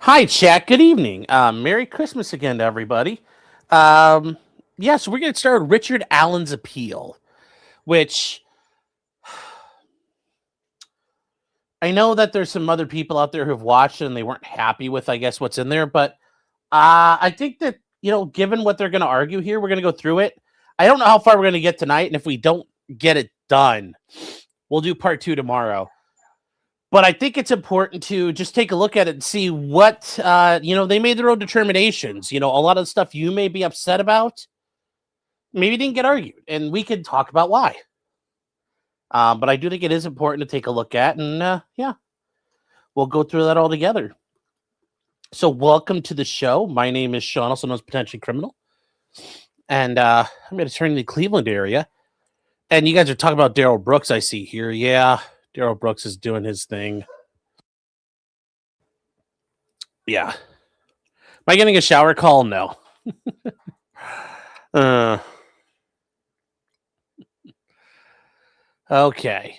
Hi, chat. Good evening. Merry Christmas again to everybody. Um, yes, we're going to start Richard Allen's appeal, which I know that there's some other people out there who've watched it and they weren't happy with, I guess, what's in there. But I think that, given what they're going to argue here, we're going to go through it. I don't know how far we're going to get tonight. And if we don't get it done, we'll do part 2 tomorrow. But I think it's important to just take a look at it and see what, they made their own determinations. A lot of the stuff you may be upset about maybe didn't get argued, and we could talk about why. But I do think it is important to take a look at, and we'll go through that all together. So welcome to the show. My name is Sean, also known as Potentially Criminal. And I'm going to turn to the Cleveland area. And you guys are talking about Daryl Brooks, I see here. Yeah. Daryl Brooks is doing his thing. Yeah. Am I getting a shower call? No. Okay.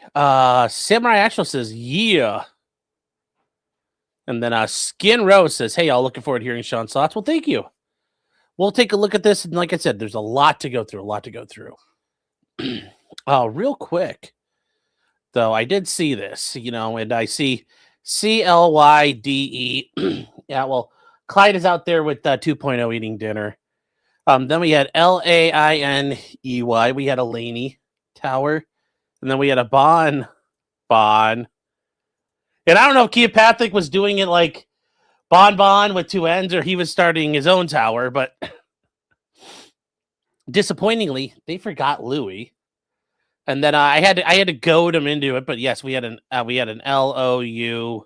Samurai Actual says, yeah. And then Skin Rose says, hey, y'all, looking forward to hearing Sean's thoughts. Well, thank you. We'll take a look at this. And like I said, there's a lot to go through. Real quick. Though I did see this, and I see CLYDE. Yeah, well, Clyde is out there with 2.0 eating dinner. Then we had LAINEY. We had a Laney Tower. And then we had a Bon. And I don't know if Keopathic was doing it like Bon with 2 N's or he was starting his own tower, but disappointingly, they forgot Louis. And then I had to goad him into it, but yes, we had an LOU.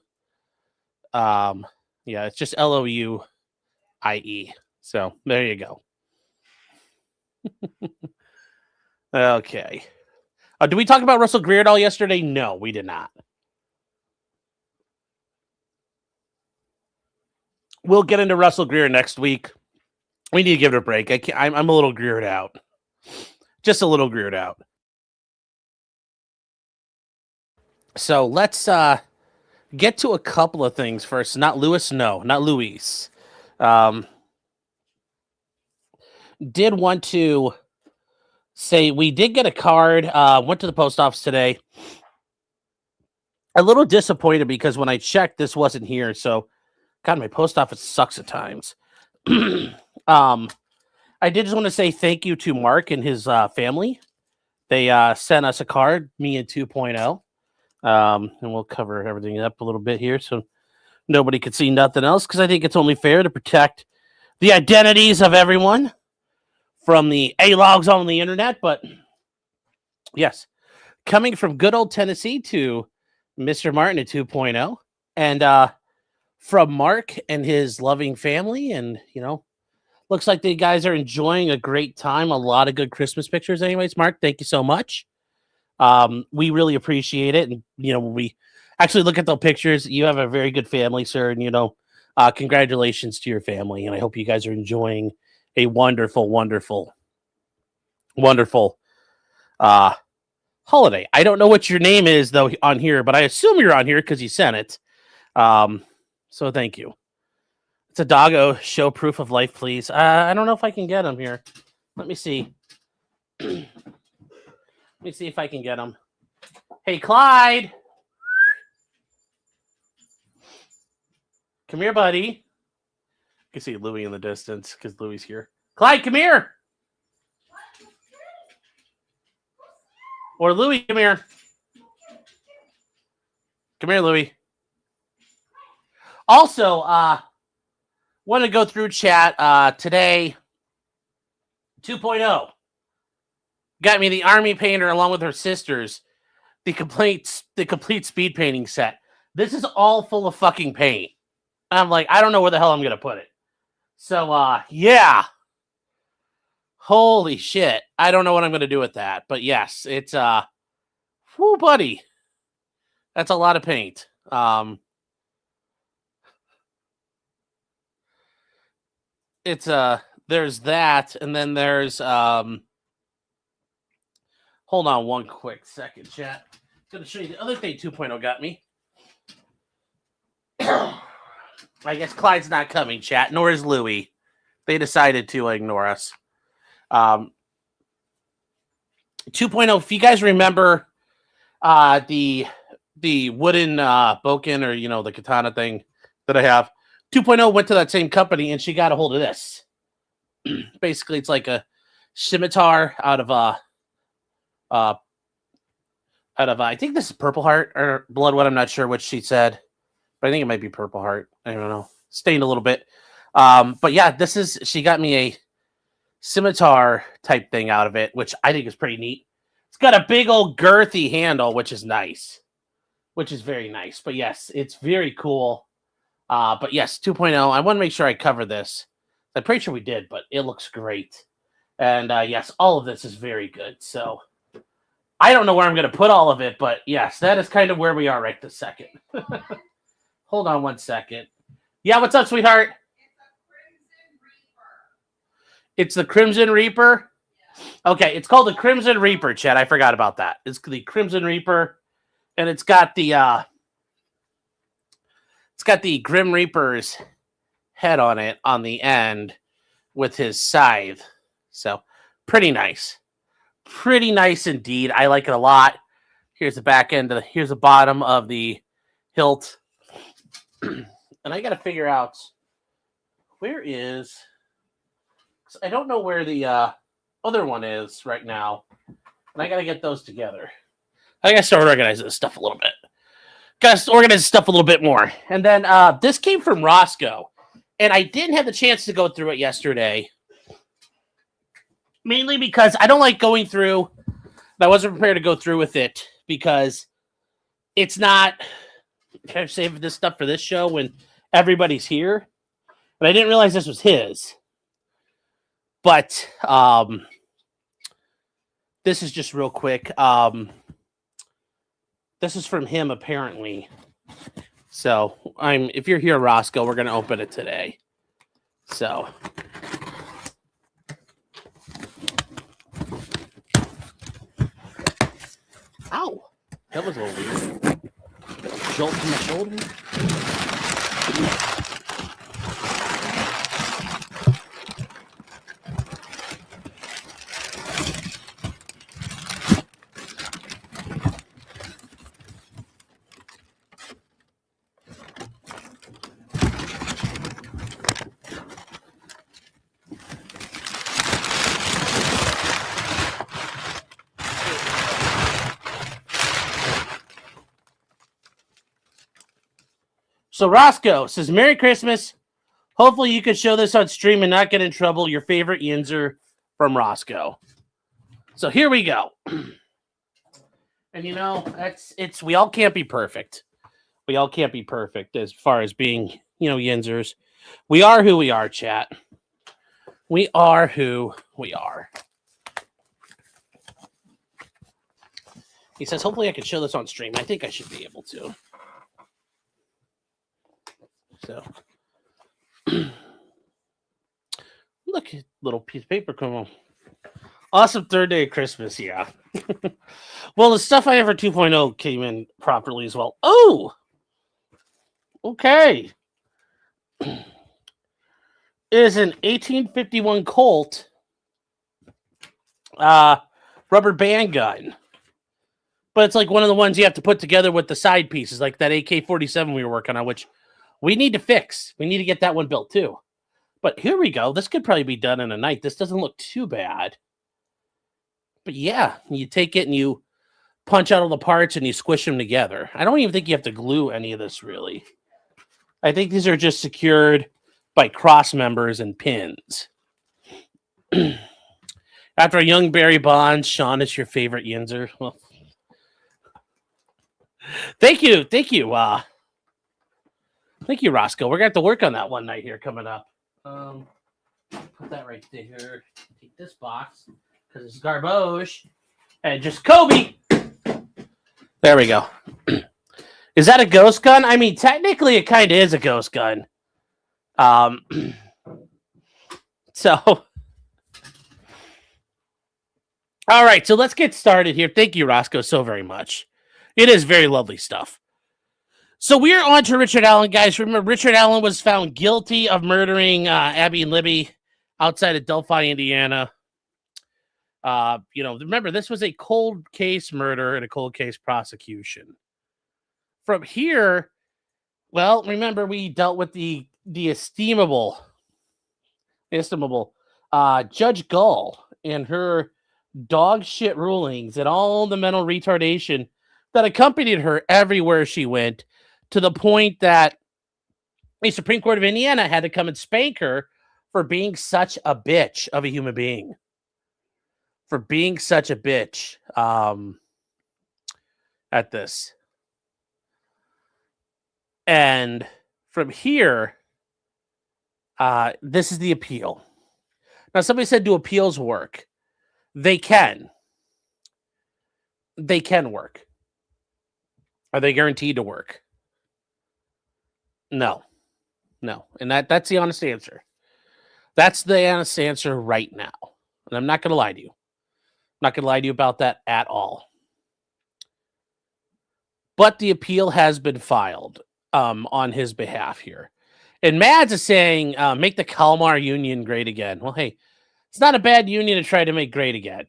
It's just LOUIE. So there you go. Okay. Did we talk about Russell Greer at all yesterday? No, we did not. We'll get into Russell Greer next week. We need to give it a break. I'm a little Greered out. Just a little Greered out. So let's get to a couple of things first. Not Louis, no, not Luis. Did want to say we did get a card. Went to the post office today. A little disappointed because when I checked, this wasn't here. So, God, my post office sucks at times. I did just want to say thank you to Mark and his family. They sent us a card, me and 2.0. And we'll cover everything up a little bit here so nobody could see nothing else, because I think it's only fair to protect the identities of everyone from the A-logs on the internet. But yes, coming from good old Tennessee to Mr. Martin at 2.0, and from Mark and his loving family, and looks like the guys are enjoying a great time. A lot of good Christmas pictures anyways. Mark, thank you so much. We really appreciate it. And, when we actually look at the pictures, you have a very good family, sir. And, congratulations to your family. And I hope you guys are enjoying a wonderful, wonderful, wonderful, holiday. I don't know what your name is though on here, but I assume you're on here because you sent it. So thank you. It's a doggo. Show proof of life, please. I don't know if I can get him here. Let me see. Let me see if I can get him. Hey, Clyde. Come here, buddy. You can see Louis in the distance because Louis here. Clyde, come here. Or Louis, come here. Come here, Louis. Also, want to go through chat today. 2.0. Got me the Army Painter along with her sisters. The complete speed painting set. This is all full of fucking paint. I'm like, I don't know where the hell I'm going to put it. So, yeah. Holy shit. I don't know what I'm going to do with that. But yes, it's, whoo, buddy. That's a lot of paint. It's, there's that. And then there's, hold on one quick second, chat. I'm going to show you the other thing 2.0 got me. I guess Clyde's not coming, chat, nor is Louie. They decided to ignore us. 2.0, if you guys remember the wooden boken, or the katana thing that I have, 2.0 went to that same company and she got a hold of this. Basically, it's like a scimitar out of I think this is Purple Heart or Bloodwood. I'm not sure which she said, but I think it might be Purple Heart. I don't know. Stained a little bit. But yeah, she got me a scimitar type thing out of it, which I think is pretty neat. It's got a big old girthy handle, which is nice, which is very nice. But yes, it's very cool. But yes, 2.0. I want to make sure I cover this. I'm pretty sure we did, but it looks great. And yes, all of this is very good. So I don't know where I'm going to put all of it, but yes, that is kind of where we are right this second. Hold on one second. Yeah, what's up, sweetheart? It's the Crimson Reaper? Okay, it's called the Crimson Reaper, Chad. I forgot about that. It's the Crimson Reaper, and it's got the Grim Reaper's head on it on the end with his scythe. So, pretty nice. Pretty nice indeed. I like it a lot. Here's the back end. Here's the bottom of the hilt. And I got to figure out where is... I don't know where the other one is right now. And I got to get those together. I got to start organizing this stuff a little bit. Got to organize stuff a little bit more. And then this came from Roscoe. And I didn't have the chance to go through it yesterday. Mainly because I don't like going through. I wasn't prepared to go through with it because it's not. Can I save this stuff for this show when everybody's here? But I didn't realize this was his. But this is just real quick. This is from him apparently. So if you're here, Roscoe, we're gonna open it today. So. Ow! That was a little weird. Jolt to my shoulder. So Roscoe says, Merry Christmas. Hopefully you can show this on stream and not get in trouble. Your favorite Yinzer from Roscoe. So here we go. And we all can't be perfect. We all can't be perfect as far as being, Yinzers. We are who we are, chat. We are who we are. He says, hopefully I can show this on stream. I think I should be able to. So, look, little piece of paper come on. Awesome third day of Christmas, yeah. Well, the stuff I have for 2.0 came in properly as well. Oh! Okay. It is an 1851 Colt rubber band gun. But it's like one of the ones you have to put together with the side pieces, like that AK-47 we were working on, which we need to fix. We need to get that one built too. But here we go. This could probably be done in a night. This doesn't look too bad. But yeah, you take it and you punch out all the parts and you squish them together. I don't even think you have to glue any of this, really. I think these are just secured by cross members and pins. After a young Barry Bonds, Sean is your favorite Yinzer. Well, thank you. Thank you. Thank you, Roscoe. We're going to have to work on that one night here coming up. Put that right there. Take this box because it's garbage. And just Kobe. There we go. Is that a ghost gun? I mean, technically it kind of is a ghost gun. So. All right, so let's get started here. Thank you, Roscoe, so very much. It is very lovely stuff. So we're on to Richard Allen, guys. Remember, Richard Allen was found guilty of murdering Abby and Libby outside of Delphi, Indiana. Remember, this was a cold case murder and a cold case prosecution. From here, well, remember, we dealt with the estimable Judge Gull and her dog shit rulings and all the mental retardation that accompanied her everywhere she went, to the point that the Supreme Court of Indiana had to come and spank her for being such a bitch of a human being. For being such a bitch at this. And from here, this is the appeal. Now, somebody said, do appeals work? They can. They can work. Are they guaranteed to work? No. And that's the honest answer. That's the honest answer right now. And I'm not going to lie to you. I'm not going to lie to you about that at all. But the appeal has been filed on his behalf here. And Mads is saying, make the Kalmar Union great again. Well, hey, it's not a bad union to try to make great again.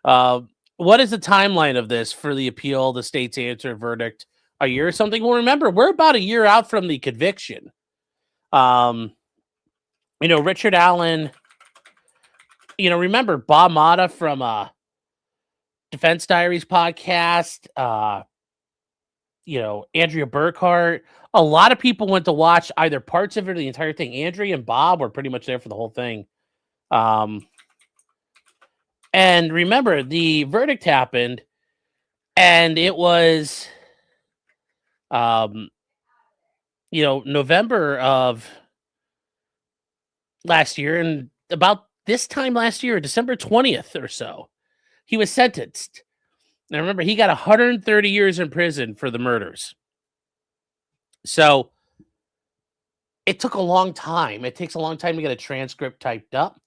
What is the timeline of this for the appeal, the state's answer, verdict? A year or something? Well, remember, we're about a year out from the conviction. Richard Allen, remember Bob Mata from Defense Diaries podcast, Andrea Burkhart. A lot of people went to watch either parts of it or the entire thing. Andrea and Bob were pretty much there for the whole thing. And remember, the verdict happened, and it was, November of last year, and about this time last year, December 20th or so, he was sentenced. Now, remember, he got 130 years in prison for the murders. So it took a long time. It takes a long time to get a transcript typed up.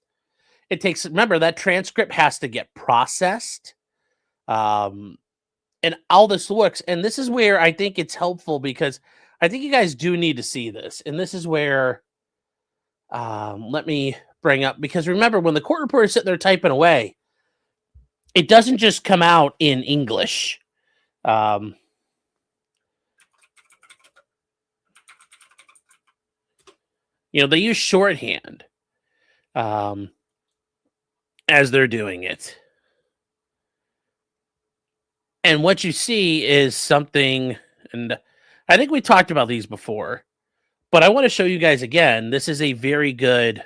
Remember, that transcript has to get processed. And all this works. And this is where I think it's helpful, because I think you guys do need to see this. And this is where, let me bring up, because remember, when the court reporter is sitting there typing away, it doesn't just come out in English. They use shorthand as they're doing it. And what you see is something, and I think we talked about these before, but I want to show you guys again. This is a very good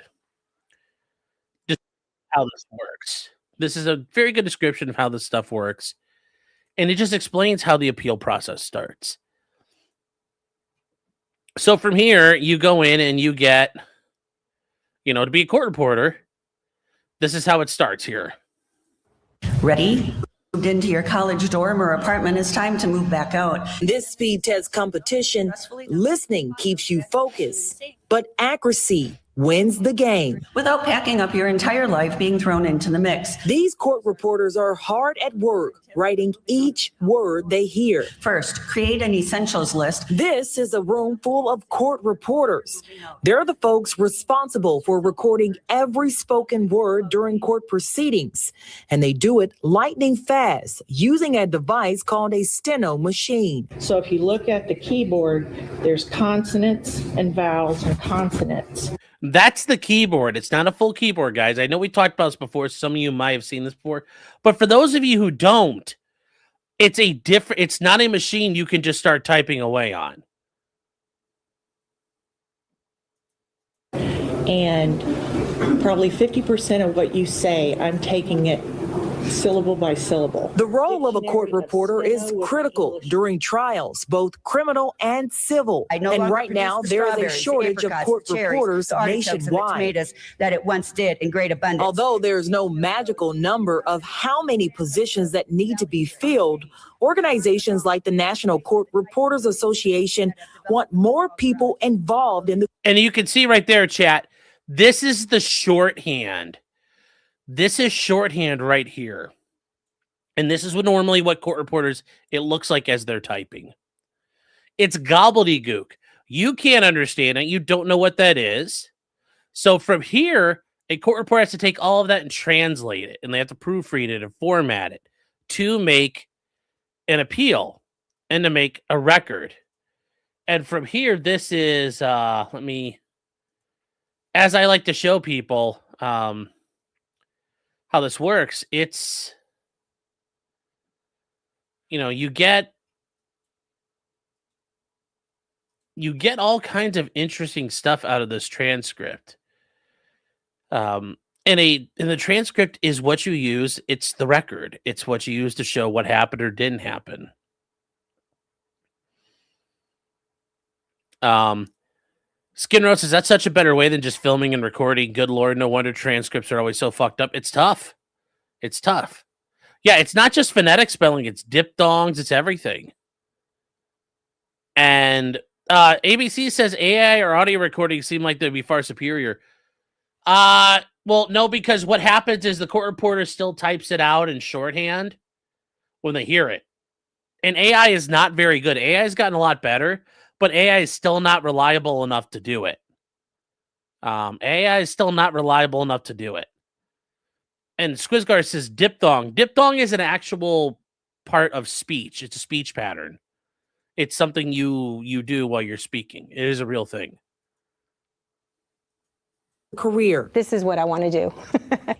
how this works. This is a very good description of how this stuff works. And it just explains how the appeal process starts. So from here, you go in and you get, to be a court reporter, this is how it starts here. Ready? Moved into your college dorm or apartment, it's time to move back out. This speed test competition, listening keeps you focused, but accuracy wins the game. Without packing up your entire life being thrown into the mix. These court reporters are hard at work, writing each word they hear. First, create an essentials list. This is a room full of court reporters. They're the folks responsible for recording every spoken word during court proceedings. And they do it lightning fast, using a device called a steno machine. So if you look at the keyboard, there's consonants and vowels and consonants. That's the keyboard. It's not a full keyboard, guys. I know we talked about this before. Some of you might have seen this before. But for those of you who don't, it's not a machine you can just start typing away on. And probably 50% of what you say, I'm taking it syllable by syllable. The role of a court reporter is critical during trials, both criminal and civil. And right now, there is a shortage of court reporters nationwide. That it once did in great abundance. Although there's no magical number of how many positions that need to be filled, organizations like the National Court Reporters Association want more people involved in the. And you can see right there, chat, this is the shorthand. This is shorthand right here. And this is normally what court reporters, it looks like as they're typing. It's gobbledygook. You can't understand it. You don't know what that is. So from here, a court reporter has to take all of that and translate it. And they have to proofread it and format it to make an appeal and to make a record. And from here, this is, as I like to show people how this works, it's, you get all kinds of interesting stuff out of this transcript. And the transcript is what you use. It's the record. It's what you use to show what happened or didn't happen. Skin Roast says, that's such a better way than just filming and recording. Good Lord, no wonder transcripts are always so fucked up. It's tough. It's tough. Yeah, it's not just phonetic spelling. It's diphthongs. It's everything. And ABC says AI or audio recordings seem like they'd be far superior. Well, no, because what happens is the court reporter still types it out in shorthand when they hear it. And AI is not very good. AI has gotten a lot better, but AI is still not reliable enough to do it. AI is still not reliable enough to do it. And Squizgar says diphthong. Diphthong is an actual part of speech. It's a speech pattern. It's something you do while you're speaking. It is a real thing. Career. This is what I want to do.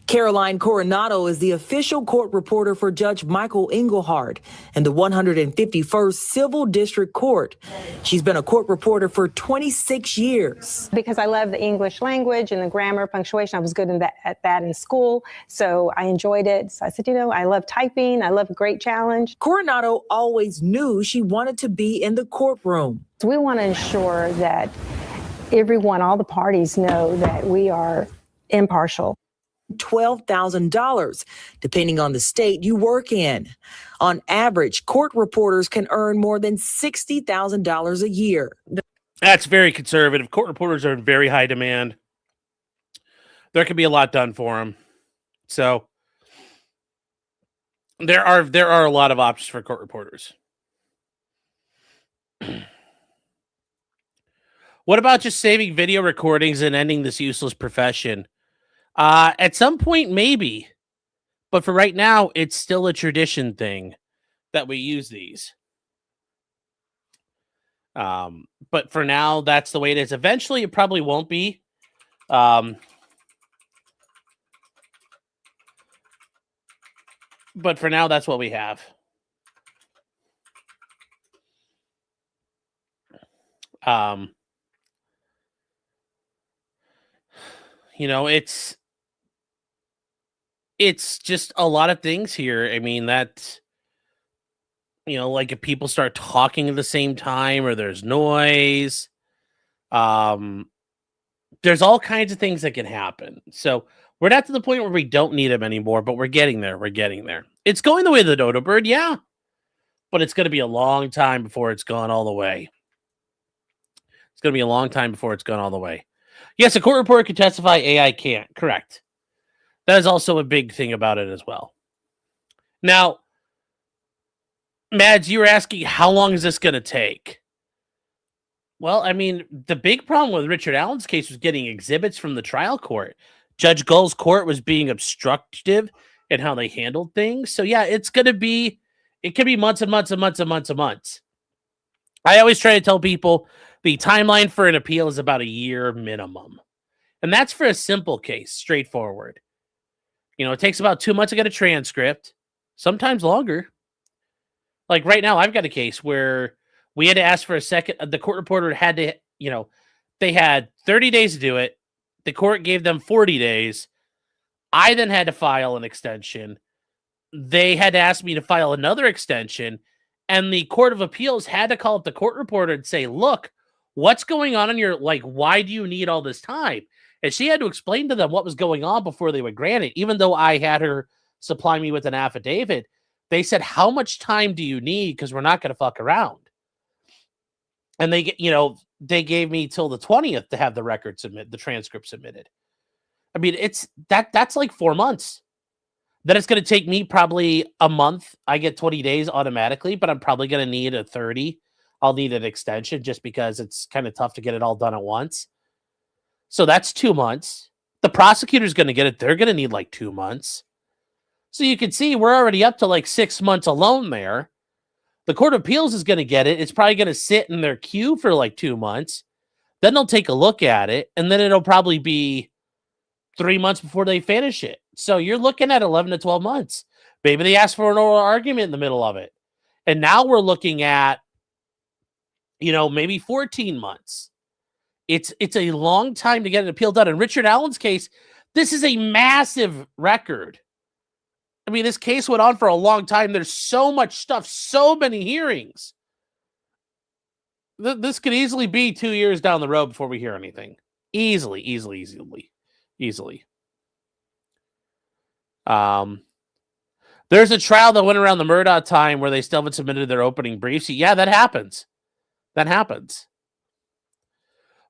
Caroline Coronado is the official court reporter for Judge Michael Engelhardt in the 151st Civil District Court. She's been a court reporter for 26 years. Because I love the English language and the grammar, punctuation. I was good at that in school, so I enjoyed it. So I said, I love typing. I love a great challenge. Coronado always knew she wanted to be in the courtroom. So we want to ensure that everyone, all the parties know that we are impartial. $12,000, depending on the state you work in. On average, court reporters can earn more than $60,000 a year. That's very conservative. Court reporters are in very high demand. There can be a lot done for them. So there are a lot of options for court reporters. What about just saving video recordings and ending this useless profession? At some point, maybe. But for right now, it's still a tradition thing that we use these. But for now, that's the way it is. Eventually, it probably won't be. But for now, that's what we have. It's just a lot of things here. I mean, that, like if people start talking at the same time or there's noise, there's all kinds of things that can happen. So we're not to the point where we don't need them anymore, but we're getting there. We're getting there. It's going the way of the dodo bird, yeah, but it's going to be a long time before it's gone all the way. It's going to be a long time before it's gone all the way. Yes, a court reporter can testify, AI can't. Correct. That is also a big thing about it as well. Now, Mads, you were asking, how long is this going to take? Well, I mean, the big problem with Richard Allen's case was getting exhibits from the trial court. Judge Gull's court was being obstructive in how they handled things. So, yeah, it could be months and months and months and months and months. I always try to tell people the timeline for an appeal is about a year minimum. And that's for a simple case, straightforward. It takes about 2 months to get a transcript, sometimes longer. Like right now, I've got a case where we had to ask for a second. The court reporter had to, they had 30 days to do it. The court gave them 40 days. I then had to file an extension. They had to ask me to file another extension. And the Court of Appeals had to call up the court reporter and say, look, what's going on in your, why do you need all this time? And she had to explain to them what was going on before they would grant it. Even though I had her supply me with an affidavit, they said, how much time do you need? Because we're not going to fuck around. And they gave me till the 20th to have the transcript submitted. I mean, that's like 4 months. Then it's going to take me probably a month. I get 20 days automatically, but I'm probably going to need a 30. I'll need an extension just because it's kind of tough to get it all done at once. So that's 2 months. The prosecutor's going to get it. They're going to need like 2 months. So you can see we're already up to like 6 months alone there. The Court of Appeals is going to get it. It's probably going to sit in their queue for like 2 months. Then they'll take a look at it, and then it'll probably be 3 months before they finish it. So you're looking at 11 to 12 months. Maybe they ask for an oral argument in the middle of it. And now we're looking at, maybe 14 months. It's a long time to get an appeal done. In Richard Allen's case, this is a massive record. I mean, this case went on for a long time. There's so much stuff, so many hearings. This could easily be 2 years down the road before we hear anything. Easily. There's a trial that went around the Murdaugh time where they still haven't submitted their opening briefs. Yeah, that happens.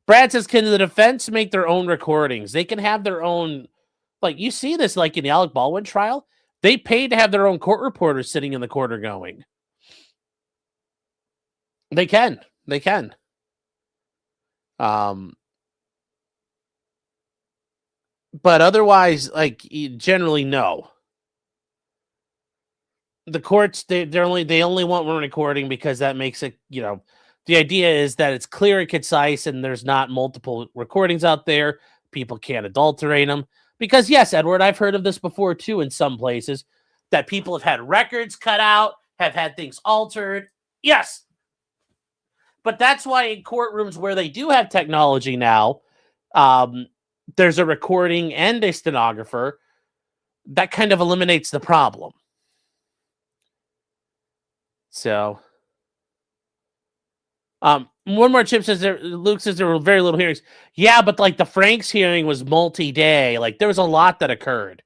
Brad says, can the defense make their own recordings? They can have their own, like, you see this like in the Alec Baldwin trial. They paid to have their own court reporters sitting in the court or going. They can. But otherwise, like, generally, no. The courts, they only want one recording because that makes it, the idea is that it's clear and concise and there's not multiple recordings out there. People can't adulterate them. Because, yes, Edward, I've heard of this before, too, in some places, that people have had records cut out, have had things altered. Yes. But that's why in courtrooms where they do have technology now, there's a recording and a stenographer. That kind of eliminates the problem. So, one more chip says Luke says there were very little hearings. Yeah, but like the Franks hearing was multi-day. Like there was a lot that occurred.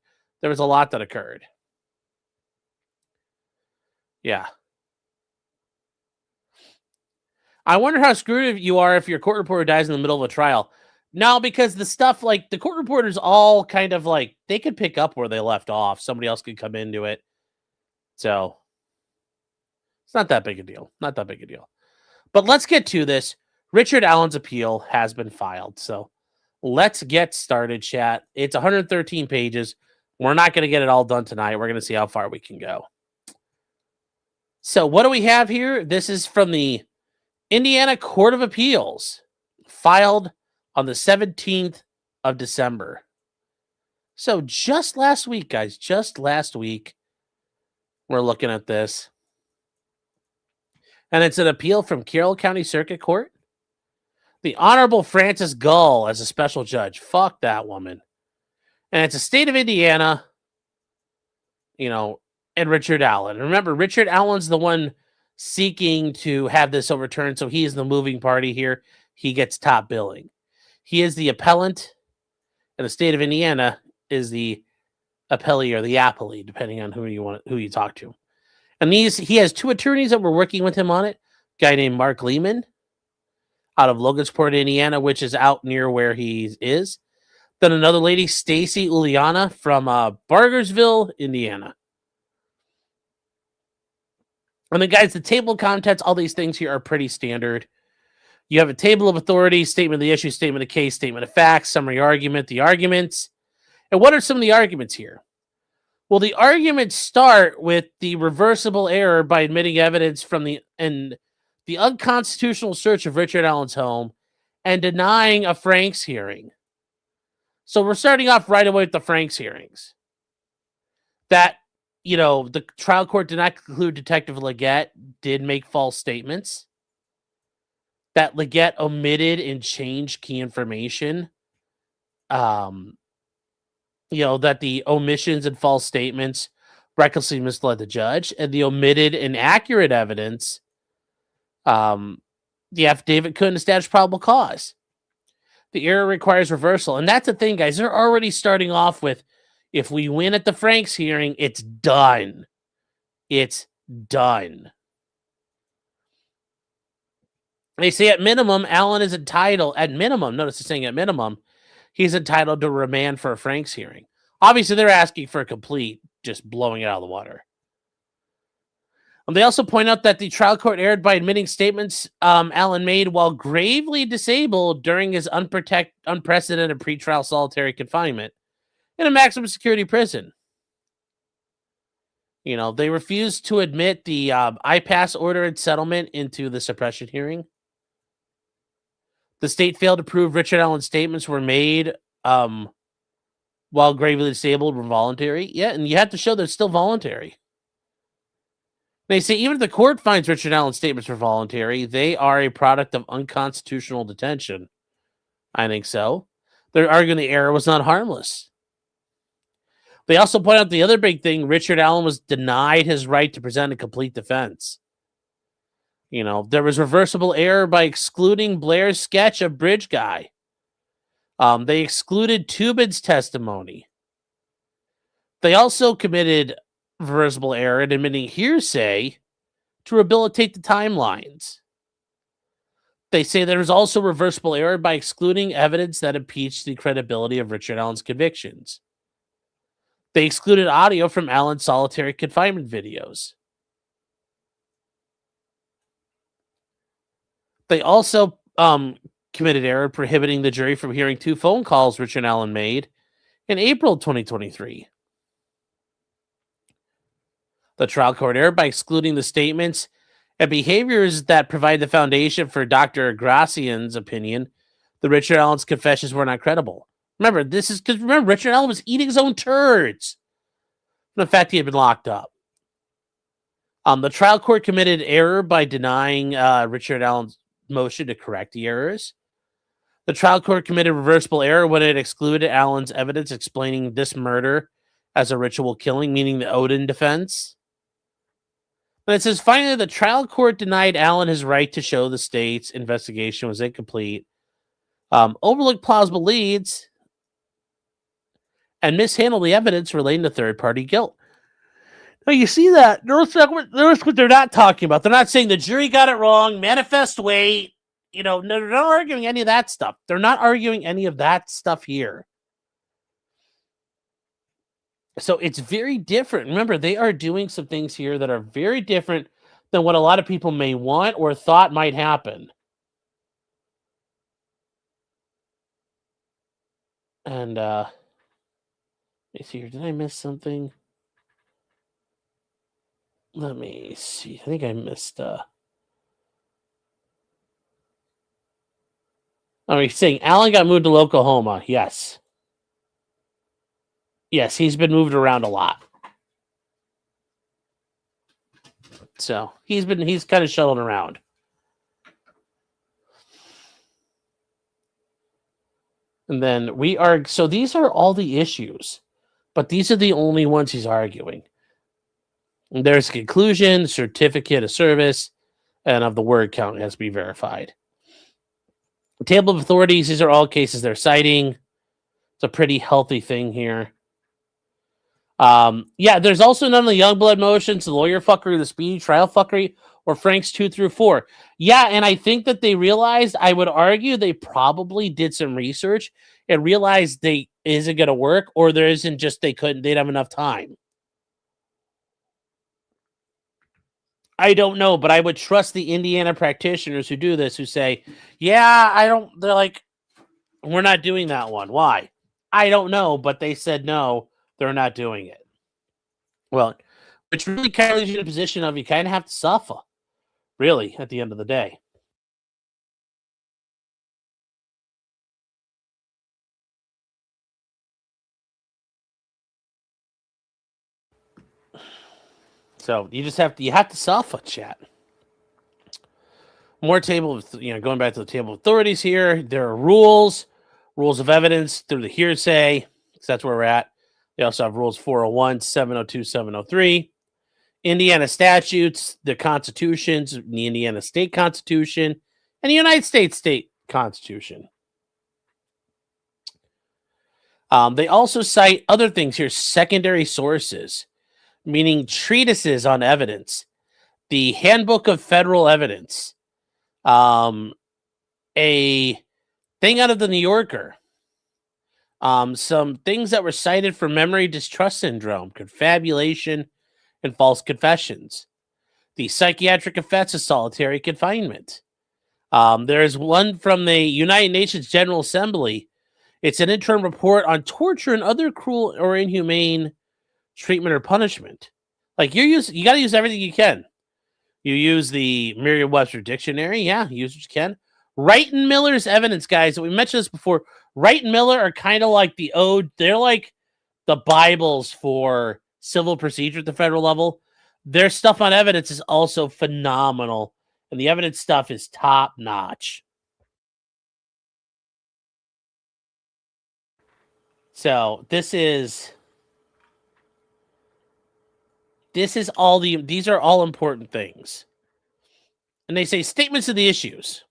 Yeah. I wonder how screwed you are if your court reporter dies in the middle of a trial. No, because the stuff, like, the court reporters all kind of, like, they could pick up where they left off. Somebody else could come into it. So, it's not that big a deal. But let's get to this. Richard Allen's appeal has been filed. So, let's get started, chat. It's 113 pages. We're not going to get it all done tonight. We're going to see how far we can go. So, what do we have here? This is from the Indiana Court of Appeals, filed on the 17th of December. So just last week, guys, we're looking at this. And it's an appeal from Carroll County Circuit Court. The Honorable Frances Gull as a special judge. Fuck that woman. And it's a state of Indiana, and Richard Allen. Remember, Richard Allen's the one seeking to have this overturned, so he is the moving party here. He gets top billing. He is the appellant, and the state of Indiana is the appellee or the appellee, depending on who you talk to. And he has two attorneys that were working with him on it. A guy named Mark Lehman out of Logansport, Indiana, which is out near where he is. Then another lady, Stacy Uliana from Bargersville, Indiana. And then, guys, the table of contents, all these things here are pretty standard. You have a table of authorities, statement of the issue, statement of case, statement of facts, summary argument, the arguments. And what are some of the arguments here? Well, the arguments start with the reversible error by admitting evidence from the unconstitutional search of Richard Allen's home and denying a Franks hearing. So we're starting off right away with the Franks hearings. That, the trial court did not conclude Detective Leggett did make false statements. That Leggett omitted and changed key information. That the omissions and false statements recklessly misled the judge, and the omitted inaccurate evidence, the affidavit couldn't establish probable cause. The error requires reversal. And that's the thing, guys. They're already starting off with, if we win at the Franks hearing, it's done. It's done. They say at minimum, Allen is entitled, notice they're saying at minimum, he's entitled to remand for a Franks hearing. Obviously, they're asking for a complete just blowing it out of the water. They also point out that the trial court erred by admitting statements Allen made while gravely disabled during his unprecedented pretrial solitary confinement in a maximum security prison. You know, they refused to admit the IPAS order and settlement into the suppression hearing. The state failed to prove Richard Allen's statements were made while gravely disabled were voluntary. Yeah, and you have to show they're still voluntary. They say even if the court finds Richard Allen's statements were voluntary, they are a product of unconstitutional detention. I think so. They're arguing the error was not harmless. They also point out the other big thing, Richard Allen was denied his right to present a complete defense. You know, there was reversible error by excluding Blair's sketch of Bridge Guy. They excluded Tubin's testimony. They also committed reversible error in admitting hearsay to rehabilitate the timelines. They say there was also reversible error by excluding evidence that impeached the credibility of Richard Allen's convictions. They excluded audio from Allen's solitary confinement videos. They also committed error prohibiting the jury from hearing 2 phone calls Richard Allen made in April 2023. The trial court erred by excluding the statements and behaviors that provide the foundation for Dr. Gracian's opinion that Richard Allen's confessions were not credible. Remember, this is because Richard Allen was eating his own turds from the fact he had been locked up. The trial court committed error by denying Richard Allen's motion to correct the errors. The trial court committed reversible error when it excluded Allen's evidence explaining this murder as a ritual killing, meaning the Odin defense. And it says, finally, the trial court denied Allen his right to show the state's investigation was incomplete, overlooked plausible leads, and mishandled the evidence relating to third-party guilt. Now, you see that? Notice what they're not talking about. They're not saying the jury got it wrong, manifest weight. You know, they're not arguing any of that stuff. They're not arguing any of that stuff here. So it's very different. Remember, they are doing some things here that are very different than what a lot of people may want or thought might happen. And let me see here. Did I miss something? Let me see. I think I missed Oh, he's saying Allen got moved to Oklahoma. Yes. Yes, he's been moved around a lot. So he's kind of shuttled around. And then so these are all the issues, but these are the only ones he's arguing. And there's conclusion, certificate of service, and of the word count has to be verified. The table of authorities, these are all cases they're citing. It's a pretty healthy thing here. Yeah, there's also none of the Youngblood motions, the lawyer fuckery, the speedy trial fuckery, or Frank's 2 through 4. Yeah, and I think that they realized, I would argue they probably did some research and realized they isn't going to work, or there isn't just they'd have enough time. I don't know, but I would trust the Indiana practitioners who do this, who say, yeah, they're like, we're not doing that one. Why? I don't know, but they said no, they're not doing it. Well, which really kind of leaves you in a position of you kind of have to suffer, really, at the end of the day. So you have to suffer, chat. More table of, going back to the table of authorities here. There are rules of evidence through the hearsay. So that's where we're at. They also have rules 401, 702, 703. Indiana statutes, the constitutions, the Indiana state constitution, and the United States state constitution. They also cite other things here, secondary sources, meaning treatises on evidence, the Handbook of Federal Evidence, a thing out of the New Yorker, Some things that were cited for memory distrust syndrome, confabulation, and false confessions. The psychiatric effects of solitary confinement. There's one from the United Nations General Assembly. It's an interim report on torture and other cruel or inhumane treatment or punishment. Like you got to use everything you can. You use the Merriam-Webster dictionary. Yeah, use what you can. Wright and Miller's evidence, guys. We mentioned this before. Wright and Miller are kind of like they're like the Bibles for civil procedure at the federal level. Their stuff on evidence is also phenomenal, and the evidence stuff is top notch. So these are all important things. And they say statements of the issues.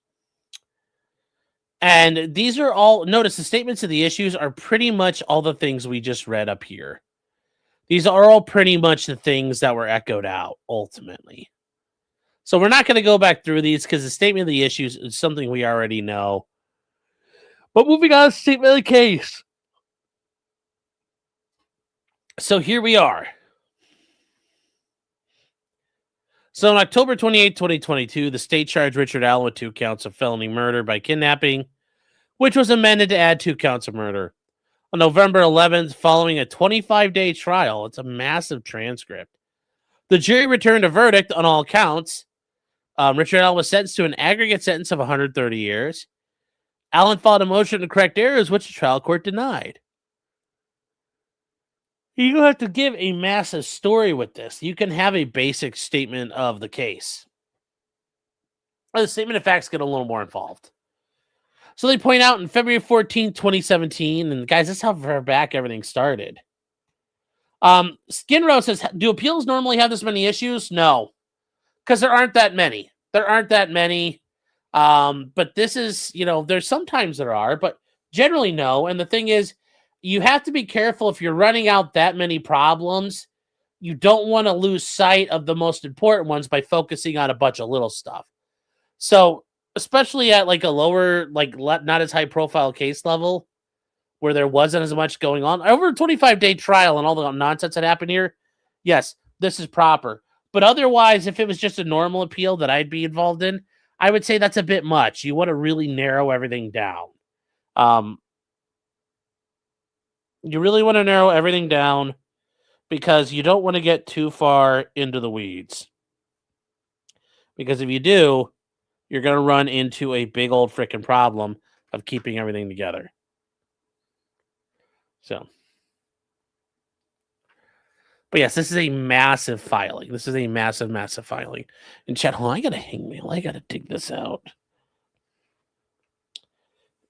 And these are all, notice the statements of the issues are pretty much all the things we just read up here. These are all pretty much the things that were echoed out ultimately. So we're not going to go back through these because the statement of the issues is something we already know. But moving on to statement of the case. So here we are. So on October 28, 2022, the state charged Richard Allen with 2 counts of felony murder by kidnapping, which was amended to add 2 counts of murder. On November 11th, following a 25-day trial, it's a massive transcript, the jury returned a verdict on all counts. Richard Allen was sentenced to an aggregate sentence of 130 years. Allen filed a motion to correct errors, which the trial court denied. You don't have to give a massive story with this. You can have a basic statement of the case. The statement of facts get a little more involved. So they point out in February 14, 2017, and guys, that's how far back everything started. Skinrow says, do appeals normally have this many issues? No, because there aren't that many. But this is, there's sometimes there are, but generally no. And the thing is, you have to be careful if you're running out that many problems. You don't want to lose sight of the most important ones by focusing on a bunch of little stuff. So, especially at like a lower, like not as high profile case level where there wasn't as much going on, over a 25-day trial and all the nonsense that happened here, yes, this is proper. But otherwise, if it was just a normal appeal that I'd be involved in, I would say that's a bit much. You want to really narrow everything down. You really want to narrow everything down because you don't want to get too far into the weeds. Because if you do, you're going to run into a big old freaking problem of keeping everything together. So. But yes, this is a massive filing. This is a massive, massive filing. And chat, hold on, I got a hangnail. I got to dig this out.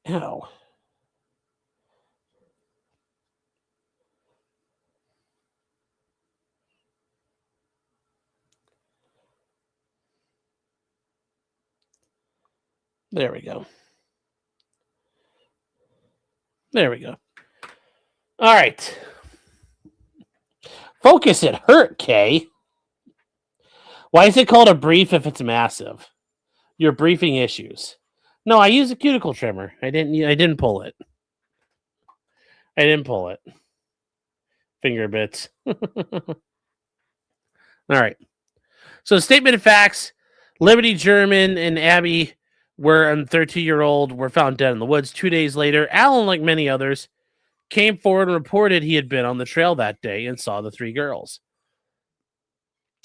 Ow. There we go. There we go. All right. Focus it hurt, Kay. Why is it called a brief if it's massive? You're briefing issues. No, I use a cuticle trimmer. I didn't pull it. Finger bits. All right. So statement of facts. Liberty German and Abby were 13-year-old were found dead in the woods. 2 days later, Allen, like many others, came forward and reported he had been on the trail that day and saw the 3 girls.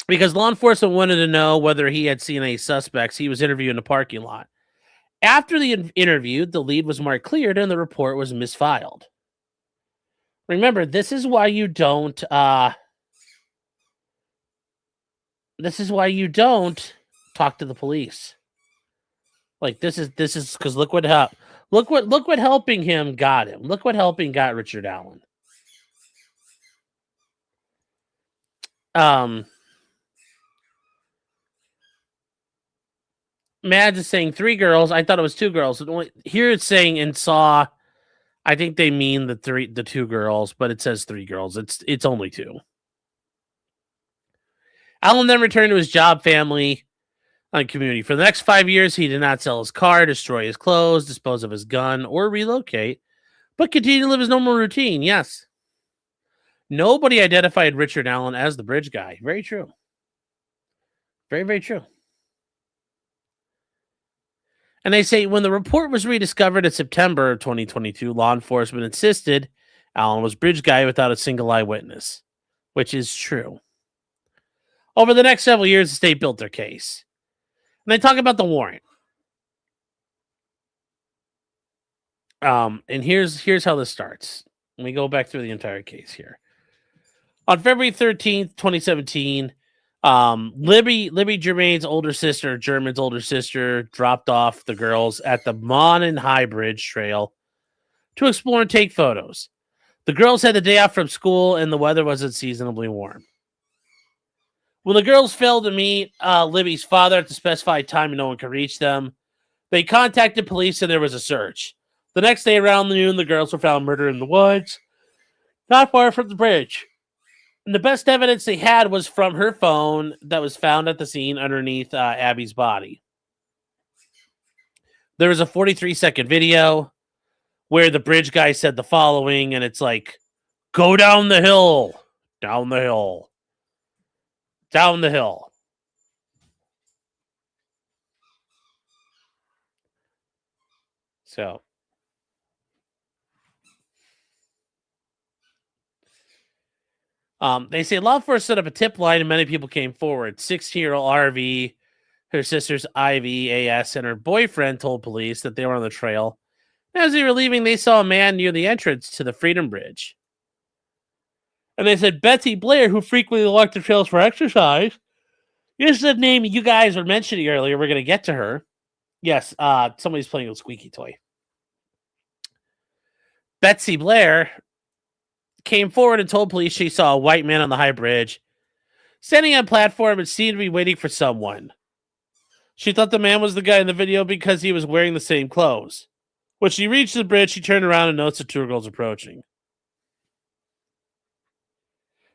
Because law enforcement wanted to know whether he had seen any suspects, he was interviewed in a parking lot. After the interview, the lead was marked cleared and the report was misfiled. Remember, this is why you don't talk to the police. Like this is because look what helping him got him. Look what helping got Richard Allen. Mads is saying 3 girls. I thought it was 2 girls. Here it's saying and saw. I think they mean the 2 girls, but it says 3 girls. It's only 2. Allen then returned to his job, family, and community. For the next 5 years, he did not sell his car, destroy his clothes, dispose of his gun, or relocate, but continued to live his normal routine. Yes. Nobody identified Richard Allen as the bridge guy. Very true. Very, very true. And they say when the report was rediscovered in September of 2022, law enforcement insisted Allen was bridge guy without a single eyewitness, which is true. Over the next several years, the state built their case. And they talk about the warrant. And here's how this starts. Let me go back through the entire case here. On February 13th, 2017, Libby Germain's older sister, German's older sister, dropped off the girls at the Mon and High Bridge Trail to explore and take photos. The girls had the day off from school, and the weather was unseasonably warm. When the girls failed to meet Libby's father at the specified time and no one could reach them, they contacted police and there was a search. The next day around noon, the girls were found murdered in the woods, not far from the bridge. And the best evidence they had was from her phone that was found at the scene underneath Abby's body. There was a 43-second video where the bridge guy said the following, and it's like, go down the hill, down the hill, down the hill. So, they say law enforcement set up a tip line and many people came forward. 16-year-old RV, her sisters Ivy, AS, and her boyfriend told police that they were on the trail. As they were leaving, they saw a man near the entrance to the Freedom Bridge. And they said Betsy Blair, who frequently walked the trails for exercise, this is the name you guys were mentioning earlier. We're going to get to her. Yes, somebody's playing with a squeaky toy. Betsy Blair came forward and told police she saw a white man on the high bridge standing on a platform and seemed to be waiting for someone. She thought the man was the guy in the video because he was wearing the same clothes. When she reached the bridge, she turned around and noticed the two girls approaching.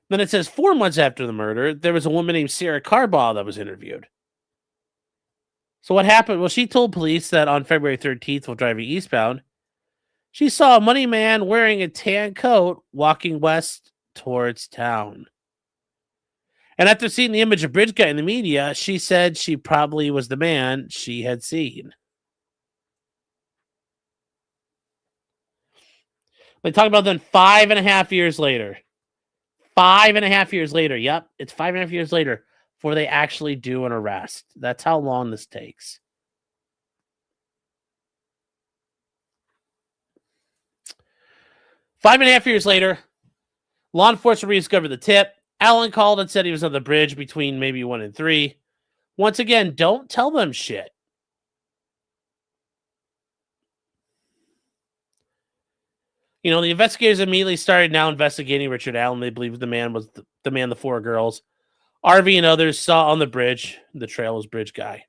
Then it says 4 months after the murder, there was a woman named Sarah Carbaugh that was interviewed. So what happened? Well, she told police that on February 13th, while driving eastbound, she saw a money man wearing a tan coat walking west towards town. And after seeing the image of Bridge Guy in the media, she said she probably was the man she had seen. They talk about then 5.5 years later. 5.5 years later. Yep, it's 5.5 years later before they actually do an arrest. That's how long this takes. Five and a half years later, law enforcement rediscovered the tip. Allen called and said he was on the bridge between maybe 1 and 3. Once again, don't tell them shit. You know, the investigators immediately started now investigating Richard Allen. They believed the man was the man the 4 girls, RV and others saw on the bridge. The trail was Bridge Guy.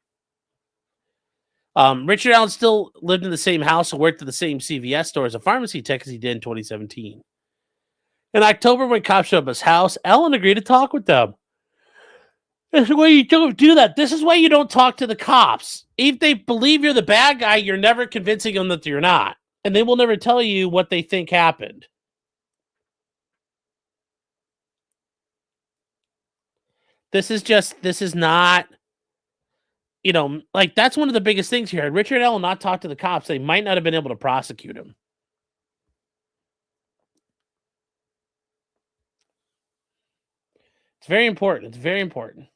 Richard Allen still lived in the same house and worked at the same CVS store as a pharmacy tech as he did in 2017. In October, when cops showed up at his house, Allen agreed to talk with them. This is why you don't do that. This is why you don't talk to the cops. If they believe you're the bad guy, you're never convincing them that you're not. And they will never tell you what they think happened. This is not, you know, like that's one of the biggest things here. Had Richard Allen not talked to the cops, they might not have been able to prosecute him. It's very important. It's very important.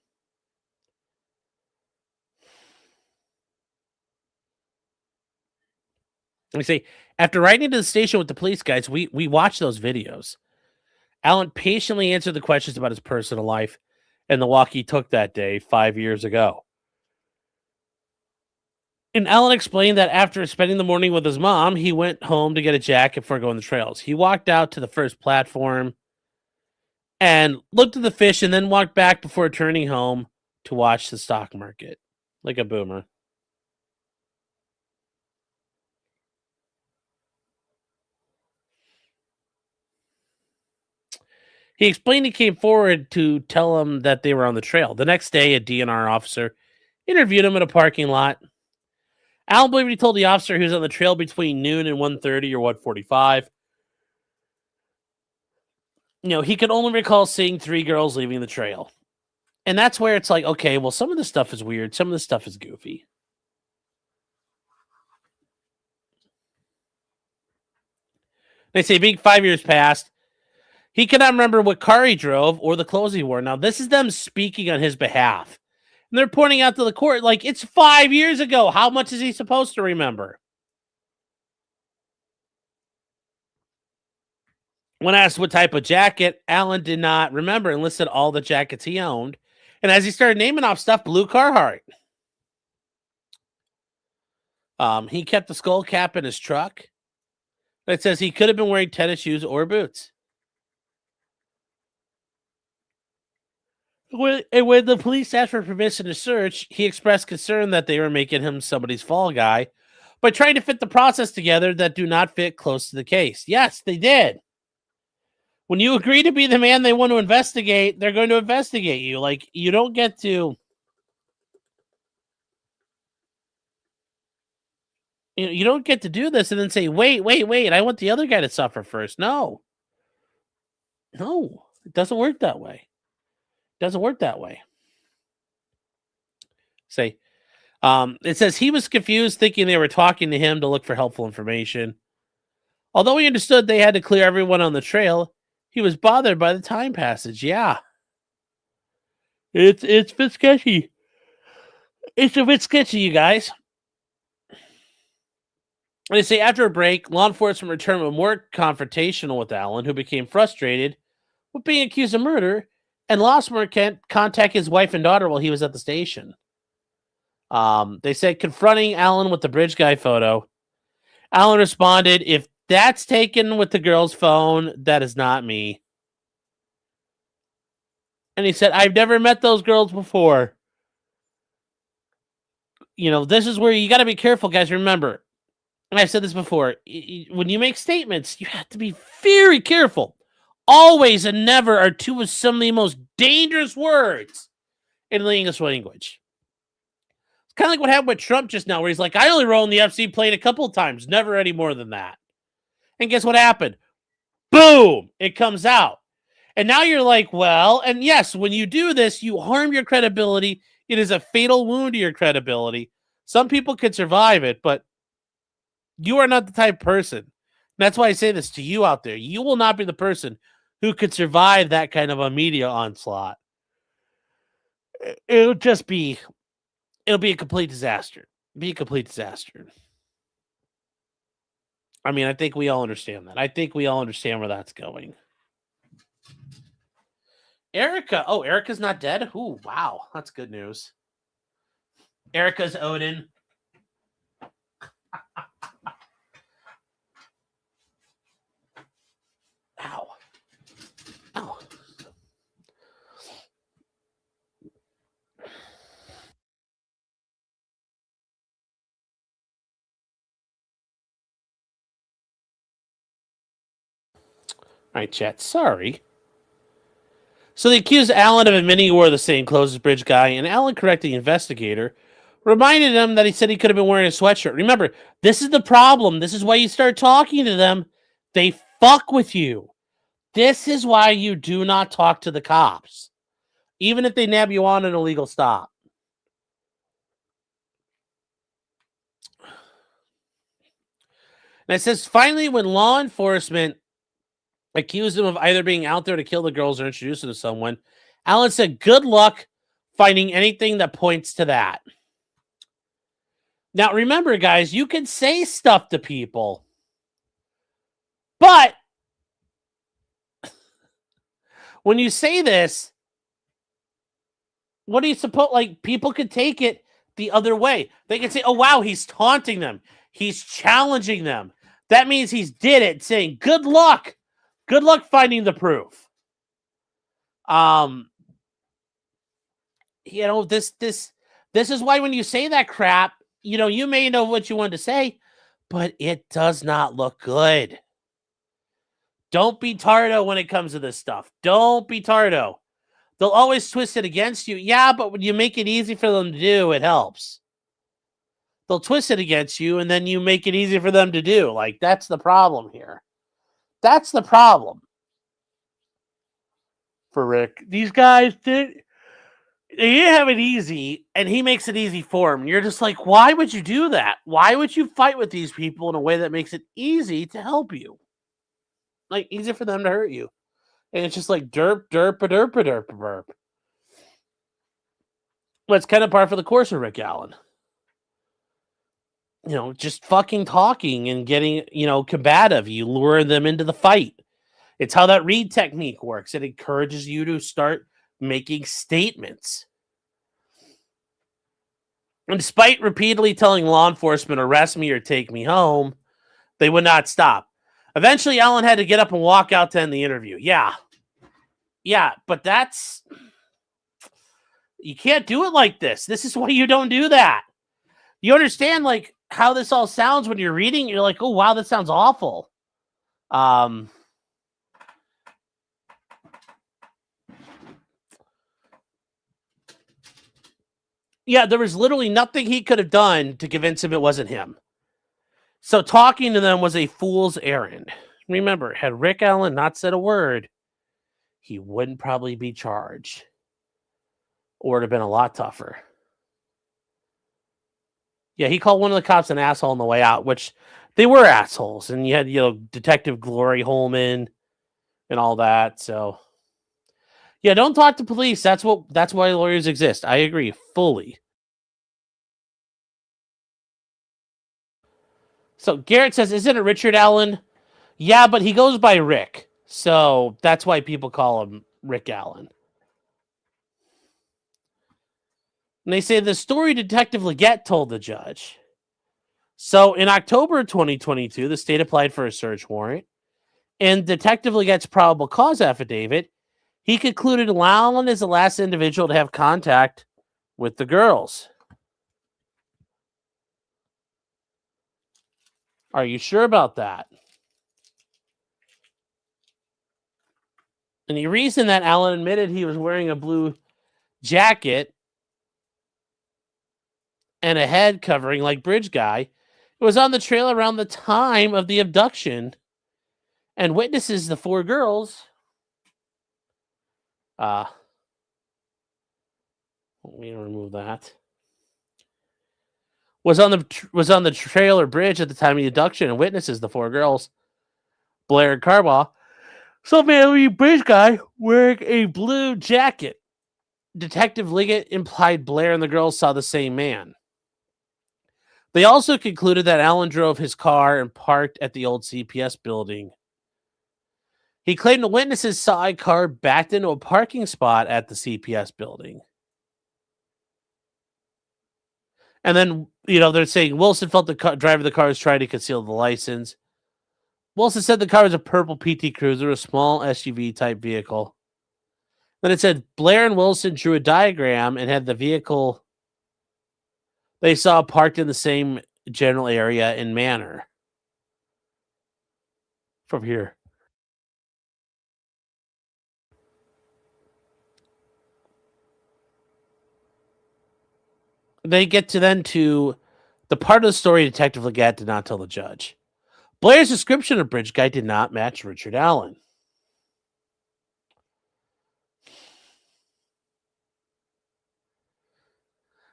Let me see. After riding to the station with the police guys, we watched those videos. Allen patiently answered the questions about his personal life and the walk he took that day 5 years ago. And Allen explained that after spending the morning with his mom, he went home to get a jacket before going the trails. He walked out to the first platform and looked at the fish and then walked back before turning home to watch the stock market. Like a boomer. He explained he came forward to tell him that they were on the trail. The next day, a DNR officer interviewed him in a parking lot. Alan believed he told the officer he was on the trail between noon and 1:30 or 1:45. He could only recall seeing 3 girls leaving the trail. And that's where it's like, okay, well, some of this stuff is weird. Some of this stuff is goofy. They say being 5 years past, he cannot remember what car he drove or the clothes he wore. Now, this is them speaking on his behalf. And they're pointing out to the court, like, it's 5 years ago. How much is he supposed to remember? When asked what type of jacket, Alan did not remember and listed all the jackets he owned. And as he started naming off stuff, blue Carhartt. He kept the skull cap in his truck. It says he could have been wearing tennis shoes or boots. When the police asked for permission to search, he expressed concern that they were making him somebody's fall guy by trying to fit the process together that do not fit close to the case. Yes, they did. When you agree to be the man they want to investigate, they're going to investigate you. Like, you don't get to... You don't get to do this and then say, wait, I want the other guy to suffer first. No, it doesn't work that way. Say, it says he was confused, thinking they were talking to him to look for helpful information. Although he understood they had to clear everyone on the trail, he was bothered by the time passage. Yeah. It's a bit sketchy. It's a bit sketchy, you guys. They say after a break, law enforcement returned with more confrontational with Alan, who became frustrated with being accused of murder and lost more contact his wife and daughter while he was at the station. They said confronting Alan with the bridge guy photo, Alan responded, "If that's taken with the girl's phone, that is not me." And he said, "I've never met those girls before." This is where you got to be careful, guys. Remember, and I've said this before, when you make statements, you have to be very careful. Always and never are two of some of the most dangerous words in the English language. It's kind of like what happened with Trump just now, where he's like, I only rode in the FC plane a couple of times, never any more than that. And guess what happened? Boom! It comes out. And now you're like, well, and yes, when you do this, you harm your credibility. It is a fatal wound to your credibility. Some people could survive it, but you are not the type of person. And that's why I say this to you out there. You will not be the person who could survive that kind of a media onslaught. It'll be a complete disaster. I mean, I think we all understand that. I think we all understand where that's going. Erica. Oh, Erica's not dead? Ooh, wow. That's good news. Erica's Odin. Ow. Ow. All right, chat. Sorry. So they accused Alan of admitting he wore the same clothes as Bridge Guy, and Alan corrected the investigator, reminded him that he said he could have been wearing a sweatshirt. Remember, this is the problem. This is why you start talking to them. They fuck with you. This is why you do not talk to the cops, even if they nab you on an illegal stop. And it says, finally, when law enforcement accused him of either being out there to kill the girls or introduce them to someone, Alan said, good luck finding anything that points to that. Now, remember, guys, you can say stuff to people, but when you say this, what do you suppose? Like, people could take it the other way. They could say, oh, wow, he's taunting them. He's challenging them. That means he's did it, saying, good luck. Good luck finding the proof. This is why when you say that crap, you may know what you want to say, but it does not look good. Don't be tardo when it comes to this stuff. Don't be tardo. They'll always twist it against you. Yeah, but when you make it easy for them to do, it helps. they'll twist it against you, and then you make it easy for them to do. Like, that's the problem here. That's the problem for Rick. These guys they didn't have it easy, and he makes it easy for them. You're just like, why would you do that? Why would you fight with these people in a way that makes it easy to help you? Like, easy for them to hurt you. And it's just like derp, derp, a derp, a derp, a derp. Well, it's kind of par for the course of Rick Allen. Just fucking talking and getting, combative. You lure them into the fight. It's how that read technique works. It encourages you to start making statements. And despite repeatedly telling law enforcement, arrest me or take me home, they would not stop. Eventually, Allen had to get up and walk out to end the interview. Yeah, but you can't do it like this. This is why you don't do that. You understand, like, how this all sounds when you're reading? You're like, oh, wow, that sounds awful. Yeah, there was literally nothing he could have done to convince him it wasn't him. So talking to them was a fool's errand. Remember, had Rick Allen not said a word, he wouldn't probably be charged. Or it would have been a lot tougher. Yeah, he called one of the cops an asshole on the way out, which they were assholes. And you had, Detective Glory Holman and all that. So, yeah, don't talk to police. That's why lawyers exist. I agree fully. So Garrett says, isn't it Richard Allen? Yeah, but he goes by Rick. So that's why people call him Rick Allen. And they say the story Detective Leggett told the judge. So in October 2022, the state applied for a search warrant. And Detective Leggett's probable cause affidavit, he concluded Allen is the last individual to have contact with the girls. Are you sure about that? And the reason that Allen admitted he was wearing a blue jacket and a head covering like Bridge Guy, it was on the trail around the time of the abduction. And witnesses, the 4 girls, let me remove that. Was on the trail or bridge at the time of the abduction, and witnesses, the 4 girls, Blair and Carbaugh, saw a Bridge Guy wearing a blue jacket. Detective Liggett implied Blair and the girls saw the same man. They also concluded that Allen drove his car and parked at the old CPS building. He claimed the witnesses saw a car backed into a parking spot at the CPS building. And then, they're saying Wilson felt the driver of the car was trying to conceal the license. Wilson said the car was a purple PT Cruiser, a small SUV type vehicle. Then it said Blair and Wilson drew a diagram and had the vehicle they saw parked in the same general area and manner. From here. They get to the part of the story Detective Leggett did not tell the judge. Blair's description of Bridge Guy did not match Richard Allen.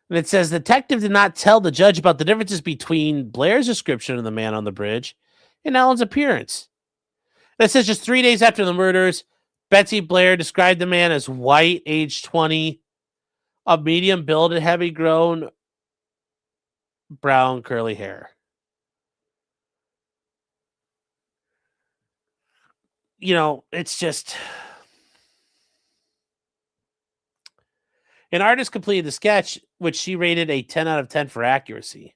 And it says, the detective did not tell the judge about the differences between Blair's description of the man on the bridge and Allen's appearance. And it says just 3 days after the murders, Betsy Blair described the man as white, age 20, of medium build and heavy grown brown curly hair. It's just... An artist completed the sketch, which she rated a 10 out of 10 for accuracy.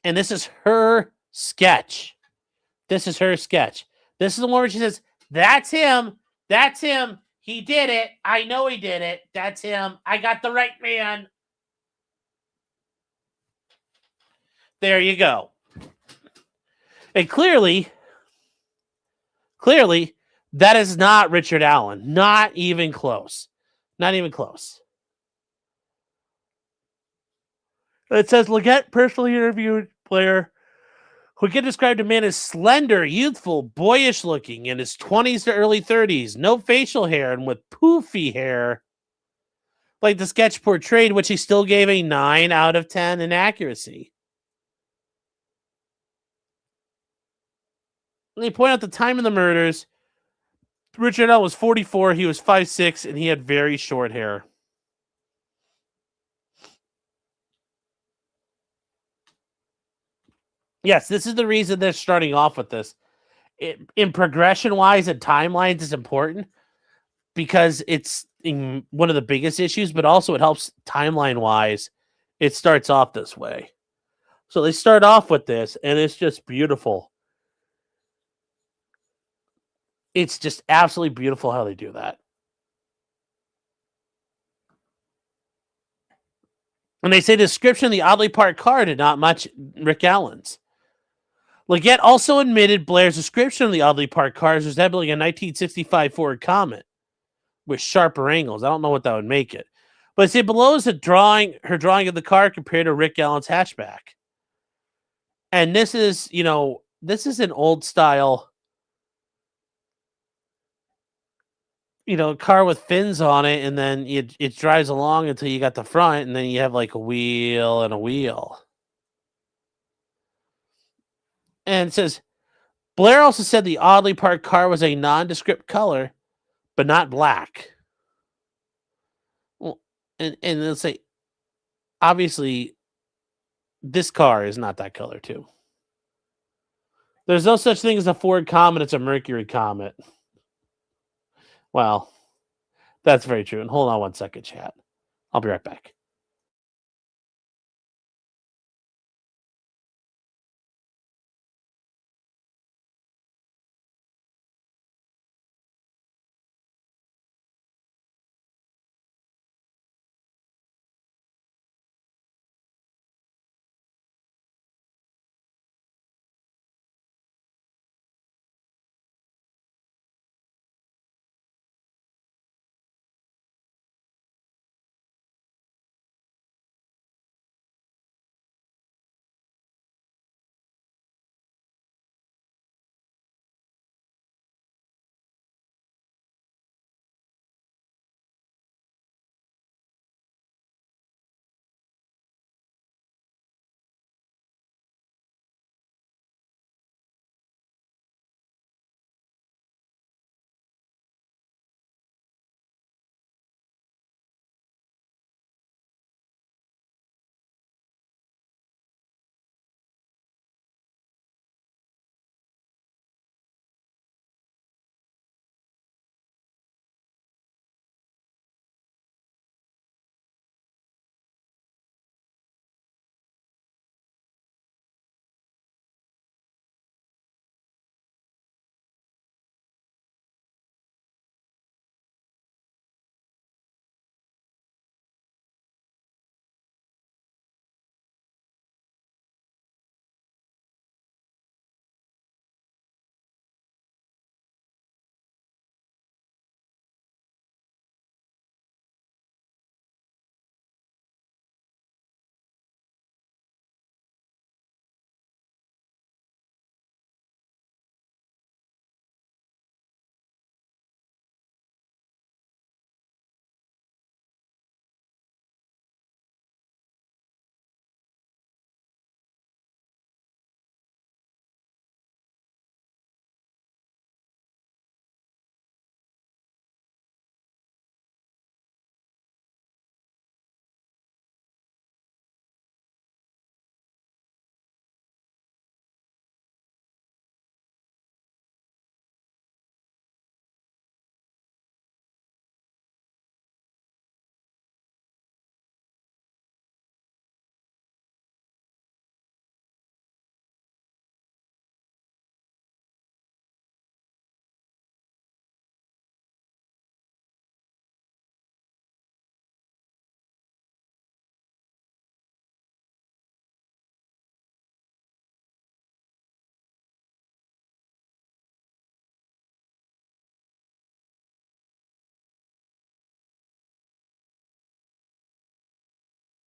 And this is her sketch. This is the one where she says, that's him. That's him. He did it. I know he did it. That's him. I got the right man. There you go. And clearly, that is not Richard Allen. Not even close. Not even close. It says Leggett personally interviewed Blair, who can describe a man as slender, youthful, boyish looking in his 20s to early 30s, no facial hair, and with poofy hair, like the sketch portrayed, which he still gave a 9 out of 10 in accuracy. And they point out the time of the murders. Richard L. was 44, he was 5'6", and he had very short hair. Yes, this is the reason they're starting off with this. In progression-wise and timelines is important because it's one of the biggest issues, but also it helps timeline-wise. It starts off this way. So they start off with this, and it's just beautiful. It's just absolutely beautiful how they do that. And they say the description of the oddly parked car did not match Rick Allen's. Leggett also admitted Blair's description of the oddly parked cars resembling a 1965 Ford Comet with sharper angles. I don't know what that would make it. But they say below is her drawing of the car compared to Rick Allen's hatchback. And this is, this is an old style, car with fins on it, and then it drives along until you got the front, and then you have like a wheel and a wheel. And it says, Blair also said the oddly parked car was a nondescript color, but not black. Well, and they'll say, obviously, this car is not that color too. There's no such thing as a Ford Comet, it's a Mercury Comet. Well, that's very true. And hold on one second, chat. I'll be right back.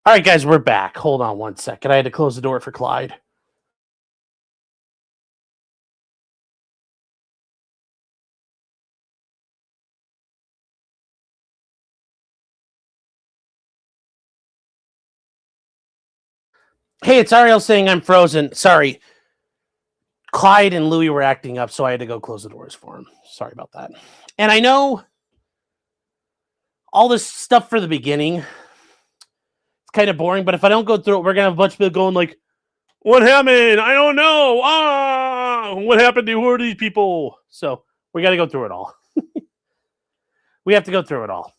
All right, guys, we're back. Hold on one second. I had to close the door for Clyde. Hey, it's Ariel saying I'm frozen. Sorry. Clyde and Louie were acting up, so I had to go close the doors for him. Sorry about that. And I know all this stuff for the beginning, it's kind of boring, but if I don't go through it, we're going to have a bunch of people going like, what happened? I don't know. What happened to who are these people? So we got to go through it all. We have to go through it all.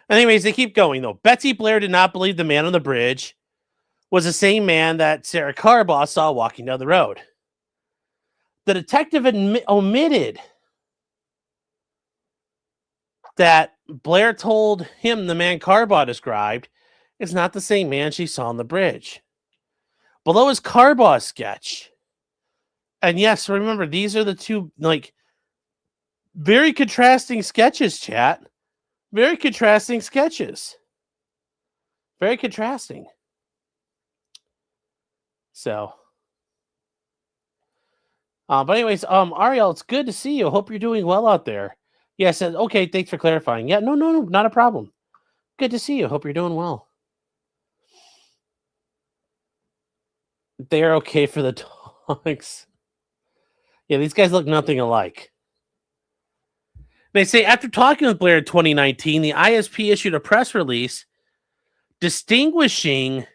Anyways, they keep going, though. Betsy Blair did not believe the man on the bridge was the same man that Sarah Carbaugh saw walking down the road. The detective omitted that Blair told him the man Carbaugh described is not the same man she saw on the bridge. Below is Carbaugh's sketch. And yes, remember, these are the two, very contrasting sketches, chat. Very contrasting sketches. Very contrasting. So, but anyways, Ariel, it's good to see you. Hope you're doing well out there. Yes, okay, thanks for clarifying. Yeah, no, not a problem. Good to see you. Hope you're doing well. They're okay for the dogs. Yeah, these guys look nothing alike. They say after talking with Blair in 2019, the ISP issued a press release distinguishing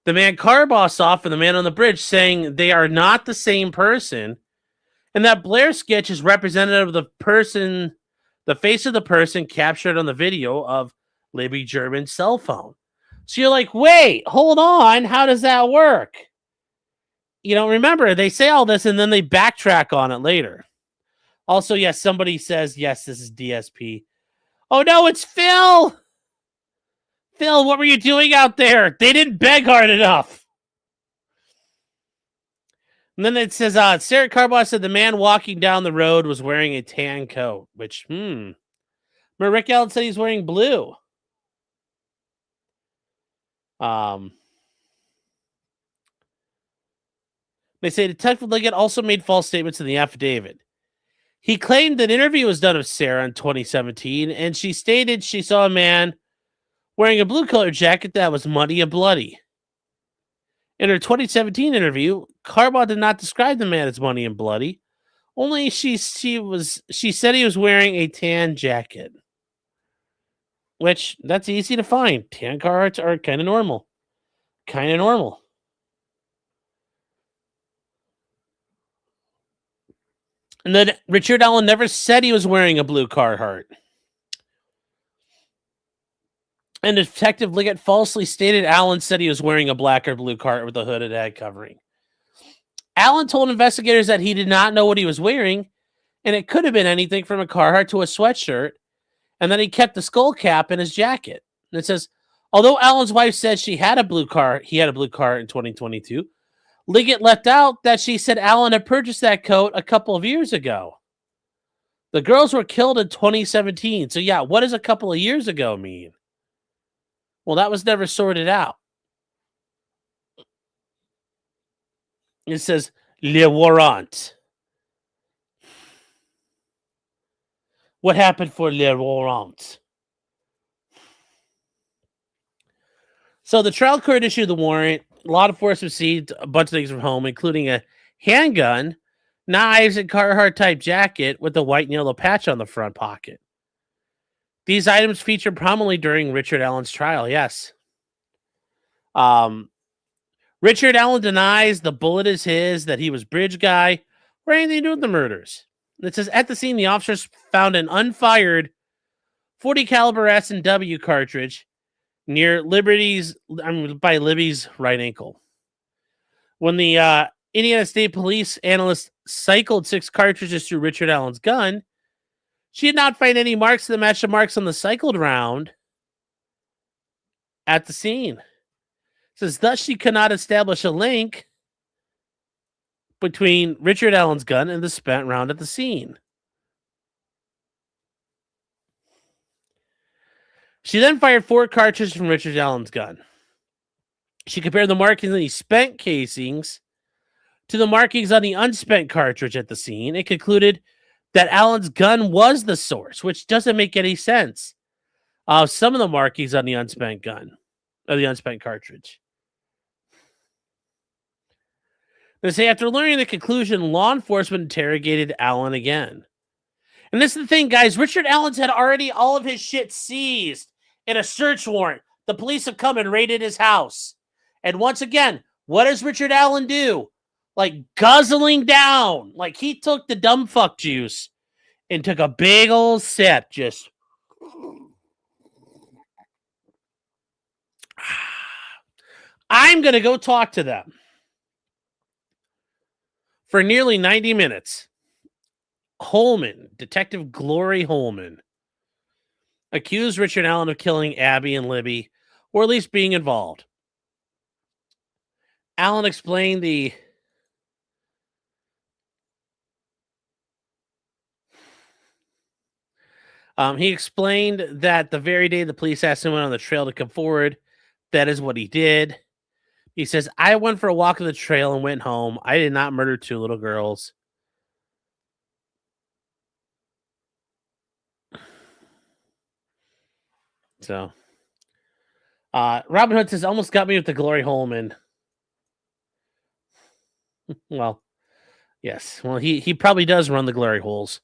the man Carbaugh saw from the man on the bridge, saying they are not the same person, and that Blair's sketch is representative of the person, the face of the person captured on the video of Libby German's cell phone. So you're like, wait, hold on, how does that work? Remember, they say all this and then they backtrack on it later. Also, yes, somebody says, yes, this is DSP. Oh, no, it's Phil. Phil, what were you doing out there? They didn't beg hard enough. And then it says, Sarah Carbaugh said the man walking down the road was wearing a tan coat, which, Rick Allen said he's wearing blue. They say Detective Liggett also made false statements in the affidavit. He claimed that an interview was done of Sarah in 2017, and she stated she saw a man wearing a blue-colored jacket that was muddy and bloody. In her 2017 interview, Carbaugh did not describe the man as muddy and bloody. Only she said he was wearing a tan jacket. Which, that's easy to find. Tan Carhartts are kind of normal. Kind of normal. And then Richard Allen never said he was wearing a blue Carhartt. And Detective Liggett falsely stated Allen said he was wearing a black or blue Carhartt with a hooded head covering. Allen told investigators that he did not know what he was wearing, and it could have been anything from a Carhartt to a sweatshirt, and then he kept the skull cap in his jacket. And it says, although Allen's wife said he had a blue Carhartt in 2022, Liggett left out that she said Allen had purchased that coat a couple of years ago. The girls were killed in 2017. So yeah, what does a couple of years ago mean? Well, that was never sorted out. It says, Le Warrant. What happened for Le Warrant? So the trial court issued the warrant. Law enforcement seized a bunch of things from home, including a handgun, knives, and Carhartt type jacket with a white and yellow patch on the front pocket. These items featured prominently during Richard Allen's trial. Yes. Richard Allen denies the bullet is his, that he was bridge guy, or anything to do with the murders. It says at the scene, the officers found an unfired .40 caliber S&W cartridge near by Libby's right ankle. When the Indiana State Police analyst cycled 6 cartridges through Richard Allen's gun, she did not find any marks that matched the marks on the cycled round at the scene. It says, thus she could not establish a link between Richard Allen's gun and the spent round at the scene. She then fired 4 cartridges from Richard Allen's gun. She compared the markings on the spent casings to the markings on the unspent cartridge at the scene and concluded that Allen's gun was the source, which doesn't make any sense. Some of the markings on the unspent gun, or the unspent cartridge. They say after learning the conclusion, law enforcement interrogated Allen again. And this is the thing, guys. Richard Allen's had already all of his shit seized in a search warrant. The police have come and raided his house. And once again, what does Richard Allen do? Like guzzling down. Like he took the dumb fuck juice and took a big old sip. Just. I'm going to go talk to them. For nearly 90 minutes, Holman, Detective Glory Holman, accused Richard Allen of killing Abby and Libby, or at least being involved. Allen explained He explained that the very day the police asked him on the trail to come forward, that is what he did. He says, I went for a walk on the trail and went home. I did not murder 2 little girls. So, Robin Hood says, almost got me with the Glory Holman. Well, yes. Well, he probably does run the glory holes.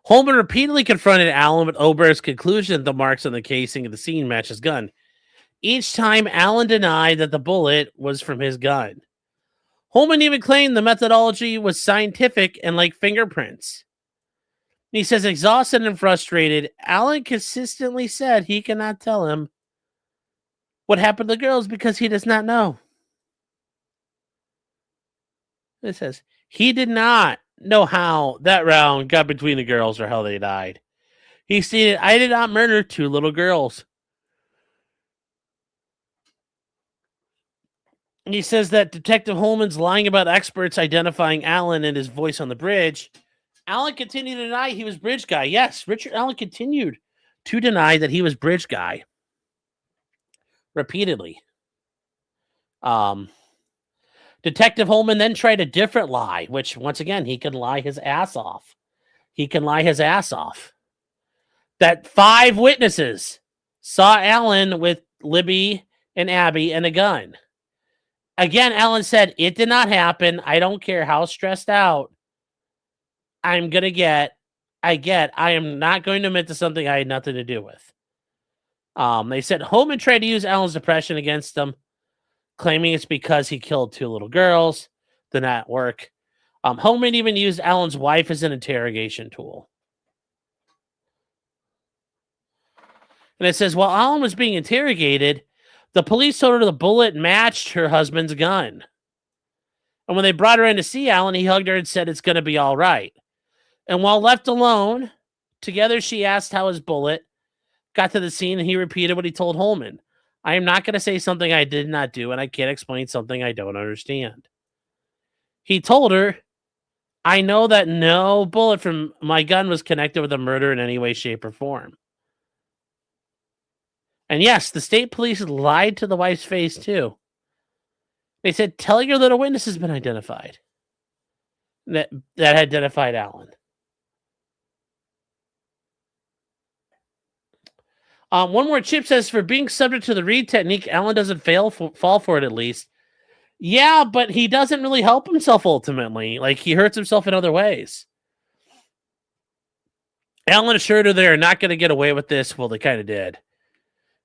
Holman repeatedly confronted Allen with Oberst's conclusion that the marks on the casing of the scene match his gun. Each time, Allen denied that the bullet was from his gun. Holman even claimed the methodology was scientific and like fingerprints. He says, exhausted and frustrated, Allen consistently said he cannot tell him what happened to the girls because he does not know. It says, he did not know how that round got between the girls or how they died. He stated, I did not murder 2 little girls. He says that Detective Holman's lying about experts identifying Allen and his voice on the bridge. Allen continued to deny he was bridge guy. Yes, Richard Allen continued to deny that he was bridge guy. Repeatedly. Detective Holman then tried a different lie, which, once again, he can lie his ass off. That 5 witnesses saw Allen with Libby and Abby and a gun. Again, Allen said, it did not happen. I don't care how stressed out I'm going to get. I am not going to admit to something I had nothing to do with. They said Holman tried to use Allen's depression against him, claiming it's because he killed 2 little girls. Did not work. Holman even used Allen's wife as an interrogation tool. And it says, while Allen was being interrogated, the police told her the bullet matched her husband's gun. And when they brought her in to see Allen, he hugged her and said, it's going to be all right. And while left alone, together she asked how his bullet got to the scene, and he repeated what he told Holman. I am not going to say something I did not do, and I can't explain something I don't understand. He told her, I know that no bullet from my gun was connected with the murder in any way, shape, or form. And yes, the state police lied to the wife's face, too. They said, tell your little witness has been identified. That identified Allen. One more chip says, for being subject to the Reed technique, Allen doesn't fall for it at least. Yeah, but he doesn't really help himself ultimately. Like, he hurts himself in other ways. Allen assured her they are not going to get away with this. Well, they kind of did.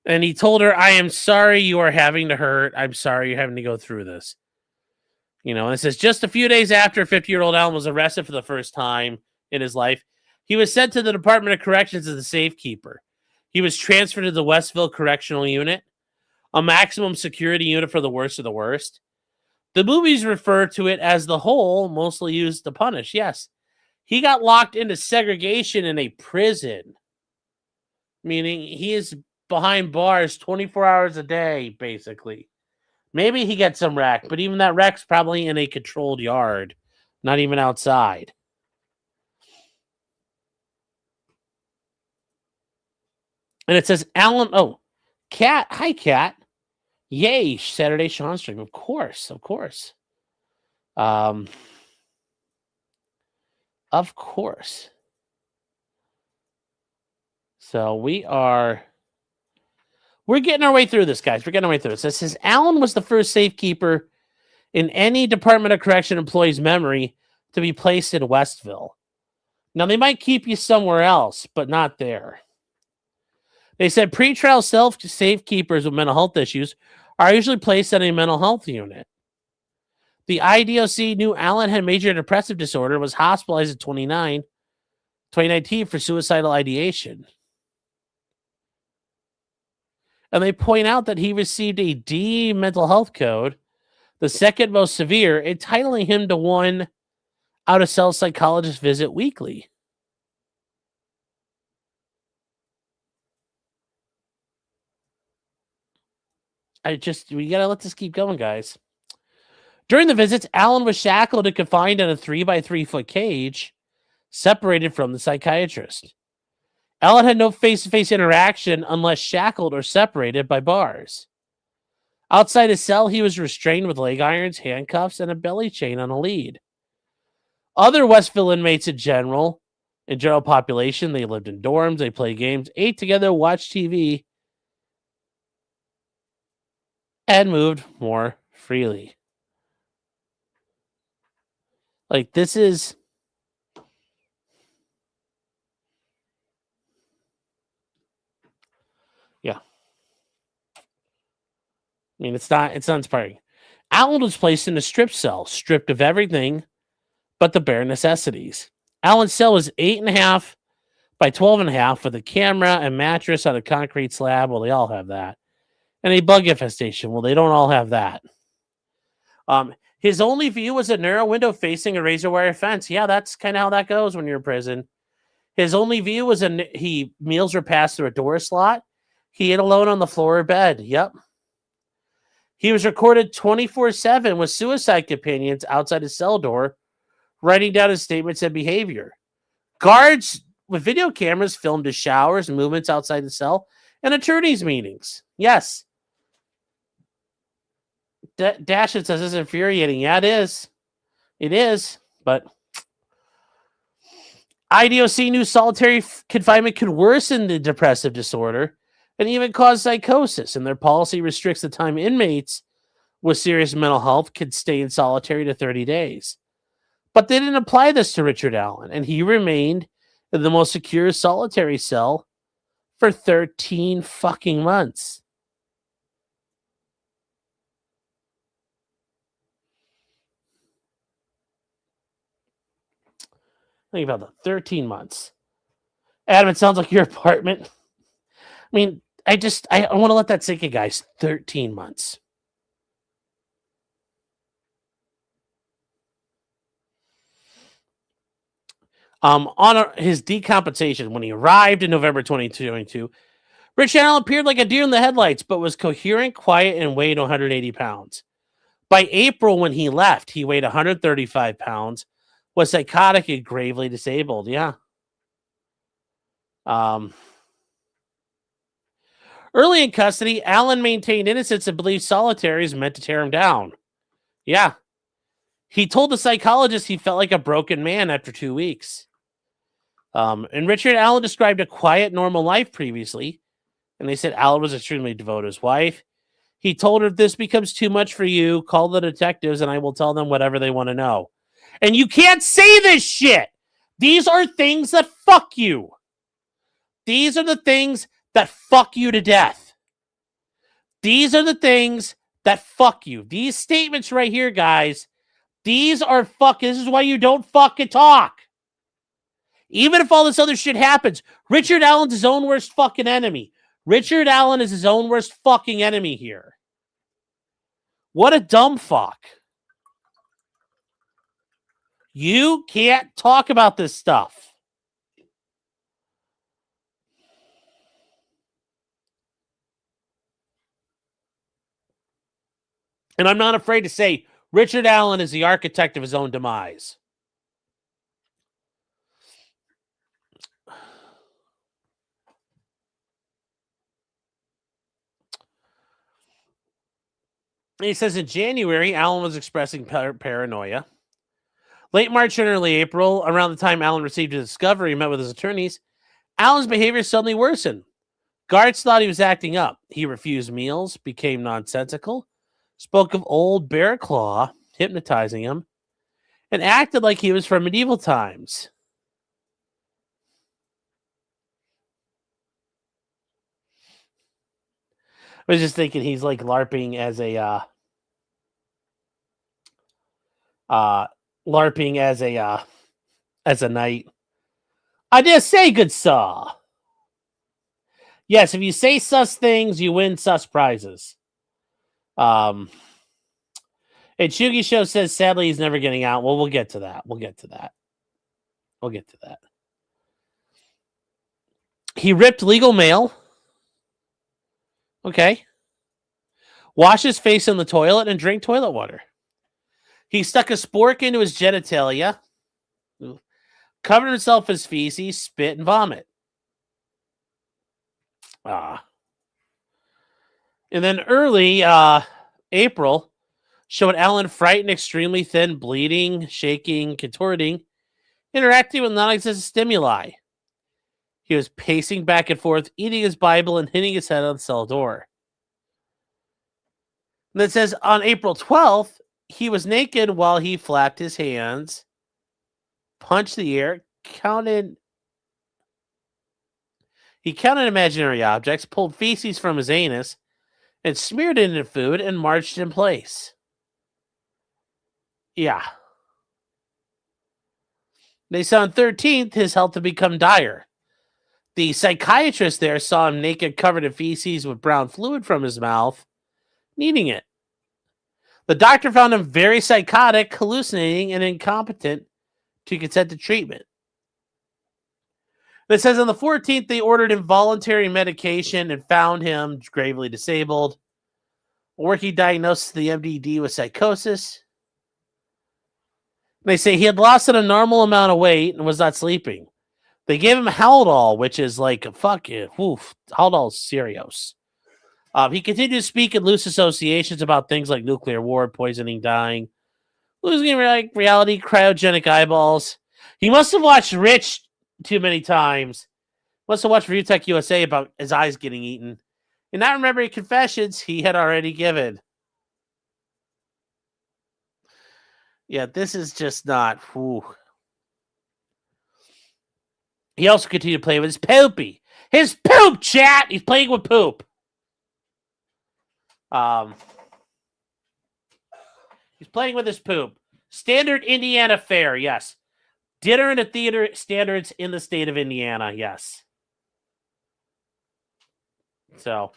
And he told her, I am sorry you are having to hurt. I'm sorry you're having to go through this. You know, and it says, just a few days after 50-year-old Allen was arrested for the first time in his life, he was sent to the Department of Corrections as a safekeeper. He was transferred to the Westville Correctional Unit, a maximum security unit for the worst of the worst. The movies refer to it as the hole, mostly used to punish. Yes, he got locked into segregation in a prison, meaning he is behind bars 24 hours a day, basically. Maybe he gets some rec, but even that rec's probably in a controlled yard, not even outside. And it says Alan. Oh, Kat. Hi, Kat. Yay, Saturday Sean stream. Of course. Of course. Of course. So we're getting our way through this, guys. We're getting our way through this. It says Alan was the first safekeeper in any Department of Correction employee's memory to be placed in Westville. Now, they might keep you somewhere else, but not there. They said pretrial safekeepers with mental health issues are usually placed in a mental health unit. The IDOC knew Alan had major depressive disorder, was hospitalized in 2019 for suicidal ideation. And they point out that he received a D mental health code, the second most severe, entitling him to one out-of-cell psychologist visit weekly. We gotta let this keep going, guys. During the visits, Alan was shackled and confined in a 3x3 foot cage, separated from the psychiatrist. Alan had no face-to-face interaction unless shackled or separated by bars. Outside his cell, he was restrained with leg irons, handcuffs, and a belly chain on a lead. Other Westville inmates in general population, they lived in dorms, they played games, ate together, watched TV, and moved more freely. Like, this is... Yeah. I mean, it's not inspiring. Alan was placed in a strip cell, stripped of everything but the bare necessities. Alan's cell was 8.5 by 12.5 with a camera and mattress on a concrete slab. Well, they all have that. And a bug infestation. Well, they don't all have that. His only view was a narrow window facing a razor wire fence. Yeah, that's kind of how that goes when you're in prison. His only view was meals were passed through a door slot. He ate alone on the floor or bed. Yep. He was recorded 24/7 with suicide companions outside his cell door, writing down his statements and behavior. Guards with video cameras filmed his showers and movements outside the cell and attorneys' meetings. Yes. Dashit says it's infuriating. Yeah, it is. It is. But IDOC knew solitary confinement could worsen the depressive disorder and even cause psychosis, and their policy restricts the time inmates with serious mental health could stay in solitary to 30 days. But they didn't apply this to Richard Allen, and he remained in the most secure solitary cell for 13 fucking months. Think about that. 13 months. Adam, it sounds like your apartment. I mean, I want to let that sink in, guys. 13 months. His decompensation, when he arrived in November 2022, Rich Allen appeared like a deer in the headlights, but was coherent, quiet, and weighed 180 pounds. By April, when he left, he weighed 135 pounds, was psychotic and gravely disabled. Yeah. Early in custody, Allen maintained innocence and believed solitary is meant to tear him down. Yeah. He told the psychologist he felt like a broken man after 2 weeks. And Richard Allen described a quiet, normal life previously. And they said Allen was extremely devoted to his wife. He told her, if this becomes too much for you, call the detectives and I will tell them whatever they want to know. And you can't say this shit. These are things that fuck you. These are the things that fuck you to death. These are the things that fuck you. These statements right here, guys, these are this is why you don't fucking talk. Even if all this other shit happens, Richard Allen's his own worst fucking enemy. Richard Allen is his own worst fucking enemy here. What a dumb fuck. You can't talk about this stuff. And I'm not afraid to say Richard Allen is the architect of his own demise. He says in January, Alan was expressing paranoia. Late March and early April, around the time Alan received his discovery, he met with his attorneys. Alan's behavior suddenly worsened. Guards thought he was acting up. He refused meals, became nonsensical, spoke of old Bear Claw hypnotizing him, and acted like he was from medieval times. I was just thinking he's like LARPing as a knight. I just say, good saw. Yes, if you say sus things, you win sus prizes. And Shugi Show says, sadly, he's never getting out. Well, we'll get to that. He ripped legal mail. Okay. Wash his face in the toilet and drink toilet water. He stuck a spork into his genitalia, covered himself in feces, spit, and vomit. And then early April showed Alan frightened, extremely thin, bleeding, shaking, contorting, interacting with non-existent stimuli. He was pacing back and forth, eating his Bible, and hitting his head on the cell door. And it says on April 12th, he was naked while he flapped his hands, punched the air, He counted imaginary objects, pulled feces from his anus, and smeared it into food and marched in place. Yeah. They saw on 13th his health had become dire. The psychiatrist there saw him naked, covered in feces with brown fluid from his mouth, needing it. The doctor found him very psychotic, hallucinating, and incompetent to consent to treatment. It says on the 14th, they ordered involuntary medication and found him gravely disabled. A working diagnosis of the MDD was psychosis. They say he had lost an abnormal amount of weight and was not sleeping. They gave him Haldol, which is like, fuck it. Oof, Haldol's serious. He continued to speak in loose associations about things like nuclear war, poisoning, dying, losing reality, cryogenic eyeballs. He must have watched Rich too many times. Must have watched Review Tech USA about his eyes getting eaten. And not remembering confessions he had already given. Yeah, this is just not... Whew. He also continued to play with his poopy. His poop, chat! He's playing with poop. He's playing with his poop. Standard Indiana fare, yes. Dinner in a theater standards in the state of Indiana, yes. So,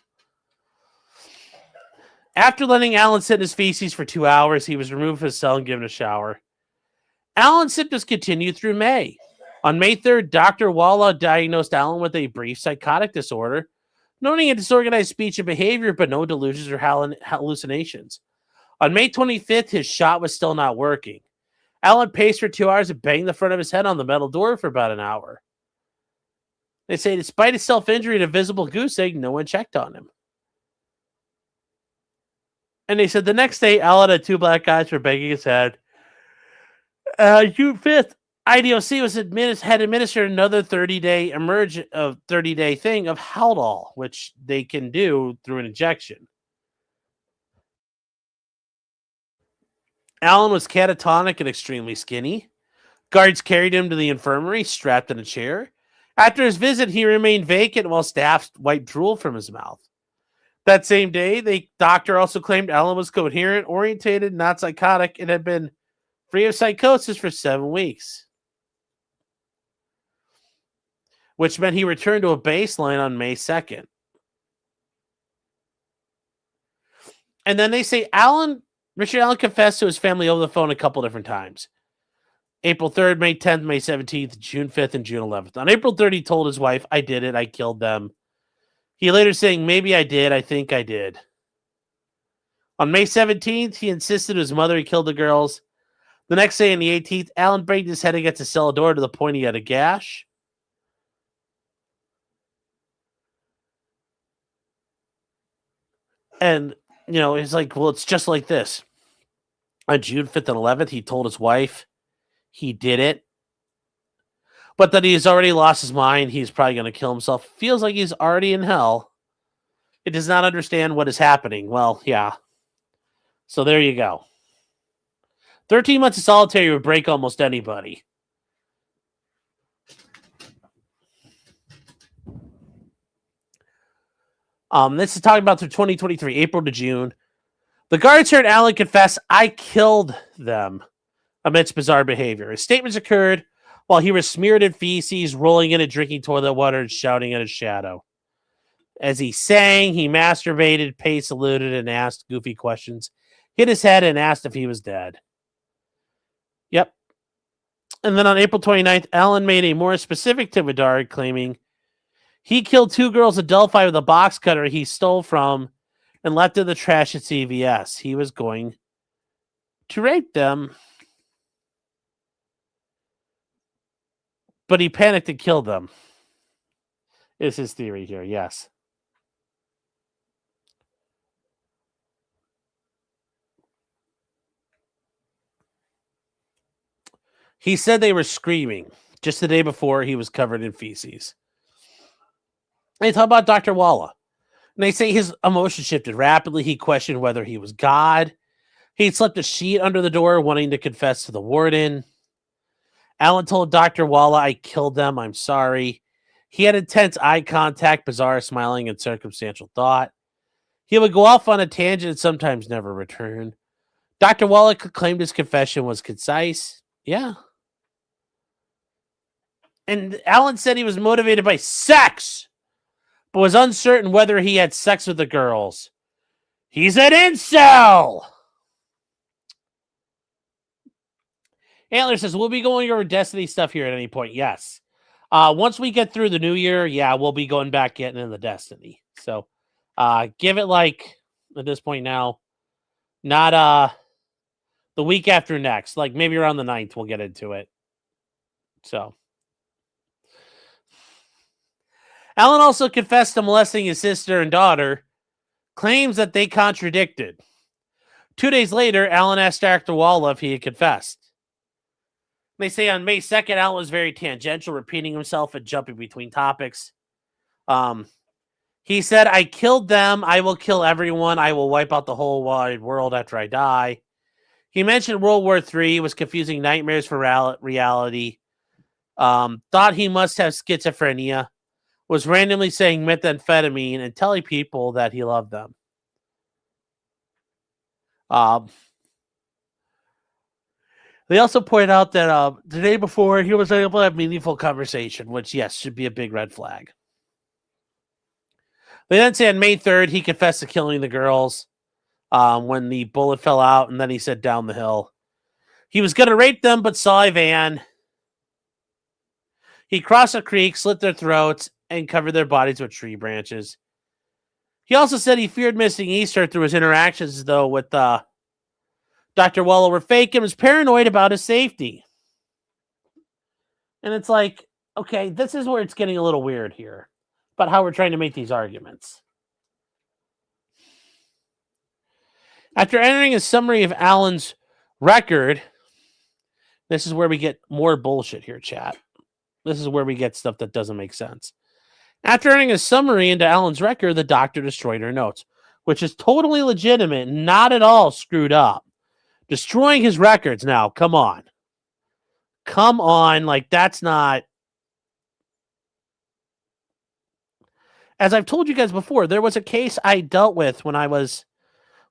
after letting Alan sit in his feces for 2 hours, he was removed from his cell and given a shower. Alan's symptoms continued through May. On May 3rd, Dr. Walla diagnosed Alan with a brief psychotic disorder, noting a disorganized speech and behavior, but no delusions or hallucinations. On May 25th, his shot was still not working. Alan paced for 2 hours and banged the front of his head on the metal door for about an hour. They say, despite his self-injury and a visible goose egg, no one checked on him. And they said the next day, Alan had 2 black guys for banging his head. June 5th, IDOC had administered another 30-day thing of Haldol, which they can do through an injection. Alan was catatonic and extremely skinny. Guards carried him to the infirmary, strapped in a chair. After his visit, he remained vacant while staff wiped drool from his mouth. That same day, the doctor also claimed Alan was coherent, orientated, not psychotic, and had been free of psychosis for 7 weeks, which meant he returned to a baseline on May 2nd. And then they say Richard Allen confessed to his family over the phone a couple different times. April 3rd, May 10th, May 17th, June 5th, and June 11th. On April 3rd, he told his wife, I did it, I killed them. He later saying, maybe I did, I think I did. On May 17th, he insisted to his mother he killed the girls. The next day, on the 18th, Alan banged his head against the cellar door to the point he had a gash. And He's like, well, it's just like this. On June 5th and 11th, he told his wife he did it, but that he's already lost his mind. He's probably going to kill himself. Feels like he's already in hell. It does not understand what is happening. Well, yeah. So there you go. 13 months of solitary would break almost anybody. This is talking about through 2023, April to June. The guards heard Alan confess, "I killed them," amidst bizarre behavior. His statements occurred while he was smeared in feces, rolling in and drinking toilet water, and shouting at his shadow. As he sang, he masturbated, Pace saluted, and asked goofy questions. Hit his head and asked if he was dead. Yep. And then on April 29th, Alan made a more specific tip with Dard, claiming he killed 2 girls at Delphi with a box cutter he stole from and left in the trash at CVS. He was going to rape them, but he panicked and killed them. Is his theory here, yes. He said they were screaming. Just the day before, he was covered in feces. They talk about Dr. Walla. And they say his emotions shifted rapidly. He questioned whether he was God. He'd slipped a sheet under the door, wanting to confess to the warden. Alan told Dr. Walla, "I killed them. I'm sorry." He had intense eye contact, bizarre smiling, and circumstantial thought. He would go off on a tangent and sometimes never return. Dr. Walla claimed his confession was concise. Yeah. And Alan said he was motivated by sex, but was uncertain whether he had sex with the girls. He's an incel! Antler says, we'll be going over Destiny stuff here at any point. Yes. Once we get through the new year, yeah, we'll be going back getting into Destiny. So give it like, at this point now, not the week after next. Like maybe around the 9th we'll get into it. So. Alan also confessed to molesting his sister and daughter, claims that they contradicted. 2 days later, Alan asked Dr. Walla if he had confessed. They say on May 2nd, Alan was very tangential, repeating himself and jumping between topics. He said, "I killed them. I will kill everyone. I will wipe out the whole wide world after I die." He mentioned World War III, was confusing nightmares for reality. Thought he must have schizophrenia. Was randomly saying methamphetamine and telling people that he loved them. They also point out that the day before, he was able to have meaningful conversation, which, yes, should be a big red flag. They then say on May 3rd, he confessed to killing the girls when the bullet fell out, and then he said down the hill. He was going to rape them, but saw a van. He crossed a creek, slit their throats, and covered their bodies with tree branches. He also said he feared missing Easter through his interactions, though, with Dr. Walla were fake and was paranoid about his safety. And it's like, okay, this is where it's getting a little weird here about how we're trying to make these arguments. After entering a summary of Alan's record, this is where we get more bullshit here, chat. This is where we get stuff that doesn't make sense. After entering a summary into Alan's record, the doctor destroyed her notes, which is totally legitimate, not at all screwed up. Destroying his records now, come on. Come on, like that's not... As I've told you guys before, there was a case I dealt with when I was...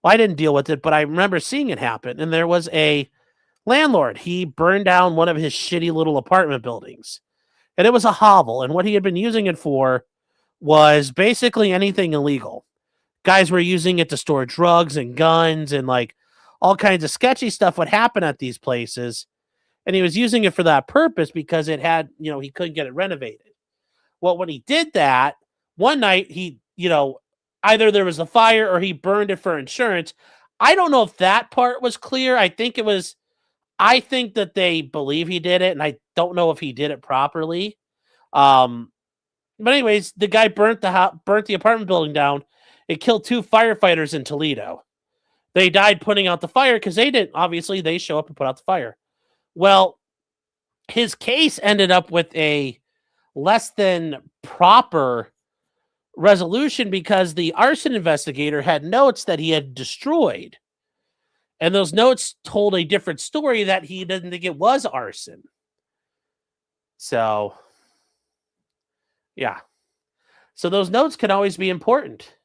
Well, I didn't deal with it, but I remember seeing it happen. And there was a landlord. He burned down one of his shitty little apartment buildings. And it was a hovel. And what he had been using it for was basically anything illegal. Guys were using it to store drugs and guns and like all kinds of sketchy stuff would happen at these places. And he was using it for that purpose because it had, he couldn't get it renovated. Well, when he did that, one night he, either there was a fire or he burned it for insurance. I don't know if that part was clear. I think that they believe he did it, and I don't know if he did it properly. But anyways, the guy burnt the apartment building down, It killed 2 firefighters in Toledo. They died putting out the fire because they show up and put out the fire. Well, his case ended up with a less than proper resolution because the arson investigator had notes that he had destroyed. And those notes told a different story that he didn't think it was arson. So, yeah. So those notes can always be important.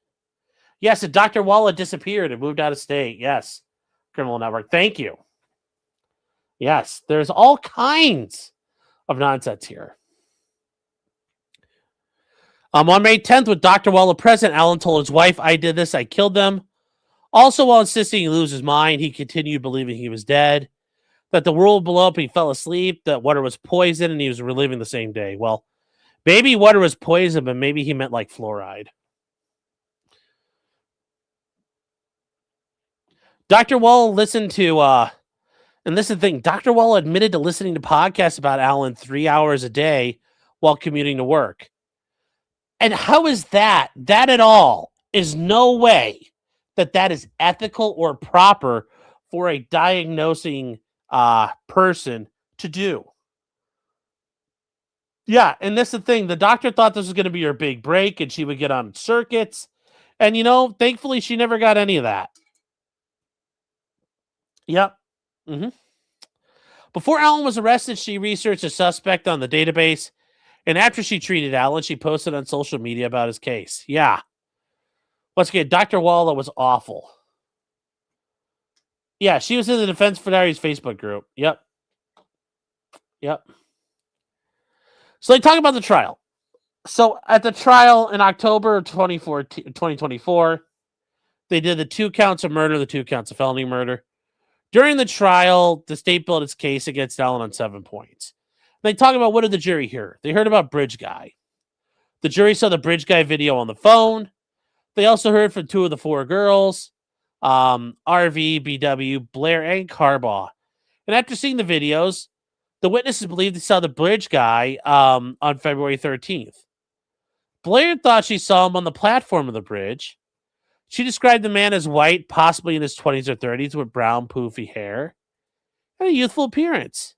Yes, and Dr. Walla disappeared and moved out of state. Yes. Criminal Network. Thank you. Yes, there's all kinds of nonsense here. On May 10th, with Dr. Walla present, Alan told his wife, "I did this, I killed them." Also, while insisting he lose his mind, he continued believing he was dead, that the world blew up, he fell asleep, that water was poison, and he was reliving the same day. Well, maybe water was poison, but maybe he meant like fluoride. Dr. Walla listened to, and this is the thing, Dr. Walla admitted to listening to podcasts about Alan 3 hours a day while commuting to work. And how is that? That at all is no way that is ethical or proper for a diagnosing person to do. Yeah, and this is the thing. The doctor thought this was going to be her big break and she would get on circuits. And, thankfully she never got any of that. Yep. Before Alan was arrested, she researched a suspect on the database. And after she treated Alan, she posted on social media about his case. Yeah. Once again, Dr. Walla was awful. Yeah, she was in the Defense for Diaries Facebook group. Yep. So they talk about the trial. So at the trial in October 2024, they did the 2 counts of murder, the 2 counts of felony murder. During the trial, the state built its case against Alan on 7 points. They talk about, what did the jury hear? They heard about Bridge Guy. The jury saw the Bridge Guy video on the phone. They also heard from 2 of the 4 girls, RV, BW, Blair, and Carbaugh. And after seeing the videos, the witnesses believed they saw the Bridge Guy on February 13th. Blair thought she saw him on the platform of the bridge. She described the man as white, possibly in his 20s or 30s, with brown, poofy hair and a youthful appearance.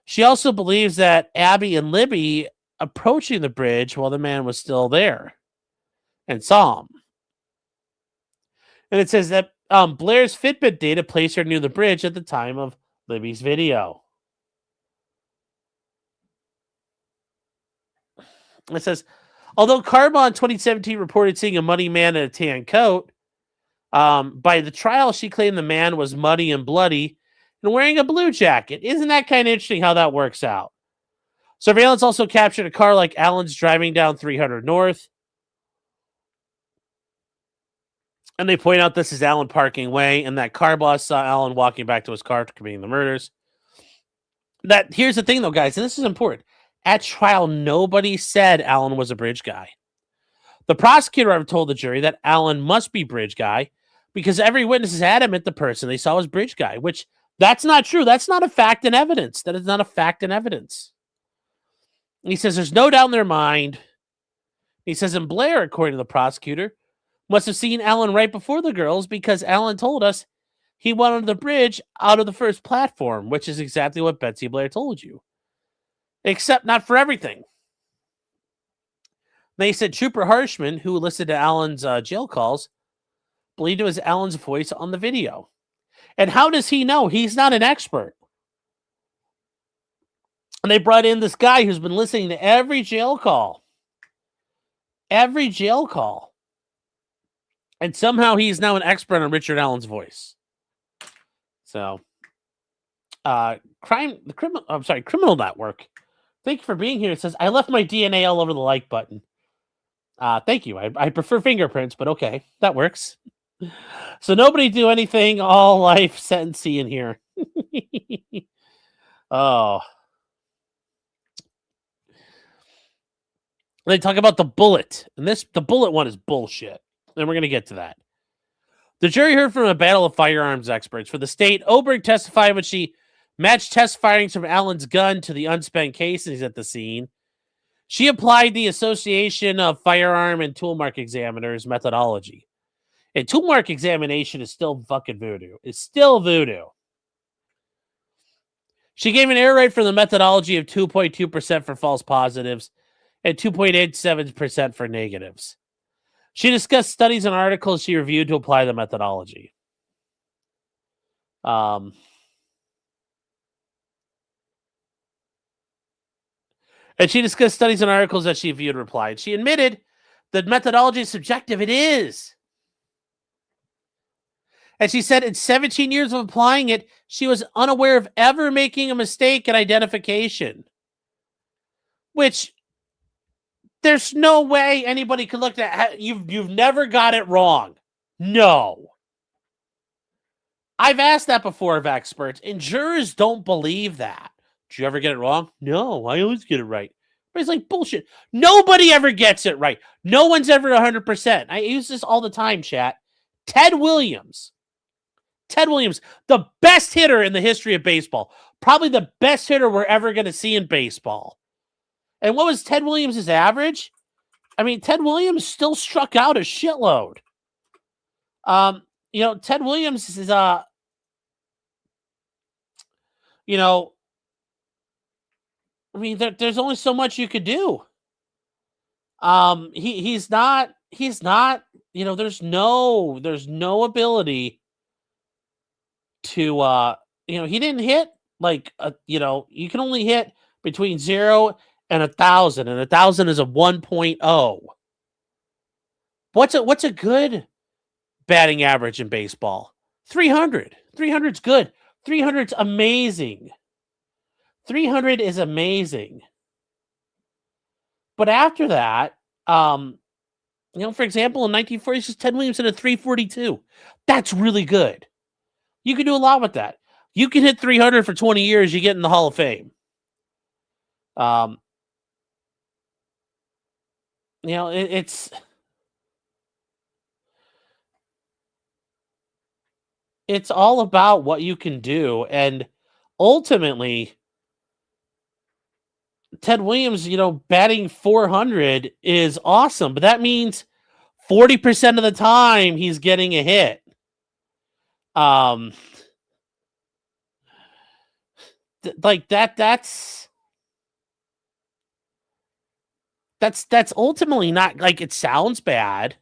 She also believes that Abby and Libby approaching the bridge while the man was still there and saw him. And it says that Blair's Fitbit data placed her near the bridge at the time of Libby's video. It says, although Carbaugh in 2017 reported seeing a muddy man in a tan coat, by the trial, she claimed the man was muddy and bloody and wearing a blue jacket. Isn't that kind of interesting how that works out? Surveillance also captured a car like Alan's driving down 300 North. And they point out this is Alan parking away, and that Carbaugh saw Alan walking back to his car after committing the murders. Here's the thing, though, guys, and this is important. At trial, nobody said Alan was a Bridge Guy. The prosecutor ever told the jury that Alan must be Bridge Guy because every witness is adamant the person they saw was Bridge Guy, which that's not true. That's not a fact in evidence. That is not a fact in evidence. He says there's no doubt in their mind. He says, and Blair, according to the prosecutor, must have seen Alan right before the girls because Alan told us he went under the bridge out of the first platform, which is exactly what Betsy Blair told you. Except not for everything. They said Trooper Harshman, who listened to Alan's jail calls, believed it was Alan's voice on the video. And how does he know? He's not an expert. And they brought in this guy who's been listening to every jail call. Every jail call. And somehow he's now an expert on Richard Allen's voice. So, Criminal Network. Thank you for being here. It says, I left my DNA all over the like button. Thank you. I prefer fingerprints, but okay. That works. So nobody do anything. All life sentencing in here. Oh. They talk about the bullet. And the bullet one is bullshit. And we're going to get to that. The jury heard from a battle of firearms experts. For the state, Oberg testified when she matched test firings from Allen's gun to the unspent casings at the scene. She applied the Association of Firearm and Toolmark Examiners methodology. And toolmark examination is still fucking voodoo. It's still voodoo. She gave an error rate for the methodology of 2.2% for false positives and 2.87% for negatives. She discussed studies and articles she reviewed to apply the methodology. And she discussed studies and articles that she viewed and replied. She admitted that methodology is subjective. It is. And she said in 17 years of applying it, she was unaware of ever making a mistake in identification. Which, there's no way anybody could look at. You've never got it wrong. No. I've asked that before of experts, and jurors don't believe that. Did you ever get it wrong? No, I always get it right. But it's like, bullshit. Nobody ever gets it right. No one's ever 100%. I use this all the time, chat. Ted Williams, the best hitter in the history of baseball. Probably the best hitter we're ever going to see in baseball. And what was Ted Williams' average? I mean, Ted Williams still struck out a shitload. Ted Williams is, there's only so much you could do. He's not, there's no ability to, he didn't hit you can only hit between 0 and 1,000, and 1,000 is a 1.0. What's a good batting average in baseball? 300. 300's good. 300's amazing. 300 is amazing. But after that, for example, in 1940s, Ted Williams hit a 342. That's really good. You can do a lot with that. You can hit 300 for 20 years, you get in the Hall of Fame. It's all about what you can do, and ultimately, Ted Williams, batting 400 is awesome, but that means 40% of the time he's getting a hit. That's ultimately not, like, it sounds bad,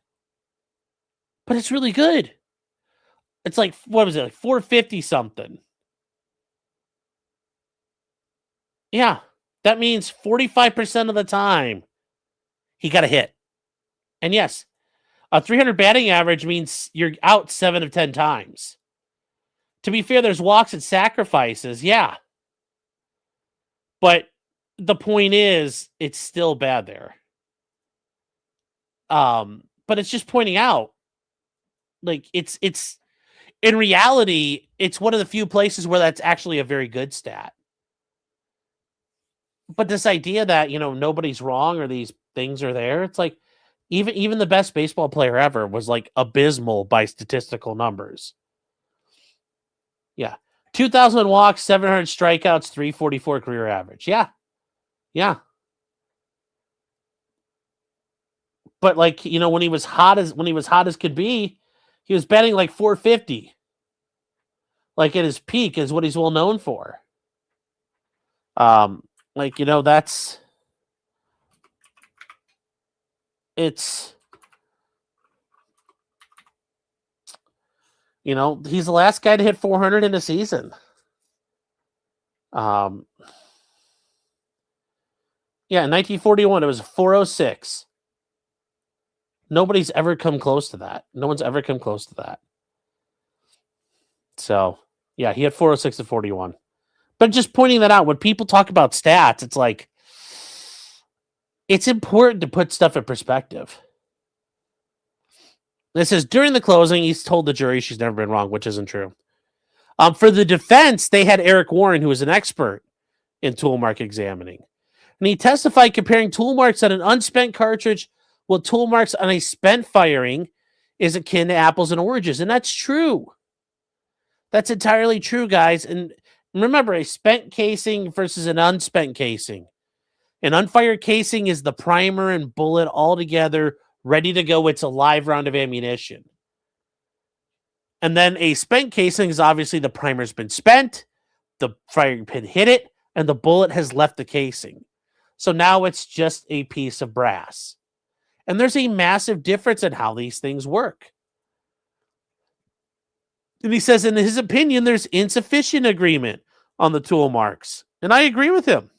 but it's really good. It's like, what was it, like 450 something? Yeah, that means 45% of the time he got a hit. And yes, a 300 batting average means you're out 7 of 10 times. To be fair, there's walks and sacrifices, yeah. But the point is, it's still bad there. But it's just pointing out, like, it's in reality, it's one of the few places where that's actually a very good stat. But this idea that, nobody's wrong or these things are there, it's like, even the best baseball player ever was, like, abysmal by statistical numbers. Yeah. 2,000 walks, 700 strikeouts, 344 career average. Yeah. Yeah. But, like, when he was hot as could be, he was batting like 450. Like, at his peak is what he's well known for. That's, it's, he's the last guy to hit 400 in a season. In 1941, it was 406. Nobody's ever come close to that. No one's ever come close to that. So, yeah, he had 406 at 41. But just pointing that out, when people talk about stats, it's like, it's important to put stuff in perspective. It says, during the closing, he's told the jury she's never been wrong, which isn't true. For the defense, they had Eric Warren, who was an expert in tool mark examining. And he testified comparing tool marks on an unspent cartridge with tool marks on a spent firing is akin to apples and oranges. And that's true. That's entirely true, guys. And remember, a spent casing versus an unspent casing. An unfired casing is the primer and bullet all together, ready to go. It's a live round of ammunition. And then a spent casing is obviously the primer's been spent, the firing pin hit it, and the bullet has left the casing. So now it's just a piece of brass. And there's a massive difference in how these things work. And he says, in his opinion, there's insufficient agreement on the tool marks. And I agree with him.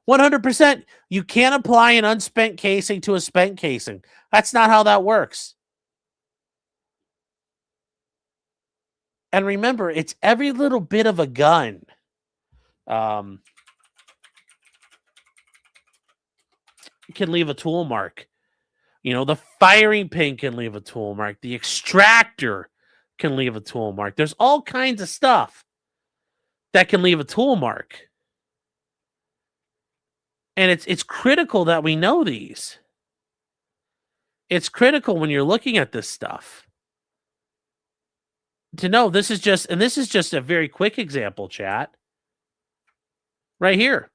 100%. You can't apply an unspent casing to a spent casing. That's not how that works. And remember, it's every little bit of a gun. Can leave a tool mark. The firing pin can leave a tool mark. The extractor can leave a tool mark. There's all kinds of stuff that can leave a tool mark. And it's critical that we know these. It's critical when you're looking at this stuff to know this is just a very quick example, chat. Right here.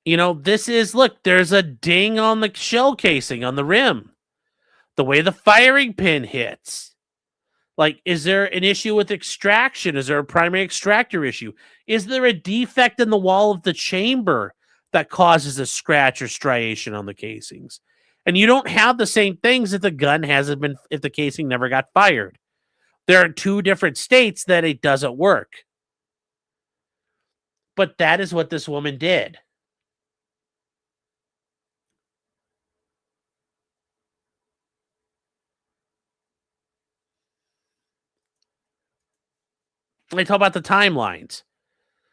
This is, look, there's a ding on the shell casing on the rim. The way the firing pin hits. Like, is there an issue with extraction? Is there a primary extractor issue? Is there a defect in the wall of the chamber that causes a scratch or striation on the casings? And you don't have the same things if the gun if the casing never got fired. There are two different states that it doesn't work. But that is what this woman did. They talk about the timelines.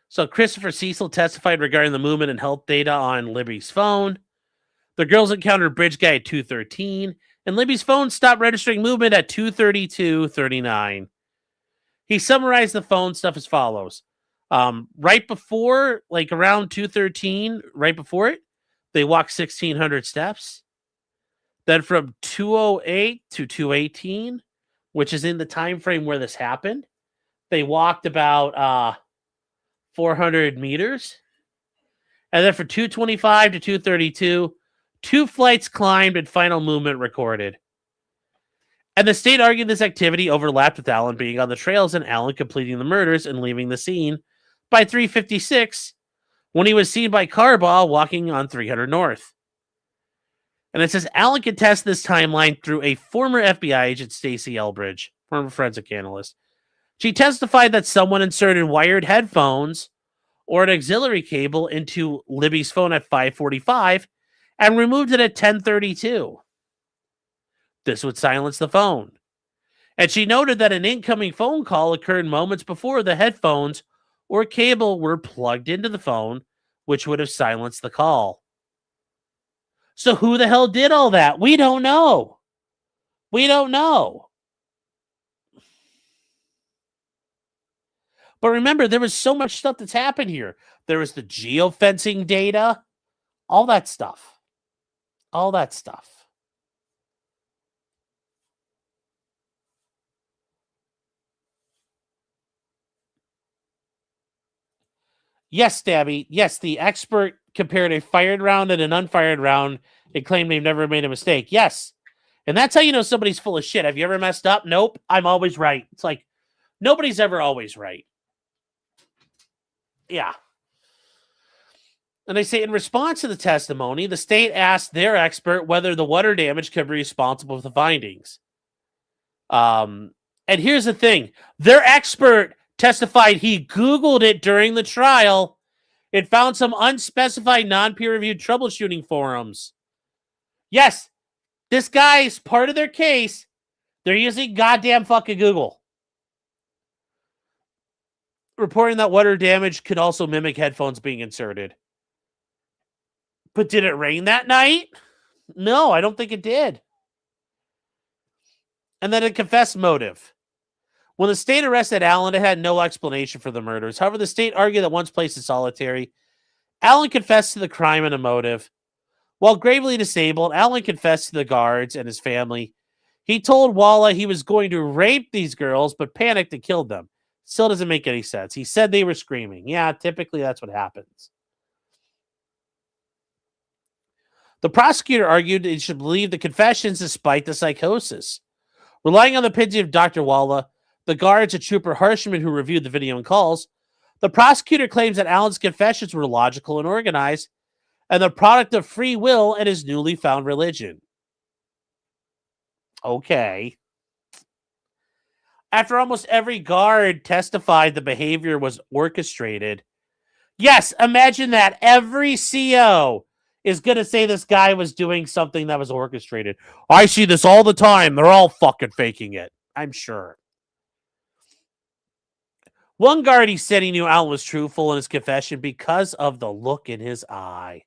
So Christopher Cecil testified regarding the movement and health data on Libby's phone. The girls encountered Bridge Guy at 2:13, and Libby's phone stopped registering movement at 2:32:39. He summarized the phone stuff as follows. Right before, like around 2:13, right before it, they walked 1,600 steps. Then from 2:08 to 2:18, which is in the time frame where this happened, they walked about 400 meters. And then from 2:25 to 2:32, 2 flights climbed and final movement recorded. And the state argued this activity overlapped with Allen being on the trails and Allen completing the murders and leaving the scene by 3:56 when he was seen by Carbaugh walking on 300 North. And it says Allen contests this timeline through a former FBI agent, Stacey Elbridge, former forensic analyst. She testified that someone inserted wired headphones or an auxiliary cable into Libby's phone at 5:45 and removed it at 10:32. This would silence the phone. And she noted that an incoming phone call occurred moments before the headphones or cable were plugged into the phone, which would have silenced the call. So who the hell did all that? We don't know. We don't know. But remember, there was so much stuff that's happened here. There was the geofencing data, all that stuff. All that stuff. Yes, Stabby. Yes, the expert compared a fired round and an unfired round and claimed they've never made a mistake. Yes. And that's how you know somebody's full of shit. Have you ever messed up? Nope. I'm always right. It's like, nobody's ever always right. Yeah. And they say in response to the testimony, the state asked their expert whether the water damage could be responsible for the findings. And here's the thing. Their expert testified he Googled it during the trial and found some unspecified non-peer-reviewed troubleshooting forums. Yes, this guy's part of their case. They're using goddamn fucking Google. Reporting that water damage could also mimic headphones being inserted. But did it rain that night? No, I don't think it did. And then a confessed motive. When the state arrested Allen, it had no explanation for the murders. However, the state argued that once placed in solitary, Allen confessed to the crime and a motive. While gravely disabled, Allen confessed to the guards and his family. He told Walla he was going to rape these girls, but panicked and killed them. Still doesn't make any sense. He said they were screaming. Yeah, typically that's what happens. The prosecutor argued that he should believe the confessions despite the psychosis. Relying on the opinion of Dr. Walla, the guards and Trooper Harshman who reviewed the video and calls, the prosecutor claims that Allen's confessions were logical and organized, and the product of free will and his newly found religion. Okay. After almost every guard testified the behavior was orchestrated. Yes, imagine that. Every CO is going to say this guy was doing something that was orchestrated. I see this all the time. They're all fucking faking it. I'm sure. One guard, he said he knew Allen was truthful in his confession because of the look in his eye.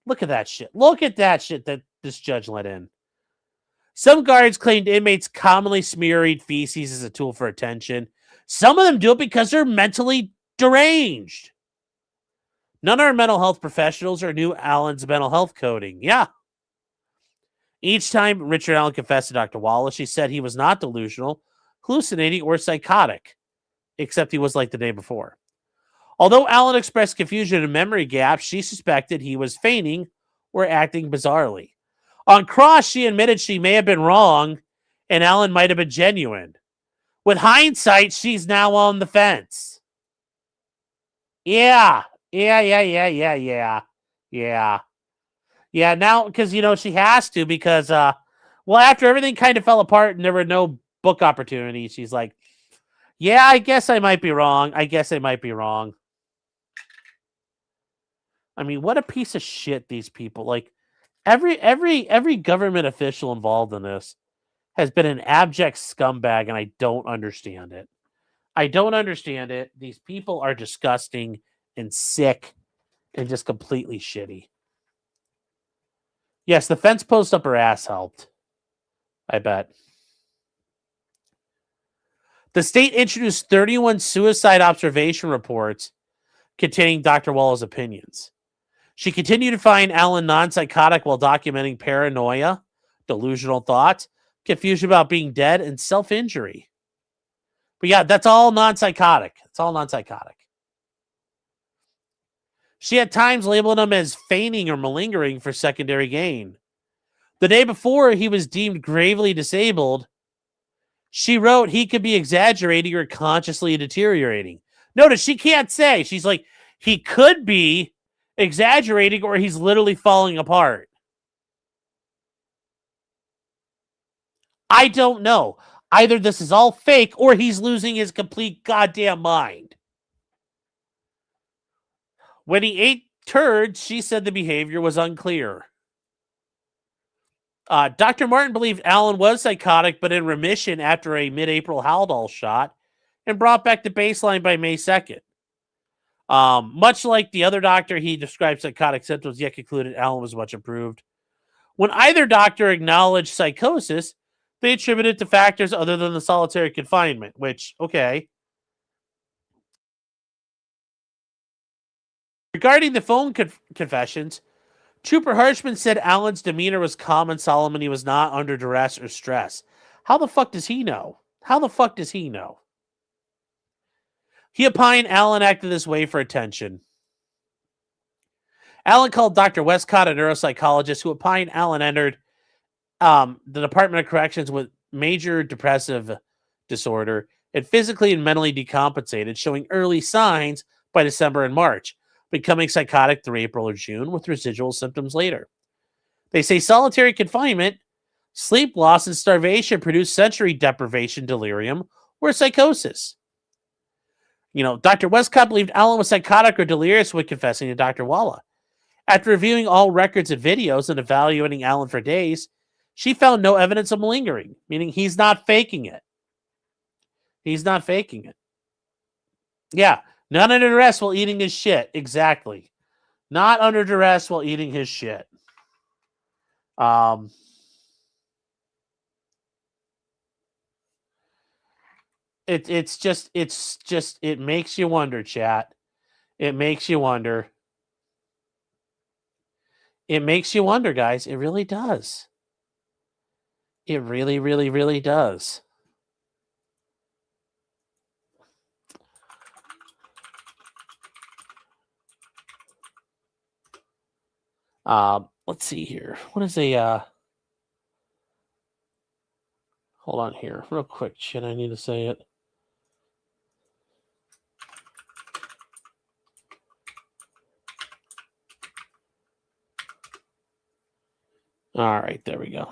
Look at that shit. Look at that shit that this judge let in. Some guards claimed inmates commonly smear or eat feces as a tool for attention. Some of them do it because they're mentally deranged. None are mental health professionals or knew Allen's mental health coding. Yeah. Each time Richard Allen confessed to Dr. Wallace, she said he was not delusional, hallucinating, or psychotic, except he was like the day before. Although Allen expressed confusion and memory gaps, she suspected he was feigning or acting bizarrely. On cross, she admitted she may have been wrong and Allen might have been genuine. With hindsight, she's now on the fence. Yeah, now, because, she has to because, after everything kind of fell apart and there were no book opportunities, she's like, yeah, I guess I might be wrong. I mean, what a piece of shit these people, like, every government official involved in this has been an abject scumbag, and I don't understand it. These people are disgusting and sick and just completely shitty. Yes, the fence post up her ass helped. I bet. The state introduced 31 suicide observation reports containing Dr. Wallace's opinions. She continued to find Allen non-psychotic while documenting paranoia, delusional thoughts, confusion about being dead, and self-injury. But yeah, that's all non-psychotic. She at times labeled him as feigning or malingering for secondary gain. The day before he was deemed gravely disabled, she wrote he could be exaggerating or consciously deteriorating. Notice she can't say. She's like, he could be exaggerating or he's literally falling apart. I don't know. Either this is all fake or he's losing his complete goddamn mind. When he ate turds, she said the behavior was unclear. Dr. Martin believed Allen was psychotic, but in remission after a mid-April Haldol shot and brought back to baseline by May 2nd. Much like the other doctor, he described psychotic symptoms, yet concluded Allen was much improved. When either doctor acknowledged psychosis, they attributed it to factors other than the solitary confinement, which, okay. Regarding the phone confessions, Trooper Hirschman said Allen's demeanor was calm and solemn and he was not under duress or stress. How the fuck does he know? He opined Allen acted this way for attention. Allen called Dr. Westcott, a neuropsychologist, who opined Allen entered the Department of Corrections with major depressive disorder and physically and mentally decompensated, showing early signs by December and March, becoming psychotic through April or June with residual symptoms later. They say solitary confinement, sleep loss, and starvation produce sensory deprivation, delirium, or psychosis. Dr. Westcott believed Allen was psychotic or delirious when confessing to Dr. Walla. After reviewing all records and videos and evaluating Allen for days, she found no evidence of malingering, meaning he's not faking it. Yeah, not under duress while eating his shit. Exactly. Not under duress while eating his shit. It's just it makes you wonder, chat. It makes you wonder. It makes you wonder, guys. It really does. It really, really, really does. let's see here. What is a hold on here, real quick. Shit, I need to say it. All right, there we go.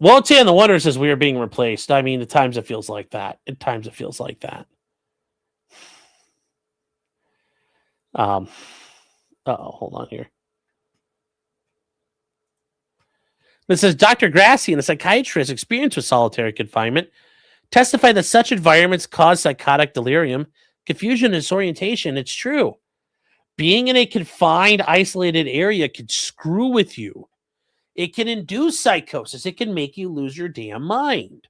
Walty and the Wonder says we are being replaced. I mean, at times it feels like that. At times it feels like that. Hold on here. This says Dr. Grassian, a psychiatrist experienced with solitary confinement, testified that such environments cause psychotic delirium, confusion, and disorientation. It's true. Being in a confined, isolated area can screw with you. It can induce psychosis. It can make you lose your damn mind.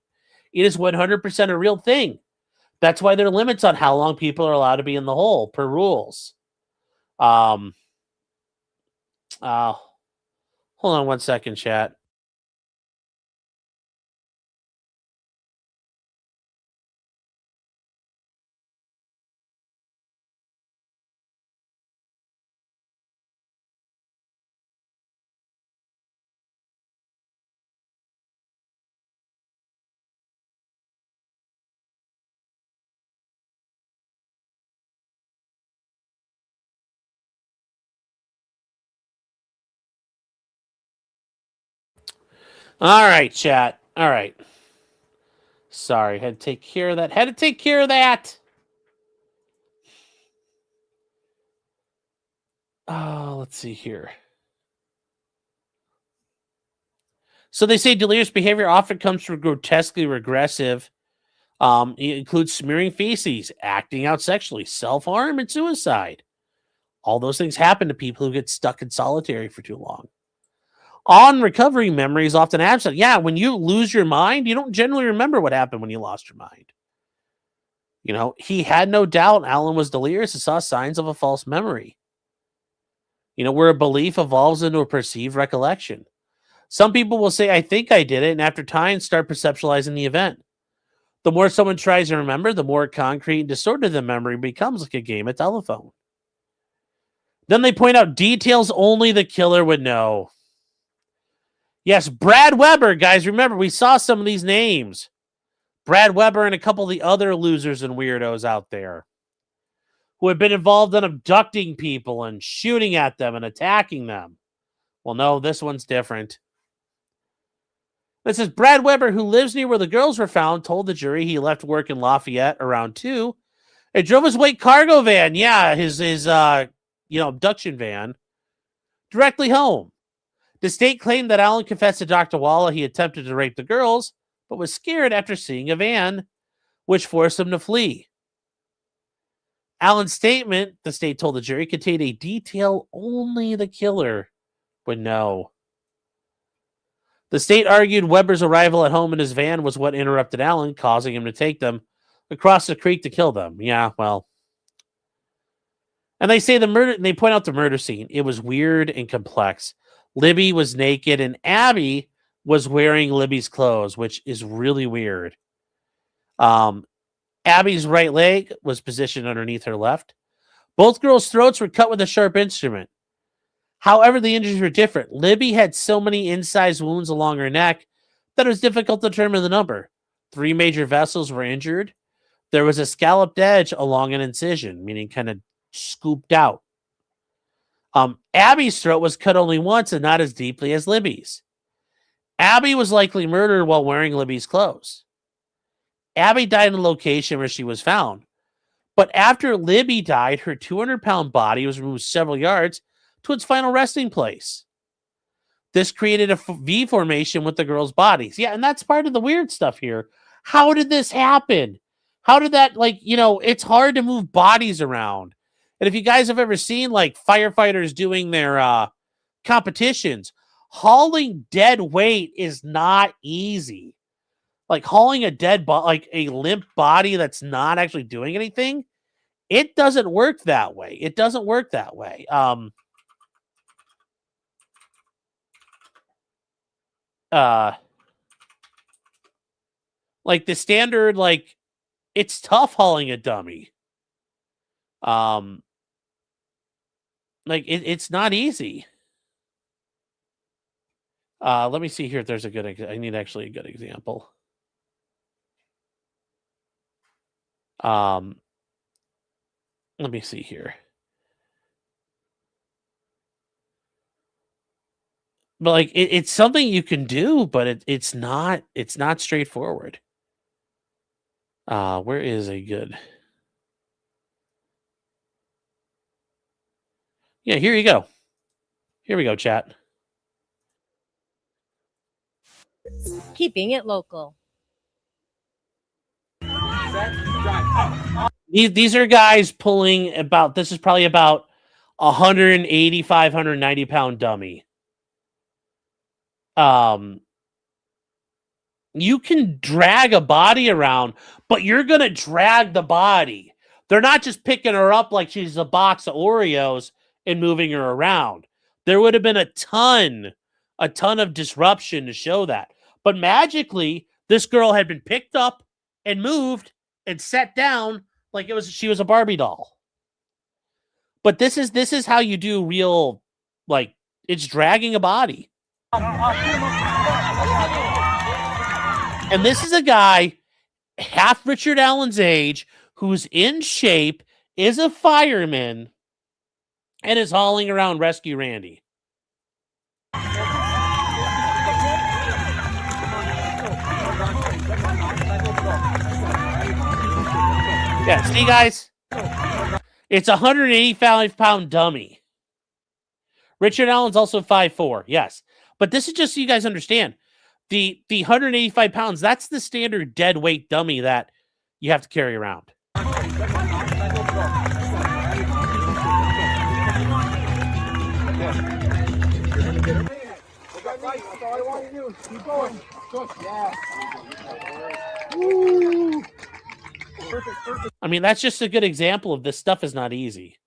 It is 100% a real thing. That's why there are limits on how long people are allowed to be in the hole per rules. Hold on one second, chat. All right, chat. All right. Sorry, had to take care of that. Oh, let's see here. So they say delirious behavior often comes from grotesquely regressive. It includes smearing feces, acting out sexually, self-harm, and suicide. All those things happen to people who get stuck in solitary for too long. On recovery, memory is often absent. Yeah, when you lose your mind, you don't generally remember what happened when you lost your mind. You know, he had no doubt Alan was delirious and saw signs of a false memory. You know, where a belief evolves into a perceived recollection. Some people will say, I think I did it, and after time, start perceptualizing the event. The more someone tries to remember, the more concrete and distorted the memory becomes, like a game of telephone. Then they point out details only the killer would know. Yes, Brad Weber, guys, remember, we saw some of these names. Brad Weber and a couple of the other losers and weirdos out there who have been involved in abducting people and shooting at them and attacking them. Well, no, this one's different. This is Brad Weber, who lives near where the girls were found, told the jury he left work in Lafayette around 2 and drove his white cargo van, his abduction van, directly home. The state claimed that Alan confessed to Dr. Walla he attempted to rape the girls, but was scared after seeing a van, which forced him to flee. Alan's statement, the state told the jury, contained a detail only the killer would know. The state argued Weber's arrival at home in his van was what interrupted Alan, causing him to take them across the creek to kill them. Yeah, well. And they say they point out the murder scene. It was weird and complex. Libby was naked and Abby was wearing Libby's clothes, which is really weird. Abby's right leg was positioned underneath her left. Both girls' throats were cut with a sharp instrument. However, the injuries were different. Libby had so many incised wounds along her neck that it was difficult to determine the number. 3 major vessels were injured. There was a scalloped edge along an incision, meaning kind of scooped out. Abby's throat was cut only once and not as deeply as Libby's. Abby was likely murdered while wearing Libby's clothes. Abby died in the location where she was found. But after Libby died, her 200-pound body was removed several yards to its final resting place. This created a V formation with the girls' bodies. Yeah, and that's part of the weird stuff here. How did this happen? How did that, it's hard to move bodies around. And if you guys have ever seen, firefighters doing their competitions, hauling dead weight is not easy. Hauling a dead body, a limp body that's not actually doing anything, it doesn't work that way. It doesn't work that way. The standard, it's tough hauling a dummy. Like it's not easy. Let me see here if there's a good. I need actually a good example. Let me see here. But like it's something you can do, but it's not straightforward. Where is a good? Yeah, here you go. Here we go, chat. Keeping it local. These are guys pulling about. This is probably about 185, 190 pound dummy. You can drag a body around, but you're gonna drag the body. They're not just picking her up like she's a box of Oreos and moving her around. There would have been a ton of disruption to show that. But magically, this girl had been picked up and moved and set down like she was a Barbie doll. But this is how you do real, like, it's dragging a body. And this is a guy half Richard Allen's age who's in shape, is a fireman, and is hauling around Rescue Randy. Yeah, see, guys? It's a 185-pound dummy. Richard Allen's also 5'4", yes. But this is just so you guys understand. The 185 pounds, that's the standard dead weight dummy that you have to carry around. I mean, that's just a good example of this stuff is not easy.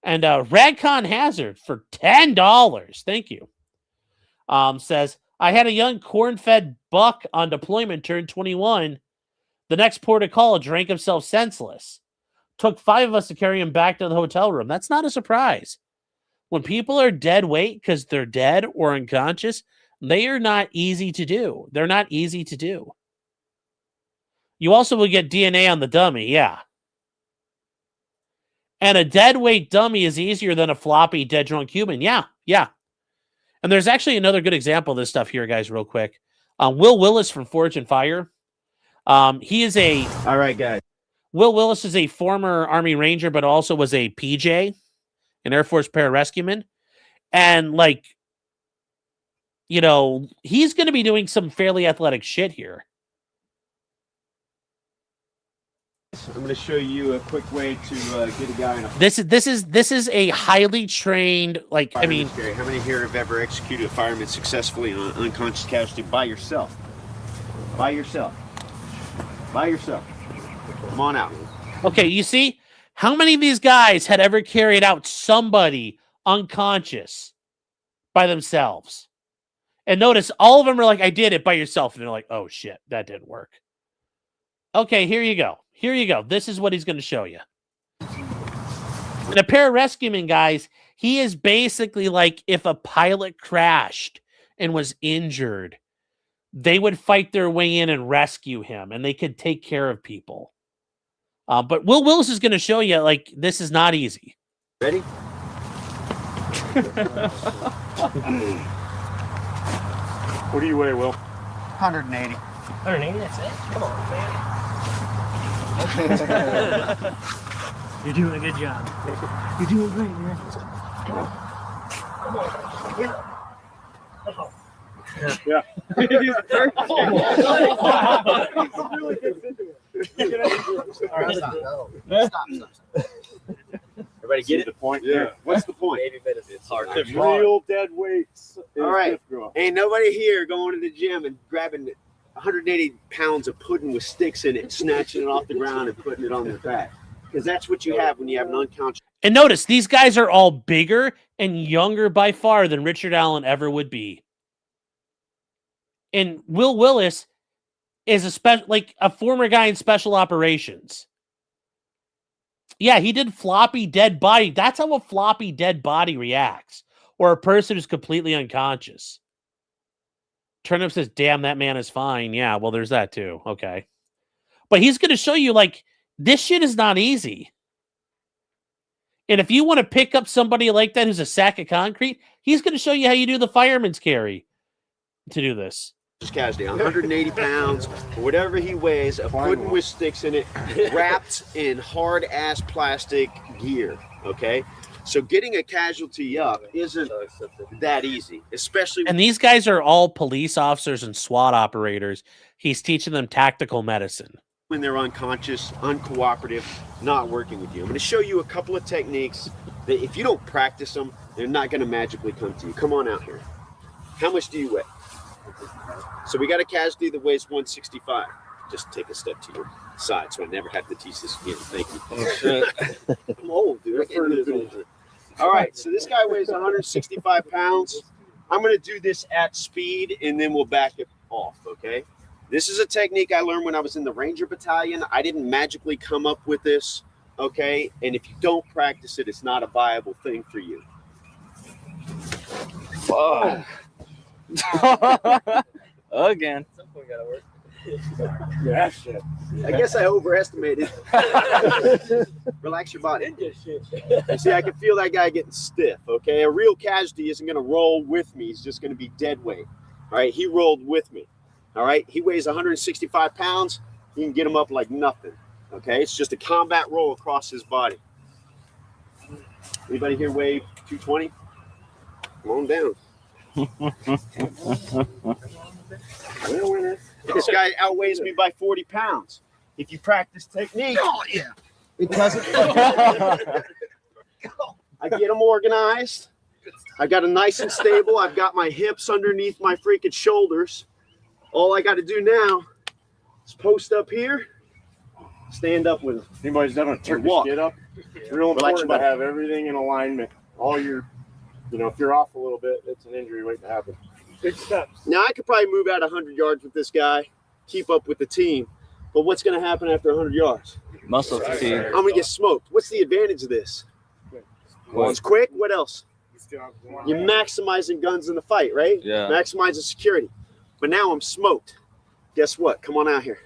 And Radcon Hazard for $10, thank you, says, I had a young corn-fed buck on deployment turn 21. The next port of call drank himself senseless. Took 5 of us to carry him back to the hotel room. That's not a surprise. When people are dead weight because they're dead or unconscious, they are not easy to do. They're not easy to do. You also will get DNA on the dummy, yeah. And a dead weight dummy is easier than a floppy dead drunk human. Yeah, yeah. And there's actually another good example of this stuff here, guys, real quick. Will Willis from Forge and Fire. He is a... All right, guys. Will Willis is a former Army Ranger, but also was a PJ, an Air Force pararescueman. And, like, you know, he's going to be doing some fairly athletic shit here. I'm going to show you a quick way to get a guy in a... This is a highly trained, like, I mean... How many here have ever executed a fireman successfully on an unconscious casualty by yourself? By yourself. By yourself. Come on out. Okay, you see? How many of these guys had ever carried out somebody unconscious by themselves? And notice, all of them are like, I did it by yourself. And they're like, oh, shit, that didn't work. Okay, here you go. Here you go. This is what he's going to show you. And a pararescueman, guys, he is basically like if a pilot crashed and was injured, they would fight their way in and rescue him, and they could take care of people. But Will Willis is going to show you, like, this is not easy. Ready? What do you weigh, Will? 180. 180, that's it? Come on, man. You're doing a good job. You're doing great, man. Come on. Come on. Yeah. Stop. Everybody get it? The point? Yeah. What's the point? It's hard. Real dead weights. All right. Ain't nobody here going to the gym and grabbing 180 pounds of pudding with sticks in it, snatching it off the ground and putting it on their back. Because that's what you have when you have an unconscious. And notice, these guys are all bigger and younger by far than Richard Allen ever would be. And Will Willis is a former guy in special operations. Yeah, he did floppy dead body. That's how a floppy dead body reacts, or a person who's completely unconscious. Turnip says, "Damn, that man is fine." Yeah, well, there's that too. Okay, but he's going to show you like this shit is not easy. And if you want to pick up somebody like that who's a sack of concrete, he's going to show you how you do the fireman's carry to do this. Casualty, 180 pounds, or whatever he weighs, a pudding with sticks in it, wrapped in hard ass plastic gear. Okay, so getting a casualty up isn't that easy, especially. And these guys are all police officers and SWAT operators. He's teaching them tactical medicine. When they're unconscious, uncooperative, not working with you. I'm going to show you a couple of techniques that if you don't practice them, they're not going to magically come to you. Come on out here. How much do you weigh? So we got a casualty that weighs 165. Just take a step to your side so I never have to teach this again. Thank you. Oh, shit. I'm old, dude. I can't do this. All right, so this guy weighs 165 pounds. I'm going to do this at speed, and then we'll back it off, okay? This is a technique I learned when I was in the Ranger Battalion. I didn't magically come up with this, okay? And if you don't practice it, it's not a viable thing for you. Fuck. Again. Yeah, shit. I guess I overestimated. Relax your body. You see, I can feel that guy getting stiff, okay? A real casualty isn't going to roll with me. He's just going to be dead weight. All right, he rolled with me. All right, he weighs 165 pounds. You can get him up like nothing, okay? It's just a combat roll across his body. Anybody here weigh 220? Come on down. This guy outweighs me by 40 pounds. If you practice technique, it doesn't. I get them organized. I got them nice and stable. I've got my hips underneath my freaking shoulders. All I got to do now is post up here, stand up with them. Anybody's done a turkey skid up? It's real important to have everything in alignment. All your, if you're off a little bit, it's an injury waiting to happen. Big steps. Now, I could probably move out 100 yards with this guy, keep up with the team. But what's going to happen after 100 yards? Muscle fatigue. I'm going to get smoked. What's the advantage of this? Well, it's quick. What else? You're maximizing guns in the fight, right? Yeah. Maximizing security. But now I'm smoked. Guess what? Come on out here.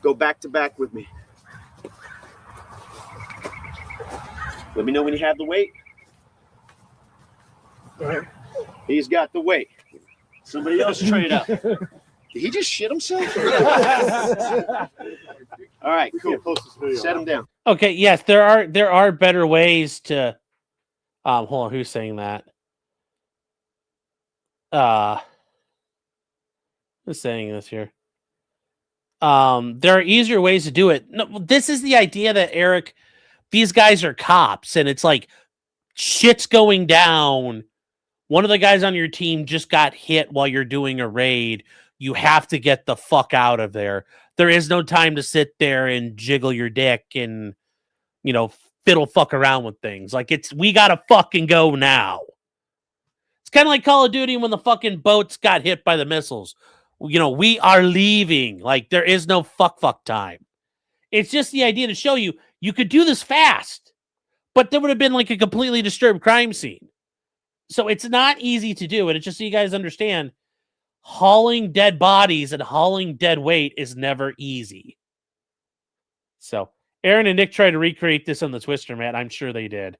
Go back to back with me. Let me know when you have the weight. He's got the weight. Somebody else trade up. Did he just shit himself? All right, cool. Set him down. Okay, yes, there are better ways to. Hold on, who's saying that? Who's saying this here? There are easier ways to do it. No, this is the idea that Eric, these guys are cops, and it's like shit's going down. One of the guys on your team just got hit while you're doing a raid. You have to get the fuck out of there. There is no time to sit there and jiggle your dick and, fiddle fuck around with things. Like, we gotta fucking go now. It's kind of like Call of Duty when the fucking boats got hit by the missiles. We are leaving. Like, there is no fuck time. It's just the idea to show you could do this fast, but there would have been like a completely disturbed crime scene. So it's not easy to do. And it's just so you guys understand, hauling dead bodies and hauling dead weight is never easy. So Aaron and Nick tried to recreate this on the Twister mat. I'm sure they did.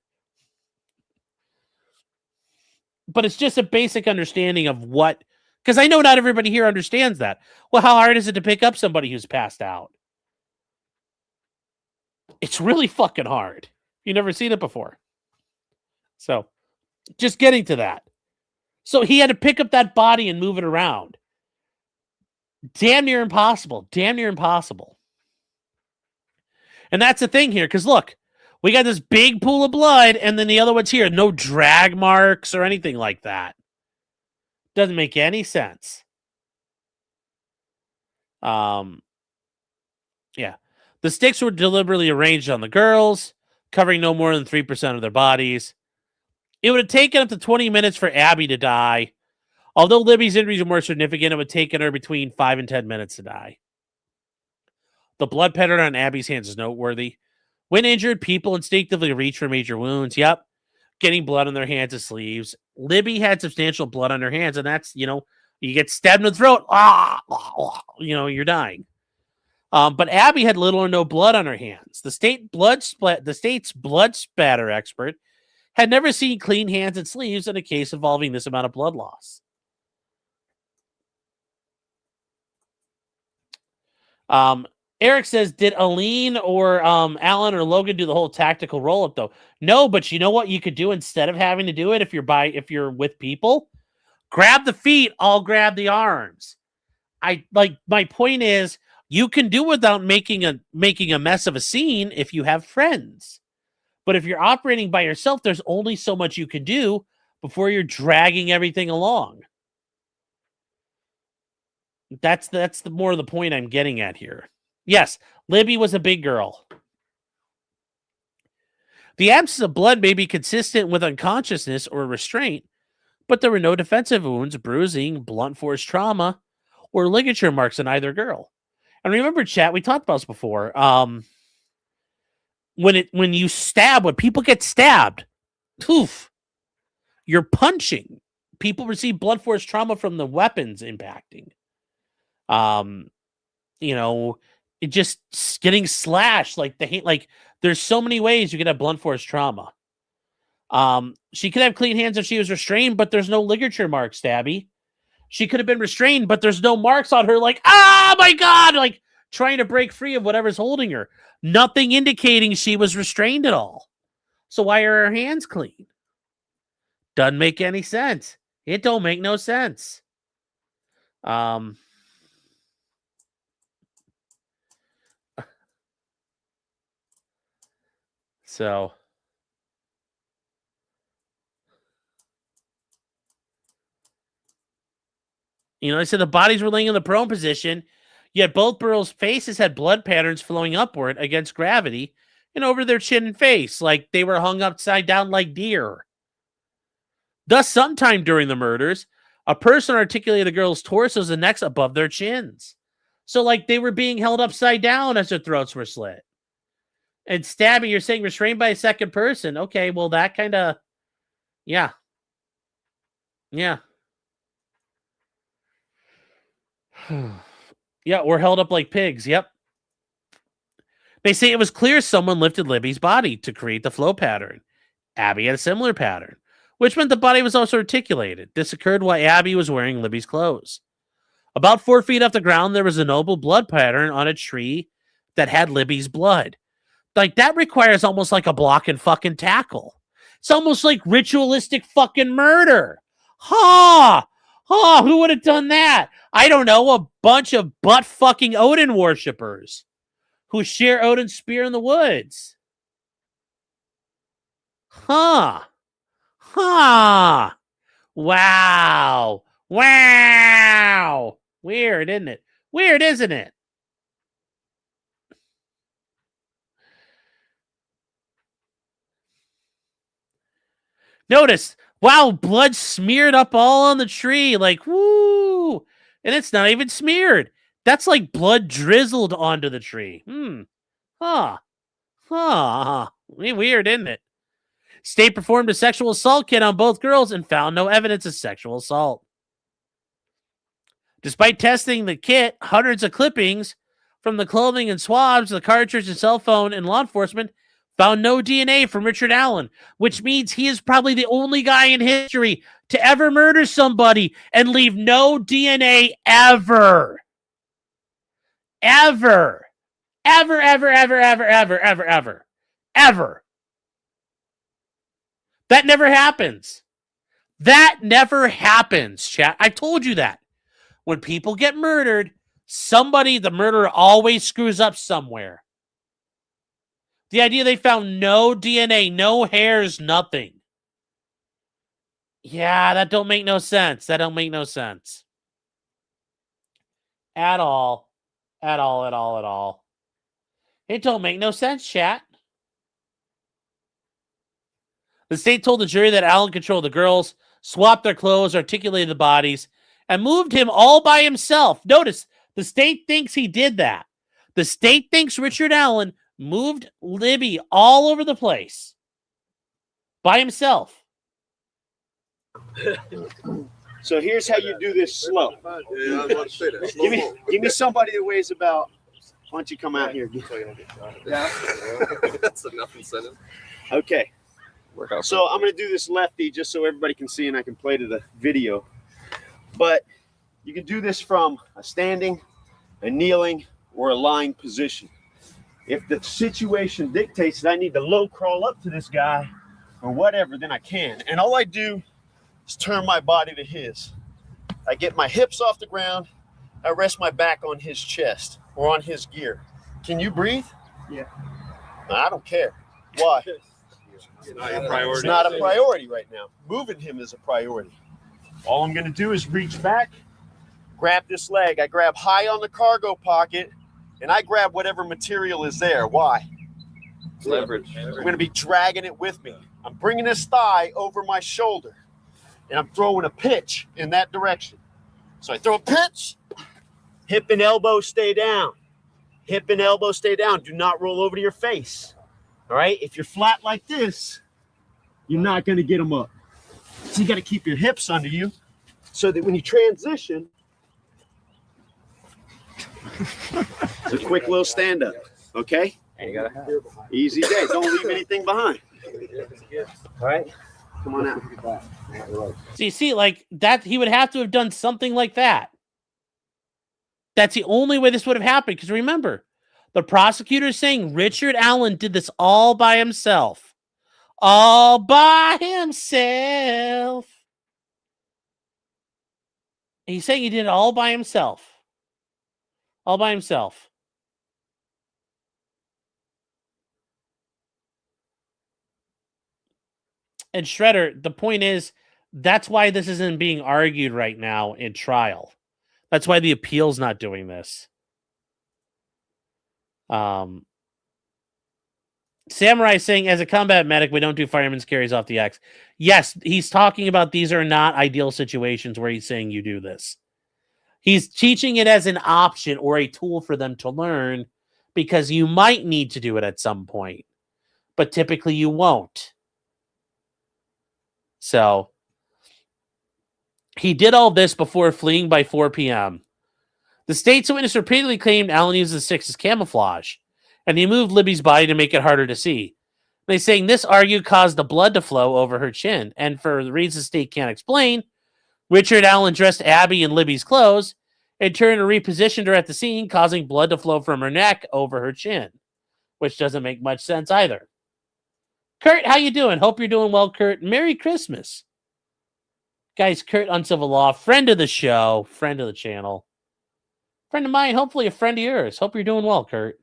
But it's just a basic understanding of what, because I know not everybody here understands that. Well, how hard is it to pick up somebody who's passed out? It's really fucking hard. You've never seen it before. So just getting to that. So he had to pick up that body and move it around. Damn near impossible. Damn near impossible. And that's the thing here, because look, we got this big pool of blood, and then the other one's here. No drag marks or anything like that. Doesn't make any sense. Yeah. The sticks were deliberately arranged on the girls, covering no more than 3% of their bodies. It would have taken up to 20 minutes for Abby to die. Although Libby's injuries were more significant, it would have taken her between 5 and 10 minutes to die. The blood pattern on Abby's hands is noteworthy. When injured, people instinctively reach for major wounds. Yep. Getting blood on their hands and sleeves. Libby had substantial blood on her hands, and that's, you get stabbed in the throat. You're dying. But Abby had little or no blood on her hands. The state's blood spatter expert had never seen clean hands and sleeves in a case involving this amount of blood loss. Eric says, did Aline or Alan or Logan do the whole tactical roll-up, though? No, but you know what you could do instead of having to do it if you're with people? Grab the feet, I'll grab the arms. My point is, you can do without making a mess of a scene if you have friends. But if you're operating by yourself, there's only so much you can do before you're dragging everything along. That's the more of the point I'm getting at here. Yes, Libby was a big girl. The absence of blood may be consistent with unconsciousness or restraint, but there were no defensive wounds, bruising, blunt force trauma, or ligature marks in either girl. And remember, chat, we talked about this before. When people get stabbed, poof, you're punching. People receive blunt force trauma from the weapons impacting. It just getting slashed, there's so many ways you could have blunt force trauma. She could have clean hands if she was restrained, but there's no ligature marks, Stabby. She could have been restrained, but there's no marks on her, oh my God, trying to break free of whatever's holding her. Nothing indicating she was restrained at all. So why are her hands clean? Doesn't make any sense. It don't make no sense. So, I said the bodies were laying in the prone position, yet both girls' faces had blood patterns flowing upward against gravity and over their chin and face, like they were hung upside down like deer. Thus, sometime during the murders, a person articulated the girls' torsos and necks above their chins. So, they were being held upside down as their throats were slit. And stabbing, you're saying restrained by a second person. Okay, well, that kind of, yeah. Yeah. Yeah, or held up like pigs. Yep. They say it was clear someone lifted Libby's body to create the flow pattern. Abby had a similar pattern, which meant the body was also articulated. This occurred while Abby was wearing Libby's clothes. About 4 feet off the ground, there was a noble blood pattern on a tree that had Libby's blood. That requires almost like a block and fucking tackle. It's almost like ritualistic fucking murder. Who would have done that? I don't know, a bunch of butt fucking Odin worshippers who share Odin's spear in the woods. Wow. Weird, isn't it? Weird, isn't it? Notice, wow, blood smeared up all on the tree. Woo! And it's not even smeared. That's like blood drizzled onto the tree. Weird, isn't it? State performed a sexual assault kit on both girls and found no evidence of sexual assault. Despite testing the kit, hundreds of clippings from the clothing and swabs, the cartridge and cell phone, and law enforcement found no DNA from Richard Allen, which means he is probably the only guy in history to ever murder somebody and leave no DNA ever. Ever. That never happens. That never happens, chat. I told you that. When people get murdered, the murderer always screws up somewhere. The idea they found no DNA, no hairs, nothing. Yeah, that don't make no sense. At all. It don't make no sense, chat. The state told the jury that Allen controlled the girls, swapped their clothes, articulated the bodies, and moved him all by himself. Notice, the state thinks he did that. The state thinks Richard Allen moved Libby all over the place by himself. So here's how you do this slow. Yeah, I was about to say that. Give me somebody that weighs about. Why don't you come out here? Yeah. That's enough incentive. Okay. Workout. So I'm going to do this lefty just so everybody can see and I can play to the video. But you can do this from a standing, a kneeling, or a lying position. If the situation dictates that I need to low crawl up to this guy or whatever, then I can. And all I do is turn my body to his. I get my hips off the ground. I rest my back on his chest or on his gear. Can you breathe? Yeah. I don't care. Why? It's not your priority. It's not a priority right now. Moving him is a priority. All I'm going to do is reach back, grab this leg. I grab high on the cargo pocket, and I grab whatever material is there. Why? Leverage. I'm going to be dragging it with me. I'm bringing this thigh over my shoulder, and I'm throwing a pitch in that direction. So I throw a pitch, hip and elbow stay down. Hip and elbow stay down. Do not roll over to your face. All right? If you're flat like this, you're not going to get them up. So you got to keep your hips under you so that when you transition, it's a quick little stand up. Okay? And you gotta have. Easy day. Don't leave anything behind. All right? Come on out. So you see, like that, he would have to have done something like that. That's the only way this would have happened. Because remember, the prosecutor is saying Richard Allen did this all by himself. All by himself. He's saying he did it all by himself. All by himself. And Shredder, the point is, that's why this isn't being argued right now in trial. That's why the appeal's not doing this. Samurai saying, as a combat medic, we don't do fireman's carries off the X. Yes, he's talking about these are not ideal situations where he's saying you do this. He's teaching it as an option or a tool for them to learn because you might need to do it at some point, but typically you won't. So he did all this before fleeing by 4 p.m. The state's witness repeatedly claimed Allen used the sticks as camouflage, and he moved Libby's body to make it harder to see. They saying this argued caused the blood to flow over her chin, and for the reasons the state can't explain, Richard Allen dressed Abby in Libby's clothes and turned and repositioned her at the scene, causing blood to flow from her neck over her chin, which doesn't make much sense either. Kurt, how you doing? Hope you're doing well, Kurt. Merry Christmas. Guys, Kurt Uncivil Law, friend of the show, friend of the channel. Friend of mine, hopefully a friend of yours. Hope you're doing well, Kurt.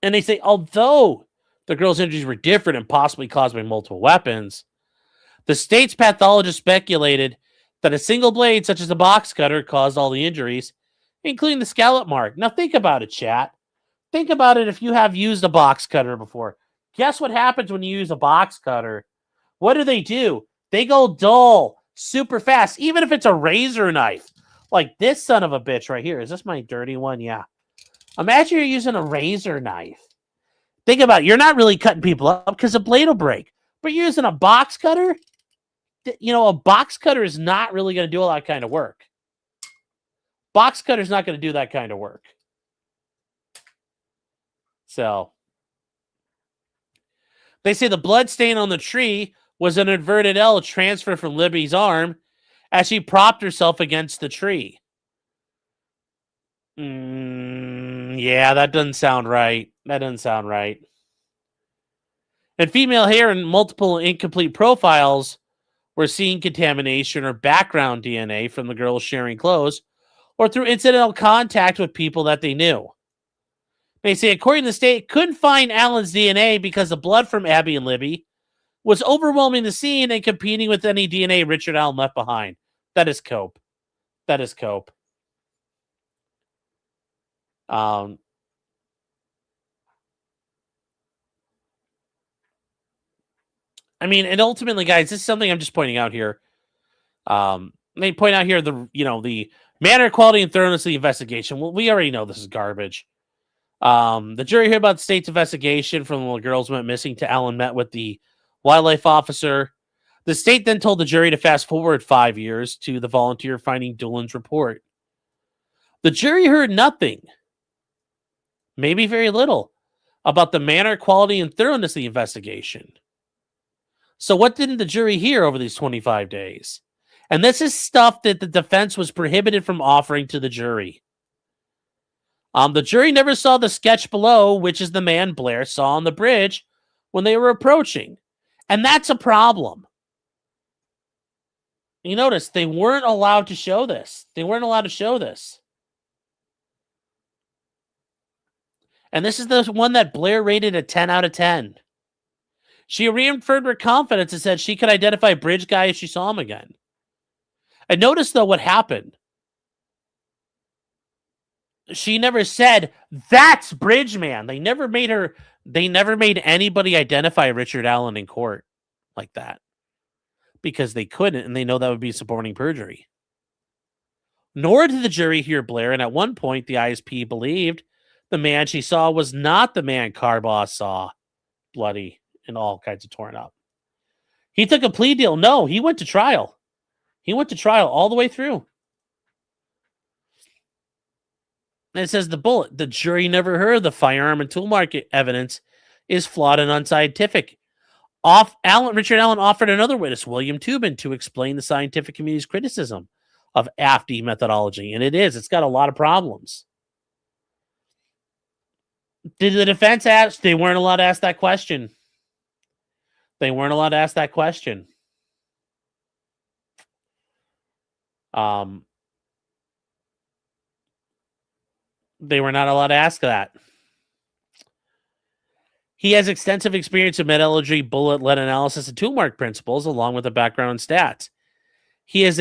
And they say, although the girl's injuries were different and possibly caused by multiple weapons, the state's pathologist speculated that a single blade, such as a box cutter, caused all the injuries, including the scallop mark. Now think about it, chat. Think about it if you have used a box cutter before. Guess what happens when you use a box cutter? What do? They go dull super fast, even if it's a razor knife. Like this son of a bitch right here. Is this my dirty one? Yeah. Imagine you're using a razor knife. Think about it. You're not really cutting people up because the blade will break. But you're using a box cutter? You know, a box cutter is not really going to do a lot of kind of work. Box cutter is not going to do that kind of work. So, they say the blood stain on the tree was an inverted L transferred from Libby's arm as she propped herself against the tree. Yeah, that doesn't sound right. And female hair and multiple incomplete profiles were seeing contamination or background DNA from the girls sharing clothes or through incidental contact with people that they knew. They say, according to the state, couldn't find Allen's DNA because the blood from Abby and Libby was overwhelming the scene and competing with any DNA Richard Allen left behind. That is cope. I mean, and ultimately, guys, this is something I'm just pointing out here. They point out here the manner, quality, and thoroughness of the investigation. Well, we already know this is garbage. The jury heard about the state's investigation from the little girls went missing to Allen met with the wildlife officer. The state then told the jury to fast forward 5 years to the volunteer finding Doolin's report. The jury heard nothing, maybe very little, about the manner, quality, and thoroughness of the investigation. So what didn't the jury hear over these 25 days? And this is stuff that the defense was prohibited from offering to the jury. The jury never saw the sketch below, which is the man Blair saw on the bridge when they were approaching. And that's a problem. You notice they weren't allowed to show this. They weren't allowed to show this. And this is the one that Blair rated a 10 out of 10. She reaffirmed her confidence and said she could identify Bridge Guy if she saw him again. And notice, though, what happened. She never said, that's Bridge Man. They never made anybody identify Richard Allen in court like that. Because they couldn't, and they know that would be supporting perjury. Nor did the jury hear Blair, and at one point, the ISP believed the man she saw was not the man Carbaugh saw, bloody and all kinds of torn up. He took a plea deal. No, he went to trial. He went to trial all the way through. And it says the bullet. The jury never heard the firearm and tool market evidence is flawed and unscientific. Richard Allen offered another witness, William Tubin, to explain the scientific community's criticism of AFD methodology. And it's got a lot of problems. Did the defense ask? They weren't allowed to ask that question. They weren't allowed to ask that question. They were not allowed to ask that. He has extensive experience in metallurgy, bullet lead analysis, and tool mark principles, along with a background in stats. He is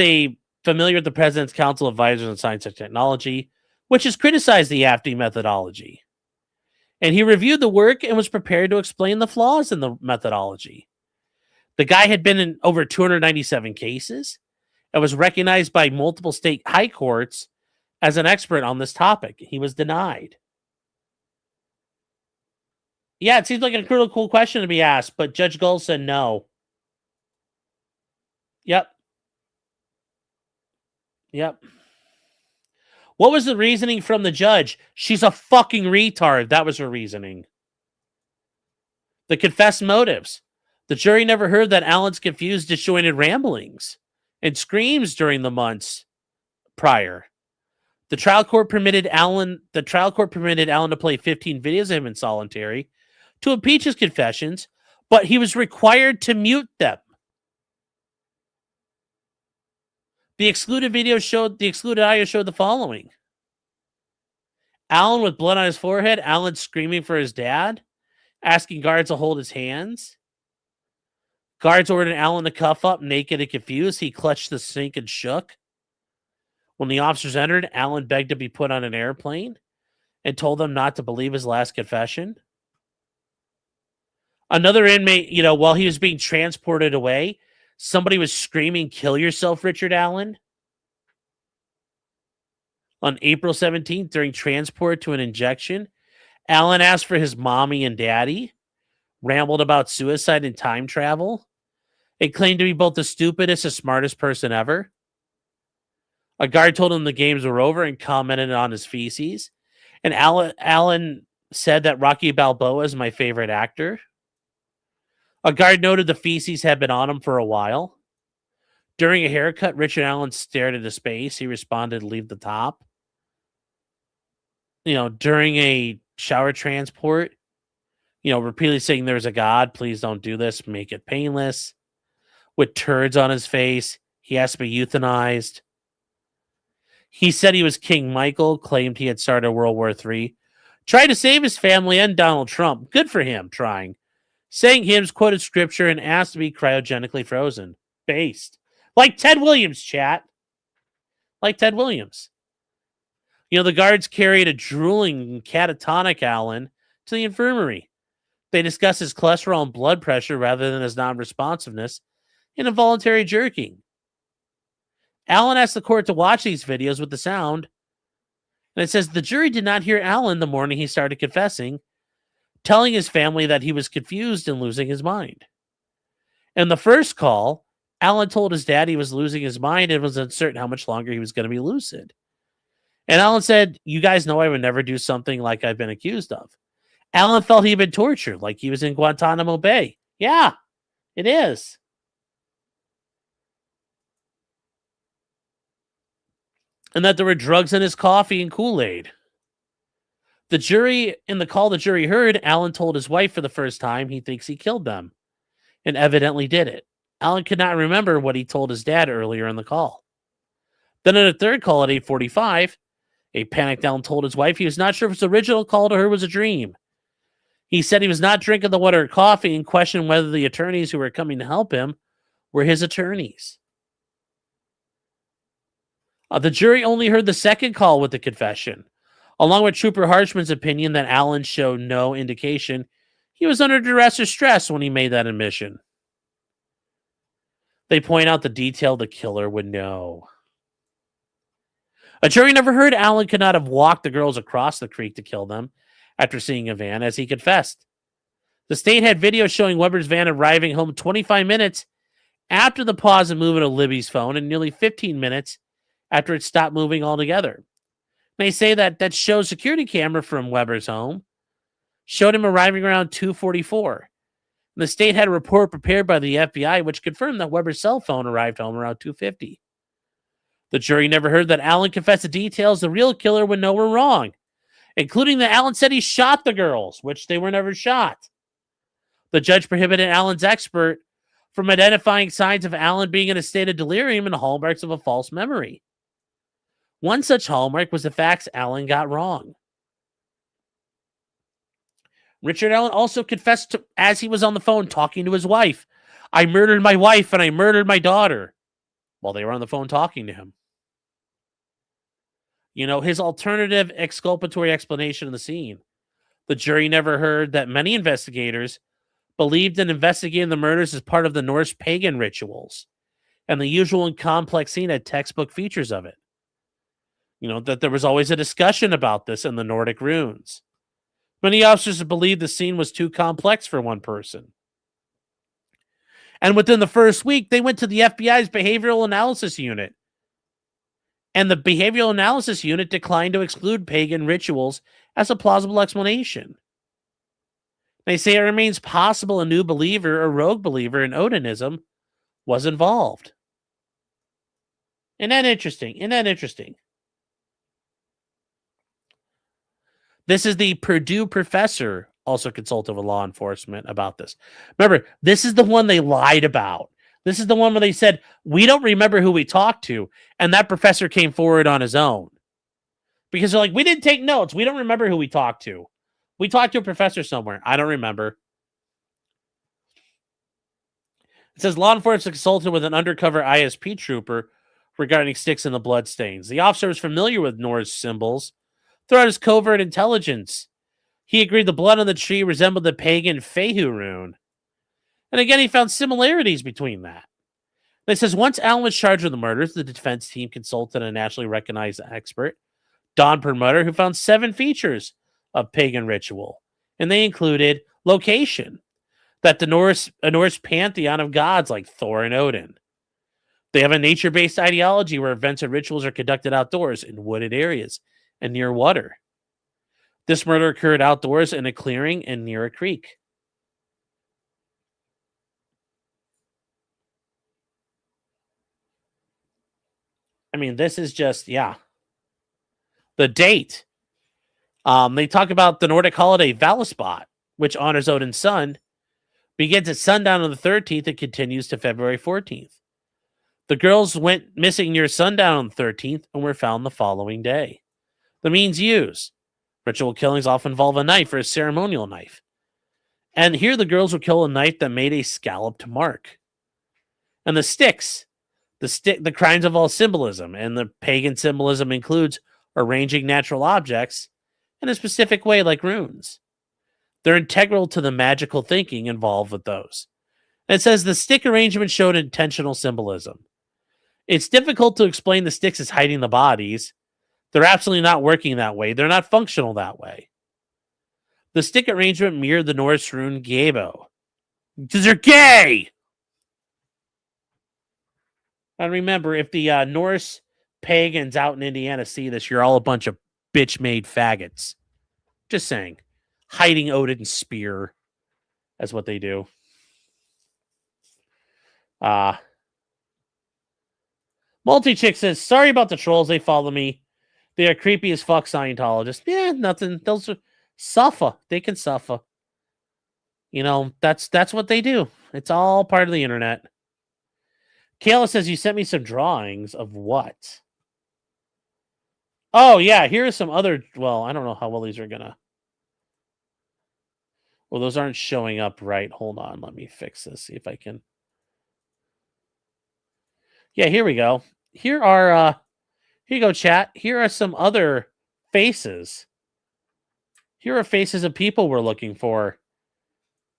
familiar with the President's Council of Advisors on Science and Technology, which has criticized the AFD methodology. And he reviewed the work and was prepared to explain the flaws in the methodology. The guy had been in over 297 cases and was recognized by multiple state high courts as an expert on this topic. He was denied. Yeah, it seems like a really cool question to be asked, but Judge Gold said no. Yep. What was the reasoning from the judge? She's a fucking retard. That was her reasoning. The confessed motives. The jury never heard that Allen's confused, disjointed ramblings and screams during the months prior. The trial court permitted Allen to play 15 videos of him in solitary to impeach his confessions, but he was required to mute them. The excluded audio showed the following. Allen with blood on his forehead, Allen screaming for his dad, asking guards to hold his hands. Guards ordered Allen to cuff up, naked and confused. He clutched the sink and shook. When the officers entered, Allen begged to be put on an airplane and told them not to believe his last confession. Another inmate, while he was being transported away, somebody was screaming, "Kill yourself, Richard Allen." On April 17th, during transport to an injection, Allen asked for his mommy and daddy, rambled about suicide and time travel, and claimed to be both the stupidest and smartest person ever. A guard told him the games were over and commented on his feces. And Allen said that Rocky Balboa is my favorite actor. A guard noted the feces had been on him for a while. During a haircut, Richard Allen stared into space. He responded, "Leave the top." During a shower transport, repeatedly saying there's a God, please don't do this, make it painless. With turds on his face, he has to be euthanized. He said he was King Michael, claimed he had started World War III, tried to save his family and Donald Trump. Good for him, trying. Sang hymns, quoted scripture, and asked to be cryogenically frozen. Based. Like Ted Williams, chat. Like Ted Williams. The guards carried a drooling, catatonic Allen to the infirmary. They discussed his cholesterol and blood pressure rather than his non-responsiveness and involuntary jerking. Allen asked the court to watch these videos with the sound, And it says the jury did not hear Alan the morning he started confessing, telling his family that he was confused and losing his mind. In the first call, Alan told his dad he was losing his mind and was uncertain how much longer he was going to be lucid. And Alan said, "You guys know I would never do something like I've been accused of." Alan felt he'd been tortured, like he was in Guantanamo Bay. Yeah, it is. And that there were drugs in his coffee and Kool-Aid. The jury heard, Alan told his wife for the first time he thinks he killed them, and evidently did it. Alan could not remember what he told his dad earlier in the call. Then in a third call at 8:45, a panicked Alan told his wife he was not sure if his original call to her was a dream. He said he was not drinking the water or coffee and questioned whether the attorneys who were coming to help him were his attorneys. The jury only heard the second call with the confession, along with Trooper Harshman's opinion that Alan showed no indication he was under duress or stress when he made that admission. They point out the detail the killer would know. A jury never heard Alan could not have walked the girls across the creek to kill them after seeing a van, as he confessed. The state had video showing Weber's van arriving home 25 minutes after the pause and movement of Libby's phone and nearly 15 minutes after it stopped moving altogether. They say that show's security camera from Weber's home showed him arriving around 2:44. The state had a report prepared by the FBI which confirmed that Weber's cell phone arrived home around 2:50. The jury never heard that Alan confessed the details the real killer would know were wrong, including that Alan said he shot the girls, which they were never shot. The judge prohibited Alan's expert from identifying signs of Alan being in a state of delirium and hallmarks of a false memory. One such hallmark was the facts Alan got wrong. Richard Allen also confessed as he was on the phone talking to his wife, "I murdered my wife and I murdered my daughter," while they were on the phone talking to him. You know, his alternative exculpatory explanation of the scene. The jury never heard that many investigators believed in investigating the murders as part of the Norse pagan rituals, and the usual and complex scene had textbook features of it. You know, that there was always a discussion about this in the Nordic runes. Many officers believed the scene was too complex for one person. And within the first week, they went to the FBI's behavioral analysis unit. And the behavioral analysis unit declined to exclude pagan rituals as a plausible explanation. They say it remains possible a new believer or rogue believer in Odinism was involved. Isn't that interesting? Isn't that interesting? This is the Purdue professor also consulted with law enforcement about this. Remember, this is the one they lied about. This is the one where they said, "We don't remember who we talked to." And that professor came forward on his own. Because they're like, "We didn't take notes. We don't remember who we talked to. We talked to a professor somewhere. I don't remember." It says law enforcement consulted with an undercover ISP trooper regarding sticks and the blood stains. The officer was familiar with Norse symbols throughout his covert intelligence. He agreed the blood on the tree resembled the pagan Fehu rune. And again, he found similarities between that. And it says once Allen was charged with the murders, the defense team consulted a nationally recognized expert, Don Perlmutter, who found 7 features of pagan ritual. And they included location, that a Norse pantheon of gods like Thor and Odin. They have a nature-based ideology where events and rituals are conducted outdoors in wooded areas and near water. This murder occurred outdoors in a clearing and near a creek. I mean, this is just, yeah. The date. They talk about the Nordic holiday Valaspot, which honors Odin's son, begins at sundown on the 13th and continues to February 14th. The girls went missing near sundown on the 13th and were found the following day. The means used. Ritual killings often involve a knife or a ceremonial knife. And here the girls would kill a knife that made a scalloped mark. And the sticks. The crimes of all symbolism, and the pagan symbolism includes arranging natural objects in a specific way like runes. They're integral to the magical thinking involved with those. And it says the stick arrangement showed intentional symbolism. It's difficult to explain the sticks as hiding the bodies. They're absolutely not working that way. They're not functional that way. The stick arrangement mirrored the Norse rune Gabo. Because they're gay! And remember, if the Norse pagans out in Indiana see this, you're all a bunch of bitch-made faggots. Just saying. Hiding Odin's spear. That's what they do. Multi-Chick says, sorry about the trolls. They follow me. They are creepy as fuck Scientologists. Yeah, nothing. Those are suffer. They can suffer. You know, that's what they do. It's all part of the internet. Kayla says, you sent me some drawings of what? Oh, yeah. Here are some other... Well, I don't know how well these are going to... Well, those aren't showing up right. Hold on. Let me fix this. See if I can... Yeah, here we go. Here are... Here you go, chat. Here are some other faces. Here are faces of people we're looking for.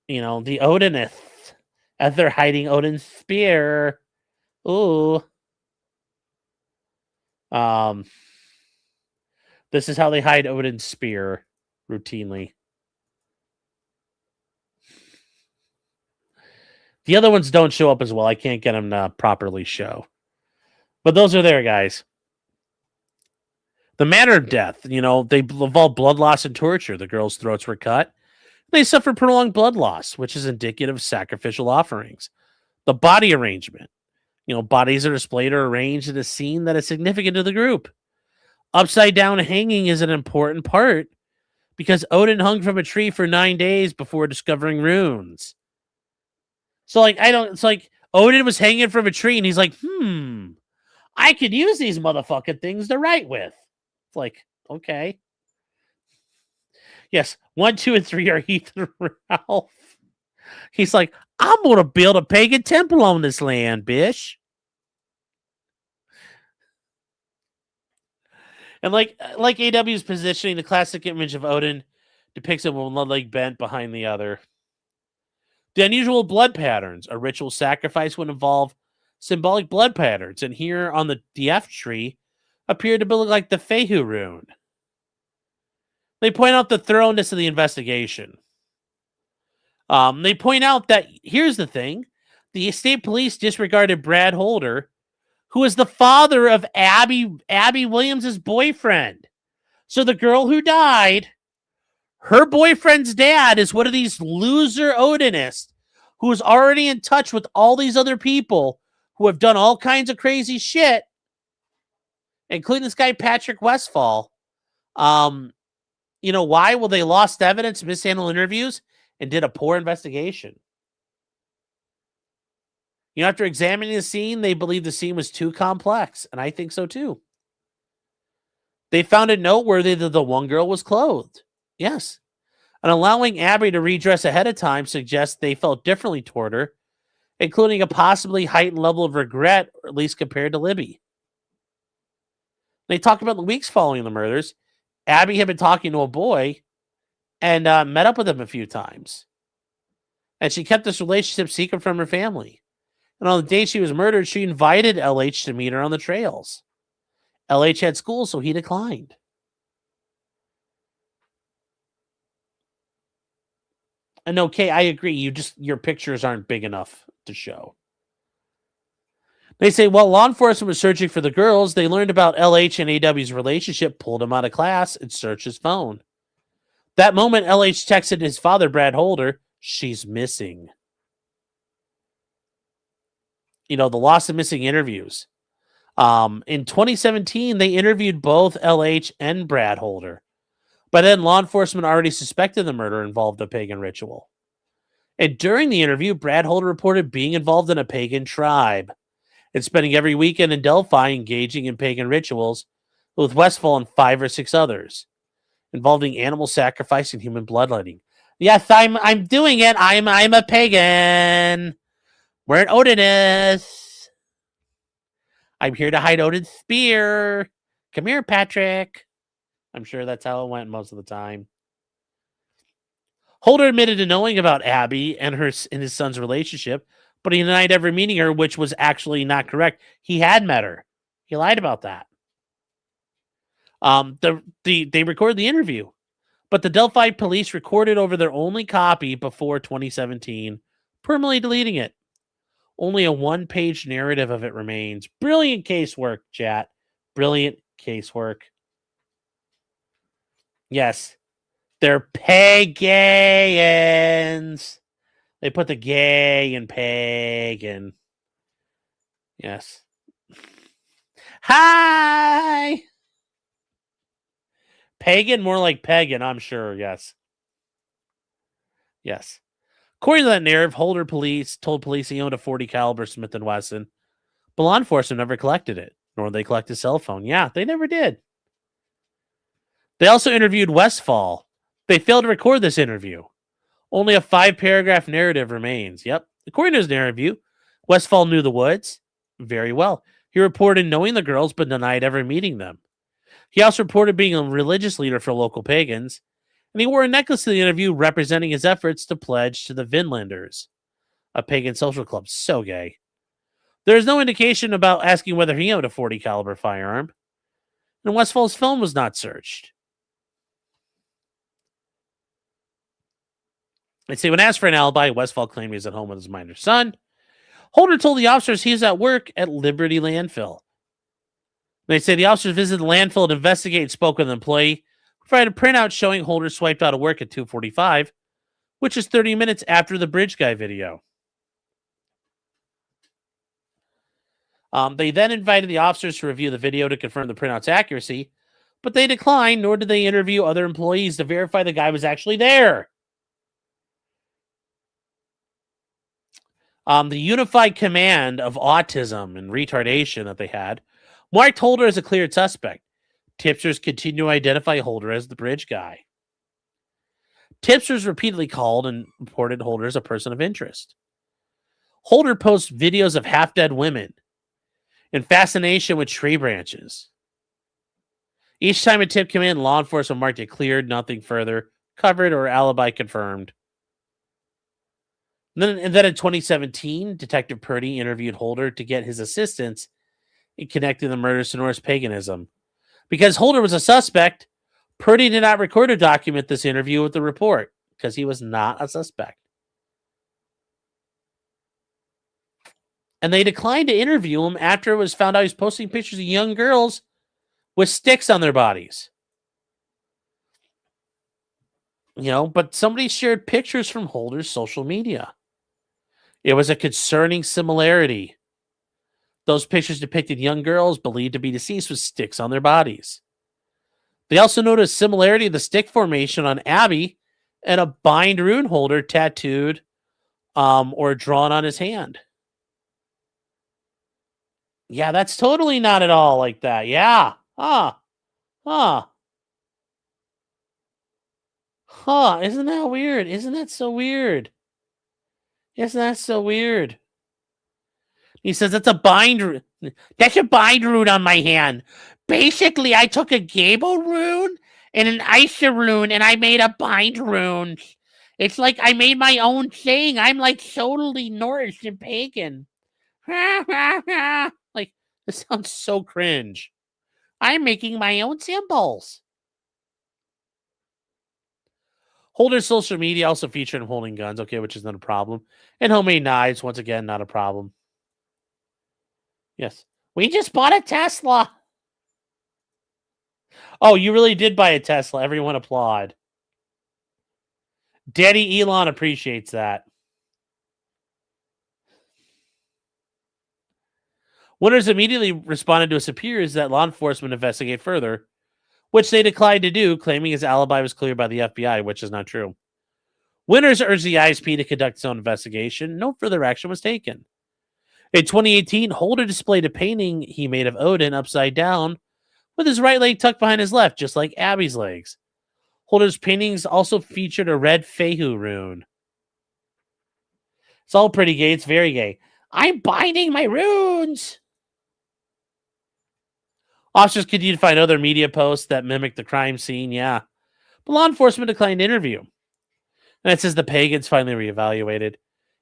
You know, the Odinists. As they're hiding Odin's spear. Ooh. This is how they hide Odin's spear routinely. The other ones don't show up as well. I can't get them to properly show. But those are there, guys. The manner of death, you know, they involve blood loss and torture. The girls' throats were cut. They suffered prolonged blood loss, which is indicative of sacrificial offerings. The body arrangement. You know, bodies are displayed or arranged in a scene that is significant to the group. Upside down hanging is an important part because Odin hung from a tree for 9 days before discovering runes. So, like, it's like Odin was hanging from a tree and he's like, I could use these motherfucking things to write with. It's like, okay. Yes, 1, 2, and 3 are Heath and Ralph. He's like, I'm going to build a pagan temple on this land, bish. And like AW's positioning, the classic image of Odin depicts him with one leg bent behind the other. The unusual blood patterns. A ritual sacrifice would involve symbolic blood patterns, and here on the DF tree appear to look like the Fehu rune. They point out the thoroughness of the investigation. They point out that, here's the thing, the state police disregarded Brad Holder, who is the father of Abby Williams' boyfriend. So the girl who died, her boyfriend's dad is one of these loser Odinists who is already in touch with all these other people who have done all kinds of crazy shit, including this guy, Patrick Westfall. You know why? Well, they lost evidence, mishandled interviews, and did a poor investigation. You know, after examining the scene, they believe the scene was too complex, and I think so too. They found it noteworthy that the one girl was clothed. Yes. And allowing Abby to redress ahead of time suggests they felt differently toward her, including a possibly heightened level of regret, or at least compared to Libby. They talk about the weeks following the murders. Abby had been talking to a boy and met up with him a few times. And she kept this relationship secret from her family. And on the day she was murdered, she invited LH to meet her on the trails. LH had school, so he declined. And okay, I agree. Your pictures aren't big enough to show. They say, while law enforcement was searching for the girls, they learned about LH and AW's relationship, pulled him out of class, and searched his phone. That moment, LH texted his father, Brad Holder, she's missing. You know, the lost and missing interviews. In 2017, they interviewed both LH and Brad Holder. By then, law enforcement already suspected the murder involved a pagan ritual. And during the interview, Brad Holder reported being involved in a pagan tribe and spending every weekend in Delphi engaging in pagan rituals with Westfall and 5 or 6 others, involving animal sacrifice and human bloodletting. Yes, I'm doing it. I'm a pagan. We're an Odinist. I'm here to hide Odin's spear. Come here, Patrick. I'm sure that's how it went most of the time. Holder admitted to knowing about Abby and his son's relationship, but he denied ever meeting her, which was actually not correct. He had met her. He lied about that. They recorded the interview, but the Delphi police recorded over their only copy before 2017, permanently deleting it. Only a one-page narrative of it remains. Brilliant casework, chat. Brilliant casework. Yes, they're pagans. They put the gay in pagan. Yes. Hi! Pagan, more like pagan, I'm sure, yes. Yes. According to that narrative, Holder police told police he owned a .40 caliber Smith & Wesson, but law enforcement never collected it, nor did they collect his cell phone. Yeah, they never did. They also interviewed Westfall. They failed to record this interview. Only a 5-paragraph narrative remains. Yep. According to his interview, Westfall knew the Woods very well. He reported knowing the girls, but denied ever meeting them. He also reported being a religious leader for local pagans, and he wore a necklace to the interview representing his efforts to pledge to the Vinlanders, a pagan social club. So gay. There is no indication about asking whether he owned a .40 caliber firearm, and Westfall's phone was not searched. They say when asked for an alibi, Westfall claimed he was at home with his minor son. Holder told the officers he was at work at Liberty Landfill. They say the officers visited the landfill to investigate and spoke with an employee, provided a printout showing Holder swiped out of work at 2:45, which is 30 minutes after the bridge guy video. They then invited the officers to review the video to confirm the printout's accuracy, but they declined, nor did they interview other employees to verify the guy was actually there. The unified command of autism and retardation that they had marked Holder as a cleared suspect. Tipsters continue to identify Holder as the bridge guy. Tipsters repeatedly called and reported Holder as a person of interest. Holder posts videos of half-dead women and fascination with tree branches. Each time a tip came in, law enforcement marked it cleared, nothing further, covered, or alibi confirmed. And then in 2017, Detective Purdy interviewed Holder to get his assistance in connecting the murders to Norse paganism. Because Holder was a suspect, Purdy did not record or document this interview with the report because he was not a suspect. And they declined to interview him after it was found out he was posting pictures of young girls with sticks on their bodies. But somebody shared pictures from Holder's social media. It was a concerning similarity. Those pictures depicted young girls believed to be deceased with sticks on their bodies. They also noticed similarity of the stick formation on Abby and a bind rune Holder tattooed or drawn on his hand. Yeah, that's totally not at all like that. Yeah. Isn't that weird? Isn't that so weird? Isn't that so weird? He says that's a bind rune. That's a bind rune on my hand. Basically, I took a Gable rune and an Isa rune and I made a bind rune. It's like I made my own thing. I'm like totally Norse and pagan. Like, this sounds so cringe. I'm making my own symbols. Holder's social media also featured him holding guns, okay, which is not a problem. And homemade knives, once again, not a problem. Yes. We just bought a Tesla. Oh, you really did buy a Tesla. Everyone applaud. Daddy Elon appreciates that. Winters immediately responded to his superiors that law enforcement investigate further, which they declined to do, claiming his alibi was cleared by the FBI, which is not true. Winters urged the ISP to conduct its own investigation. No further action was taken. In 2018, Holder displayed a painting he made of Odin upside down, with his right leg tucked behind his left, just like Abby's legs. Holder's paintings also featured a red Fehu rune. It's all pretty gay. It's very gay. I'm binding my runes. Officers continue to find other media posts that mimic the crime scene, yeah. But law enforcement declined to interview. And it says the pagans finally reevaluated.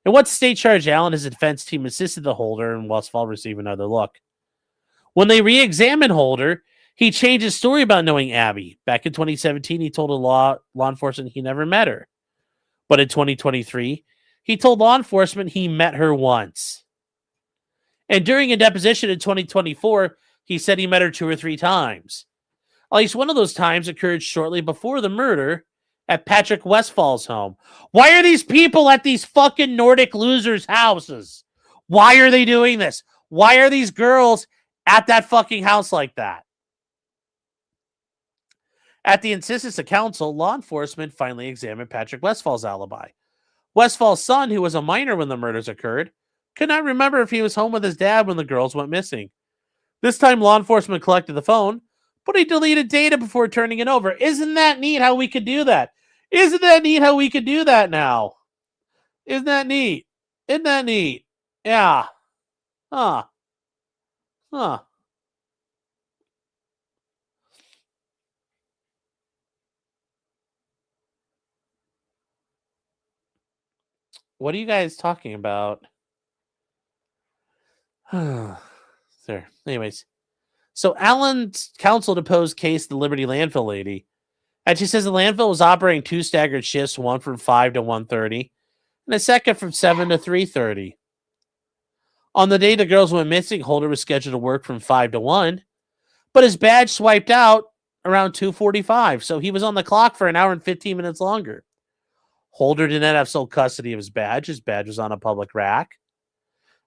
And once the state charged Allen, his defense team assisted the Holder, and Westfall received another look. When they re-examined Holder, He changed his story about knowing Abby. Back in 2017, he told law enforcement he never met her. But in 2023, he told law enforcement he met her once. And during a deposition in 2024, he said he met her 2 or 3 times. At least one of those times occurred shortly before the murder at Patrick Westfall's home. Why are these people at these fucking Nordic losers' houses? Why are they doing this? Why are these girls at that fucking house like that? At the insistence of counsel, law enforcement finally examined Patrick Westfall's alibi. Westfall's son, who was a minor when the murders occurred, could not remember if he was home with his dad when the girls went missing. This time, law enforcement collected the phone, but he deleted data before turning it over. Isn't that neat how we could do that? Isn't that neat how we could do that now? Isn't that neat? Isn't that neat? Yeah. Huh. What are you guys talking about? There. Anyways. So Alan's counsel deposed Case, the Liberty landfill lady. And she says the landfill was operating 2 staggered shifts, one from 5 to 1:30, and a second from 7 to 3:30. On the day the girls went missing, Holder was scheduled to work from 5 to 1, but his badge swiped out around 2:45, so he was on the clock for an hour and 15 minutes longer. Holder did not have sole custody of his badge. His badge was on a public rack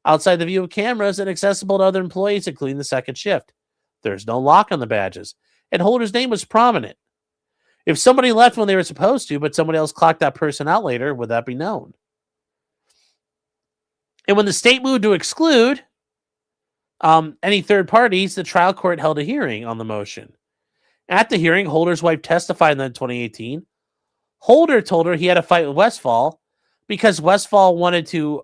outside the view of cameras and accessible to other employees, including the second shift. There's no lock on the badges, and Holder's name was prominent. If somebody left when they were supposed to, but somebody else clocked that person out later, would that be known? And when the state moved to exclude any third parties, the trial court held a hearing on the motion. At the hearing, Holder's wife testified in 2018. Holder told her he had a fight with Westfall because Westfall wanted to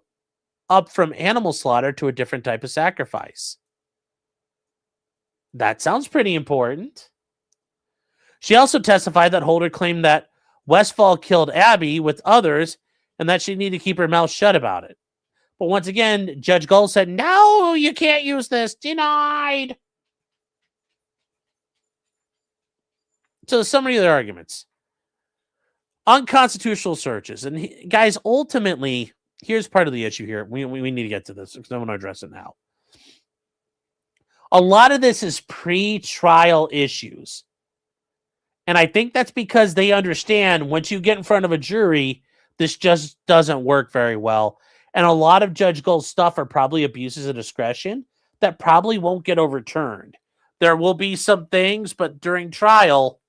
up from animal slaughter to a different type of sacrifice. That sounds pretty important. She also testified that Holder claimed that Westfall killed Abby with others and that she needed to keep her mouth shut about it. But once again, Judge Gold said, no, you can't use this. Denied. So the summary of their arguments. Unconstitutional searches. And guys, ultimately, here's part of the issue here. We need to get to this because I want to address it now. A lot of this is pre-trial issues. And I think that's because they understand once you get in front of a jury, this just doesn't work very well. And a lot of Judge Gold's stuff are probably abuses of discretion that probably won't get overturned. There will be some things, but during trial,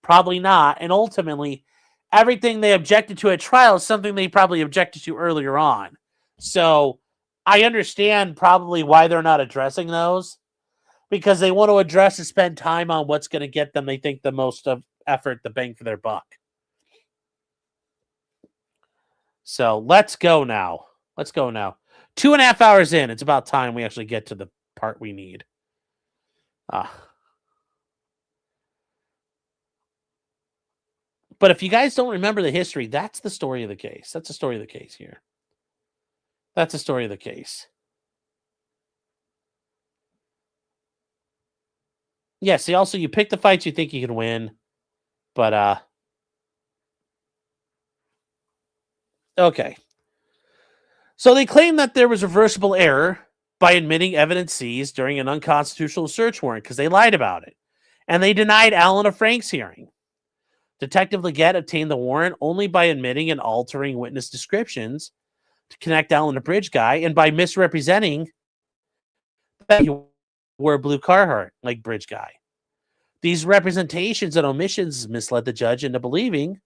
probably not. And ultimately, everything they objected to at trial is something they probably objected to earlier on. So I understand probably why they're not addressing those, because they want to address and spend time on what's going to get them, they think, the most of effort, the bang for their buck. So let's go now. 2.5 hours in. It's about time we actually get to the part we need. But if you guys don't remember the history, that's the story of the case. That's the story of the case here. That's the story of the case. Yeah, see, also, you pick the fights you think you can win. But, okay. So they claim that there was reversible error by admitting evidence seized during an unconstitutional search warrant because they lied about it. And they denied Allen a Franks hearing. Detective Leggett obtained the warrant only by admitting and altering witness descriptions to connect Allen to Bridge Guy and by misrepresenting that he wore a blue Carhartt like Bridge Guy. These representations and omissions misled the judge into believing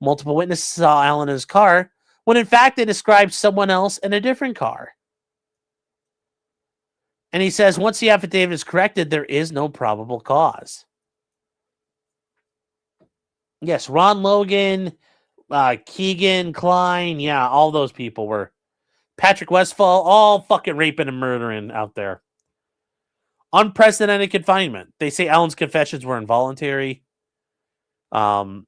multiple witnesses saw Allen in his car when in fact they described someone else in a different car. And he says once the affidavit is corrected, there is no probable cause. Yes, Ron Logan, Keegan, Klein, yeah, all those people were. Patrick Westfall, all fucking raping and murdering out there. Unprecedented confinement. They say Allen's confessions were involuntary. In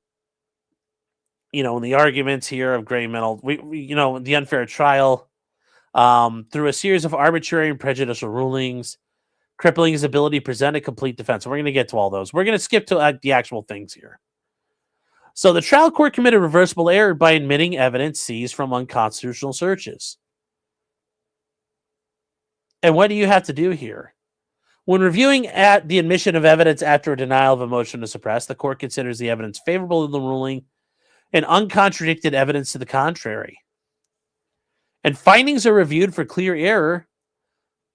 the arguments here of gray mental, the unfair trial, through a series of arbitrary and prejudicial rulings, crippling his ability to present a complete defense. We're going to get to all those. We're going to skip to the actual things here. So the trial court committed reversible error by admitting evidence seized from unconstitutional searches. And what do you have to do here? When reviewing at the admission of evidence after a denial of a motion to suppress, the court considers the evidence favorable in the ruling and uncontradicted evidence to the contrary. And findings are reviewed for clear error,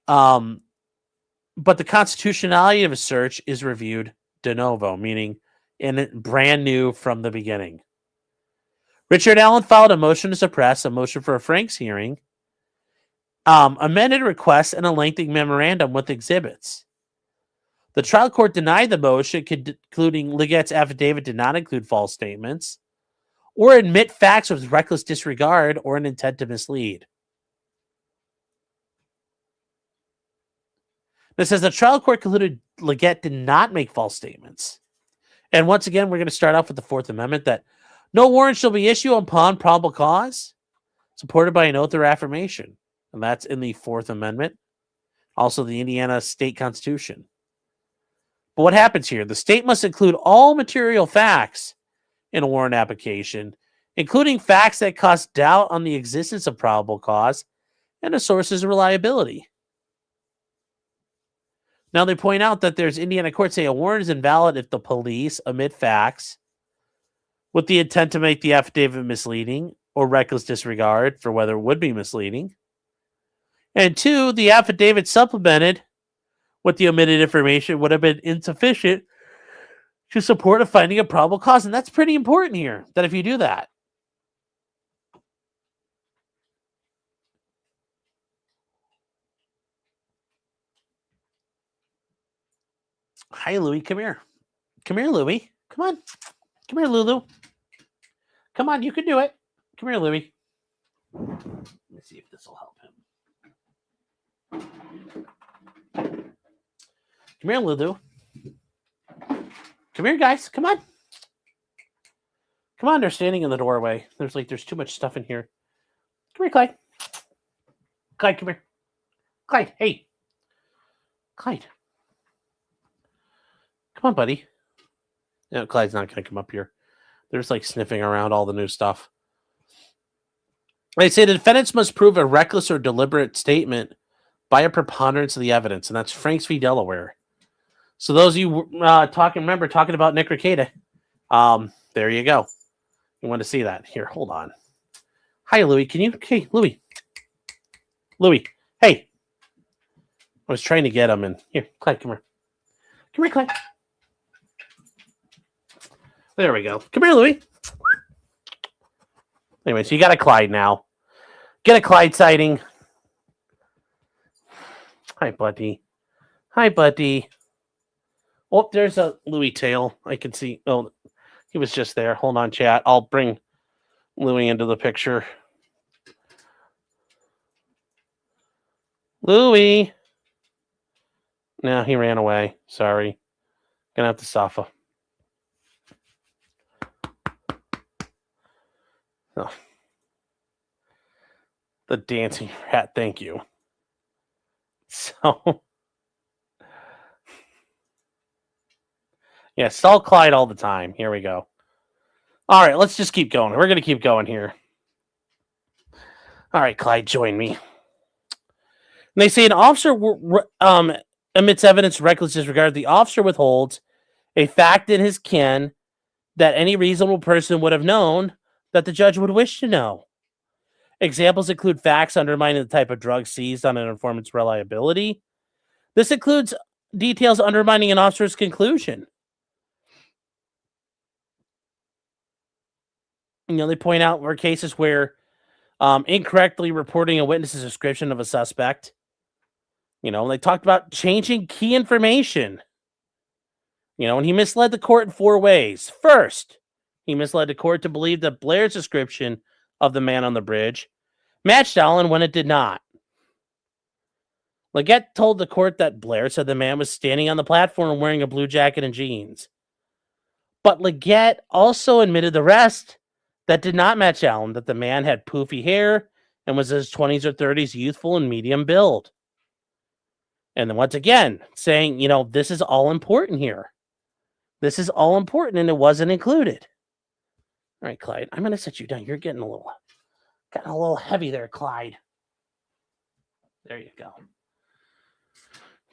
but the constitutionality of a search is reviewed de novo, meaning brand new from the beginning. Richard Allen filed a motion to suppress, a motion for a Franks hearing, amended requests, and a lengthy memorandum with exhibits. The trial court denied the motion, concluding Legette's affidavit did not include false statements or admit facts with reckless disregard or an intent to mislead. This says the trial court concluded Legette did not make false statements. And once again, we're going to start off with the Fourth Amendment that no warrant shall be issued upon probable cause supported by an oath or affirmation. And that's in the Fourth Amendment. Also the Indiana State Constitution. But what happens here? The state must include all material facts in a warrant application, including facts that cause doubt on the existence of probable cause and a source's reliability. Now they point out that there's Indiana courts say a warrant is invalid if the police omit facts with the intent to make the affidavit misleading or reckless disregard for whether it would be misleading. And two, the affidavit supplemented with the omitted information would have been insufficient to support a finding of probable cause. And that's pretty important here, that if you do that. Hi, Louie. Come here. Come here, Louie. Come on. Come here, Lulu. Come on, you can do it. Come here, Louie. Let me see if this will help him. Come here, Lulu. Come here, guys. Come on. Come on, they're standing in the doorway. There's too much stuff in here. Come here, Clyde. Clyde, come here. Clyde, hey. Clyde. Come on, buddy. No, Clyde's not going to come up here. They're just sniffing around all the new stuff. They say the defendants must prove a reckless or deliberate statement by a preponderance of the evidence, and that's Franks v. Delaware. So those of you remember talking about Nick Rekieta, there you go. You want to see that? Here, hold on. Hi, Louie. Hey, Louie. Louie, hey. I was trying to get him, and here, Clyde, come here. Come here, Clyde. There we go. Come here, Louie. Anyway, so you got a Clyde now. Get a Clyde sighting. Hi, buddy. Hi, buddy. Oh, there's a Louie tail. I can see. Oh, he was just there. Hold on, chat. I'll bring Louie into the picture. Louie. No, he ran away. Sorry. Gonna have to suffer. Oh. The dancing rat, thank you. So, yeah, sell Clyde all the time. Here we go. All right, let's just keep going. We're going to keep going here. All right, Clyde, join me. And they say an officer omits evidence reckless disregard. The officer withholds a fact in his ken that any reasonable person would have known that the judge would wish to know. Examples include facts undermining the type of drug seized on an informant's reliability. This includes details undermining an officer's conclusion. They point out were cases where incorrectly reporting a witness's description of a suspect. They talked about changing key information. And he misled the court in 4 ways. First, he misled the court to believe that Blair's description of the man on the bridge matched Allen when it did not. Legette told the court that Blair said the man was standing on the platform wearing a blue jacket and jeans. But Legette also admitted the rest that did not match Allen, that the man had poofy hair and was in his 20s or 30s, youthful and medium build. And then once again, saying, this is all important here. This is all important, and it wasn't included. All right, Clyde, I'm going to set you down. You're getting a little heavy there, Clyde. There you go.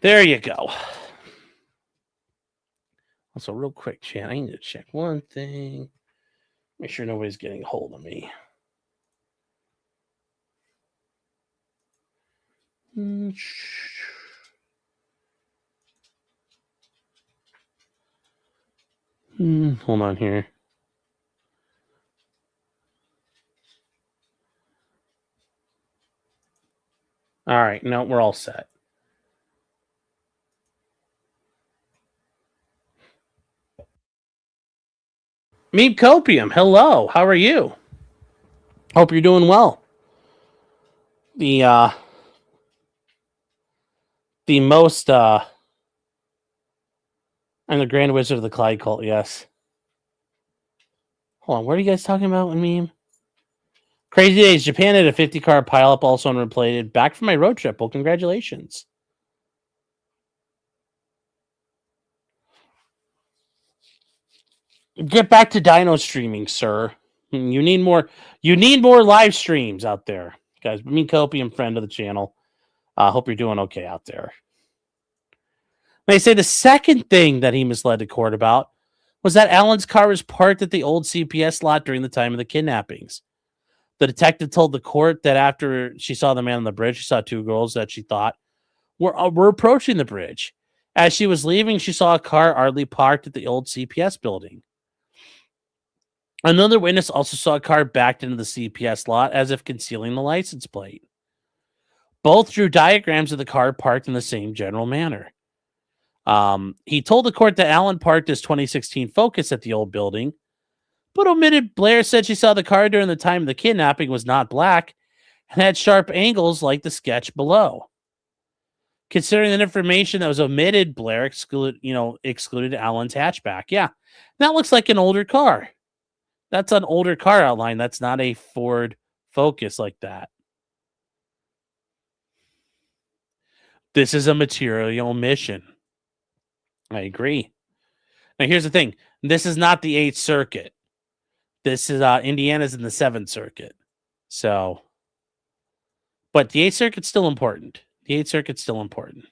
There you go. Also, real quick, chat, I need to check one thing. Make sure nobody's getting a hold of me. Hold on here. All right, no, we're all set. Meep Copium, hello. How are you? Hope you're doing well. The most I'm the Grand Wizard of the Clyde cult, yes. Hold on, what are you guys talking about in meme? Crazy Days, Japan had a 50-car pileup, also unreplated. Back from my road trip. Well, congratulations. Get back to Dino streaming, sir. You need more live streams out there. Guys, me Copium, friend of the channel. Hope you're doing okay out there. They say the second thing that he misled the court about was that Alan's car was parked at the old CPS lot during the time of the kidnappings. The detective told the court that after she saw the man on the bridge, she saw two girls that she thought were approaching the bridge. As she was leaving, she saw a car idly parked at the old CPS building. Another witness also saw a car backed into the CPS lot as if concealing the license plate. Both drew diagrams of the car parked in the same general manner. He told the court that Alan parked his 2016 Focus at the old building, but omitted Blair said she saw the car during the time of the kidnapping was not black and had sharp angles like the sketch below. Considering the information that was omitted, Blair excluded Alan's hatchback. Yeah, that looks like an older car. That's an older car outline. That's not a Ford Focus like that. This is a material omission. I agree. Now, here's the thing. This is not the 8th Circuit. This is Indiana's in the 7th Circuit. So, but the 8th Circuit's still important. The 8th Circuit's still important.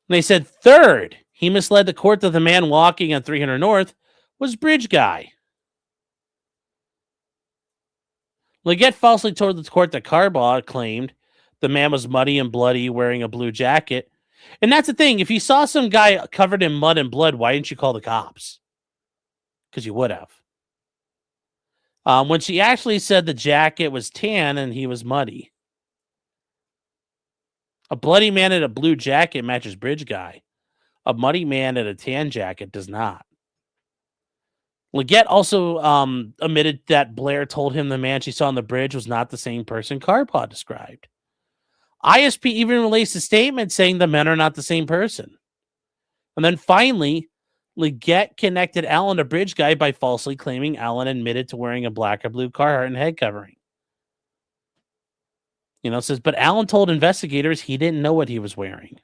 And they said third, he misled the court that the man walking on 300 North was Bridge Guy. Leggett falsely told the court that Carbaugh claimed the man was muddy and bloody, wearing a blue jacket. And that's the thing. If you saw some guy covered in mud and blood, why didn't you call the cops? Because you would have. When she actually said the jacket was tan and he was muddy. A bloody man in a blue jacket matches Bridge Guy. A muddy man in a tan jacket does not. Leggett also admitted that Blair told him the man she saw on the bridge was not the same person Carbaugh described. ISP even released a statement saying the men are not the same person. And then finally, Leggett connected Alan to Bridge Guy by falsely claiming Alan admitted to wearing a black or blue Carhartt and head covering. It says, but Alan told investigators he didn't know what he was wearing.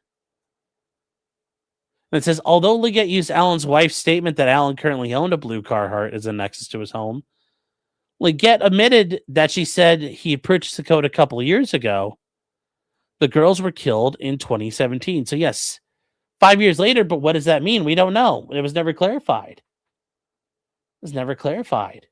And it says, although Leggett used Alan's wife's statement that Alan currently owned a blue Carhartt as a nexus to his home, Leggett admitted that she said he had purchased the coat a couple of years ago. The girls were killed in 2017. So yes, 5 years later, but what does that mean? We don't know. It was never clarified. It was never clarified.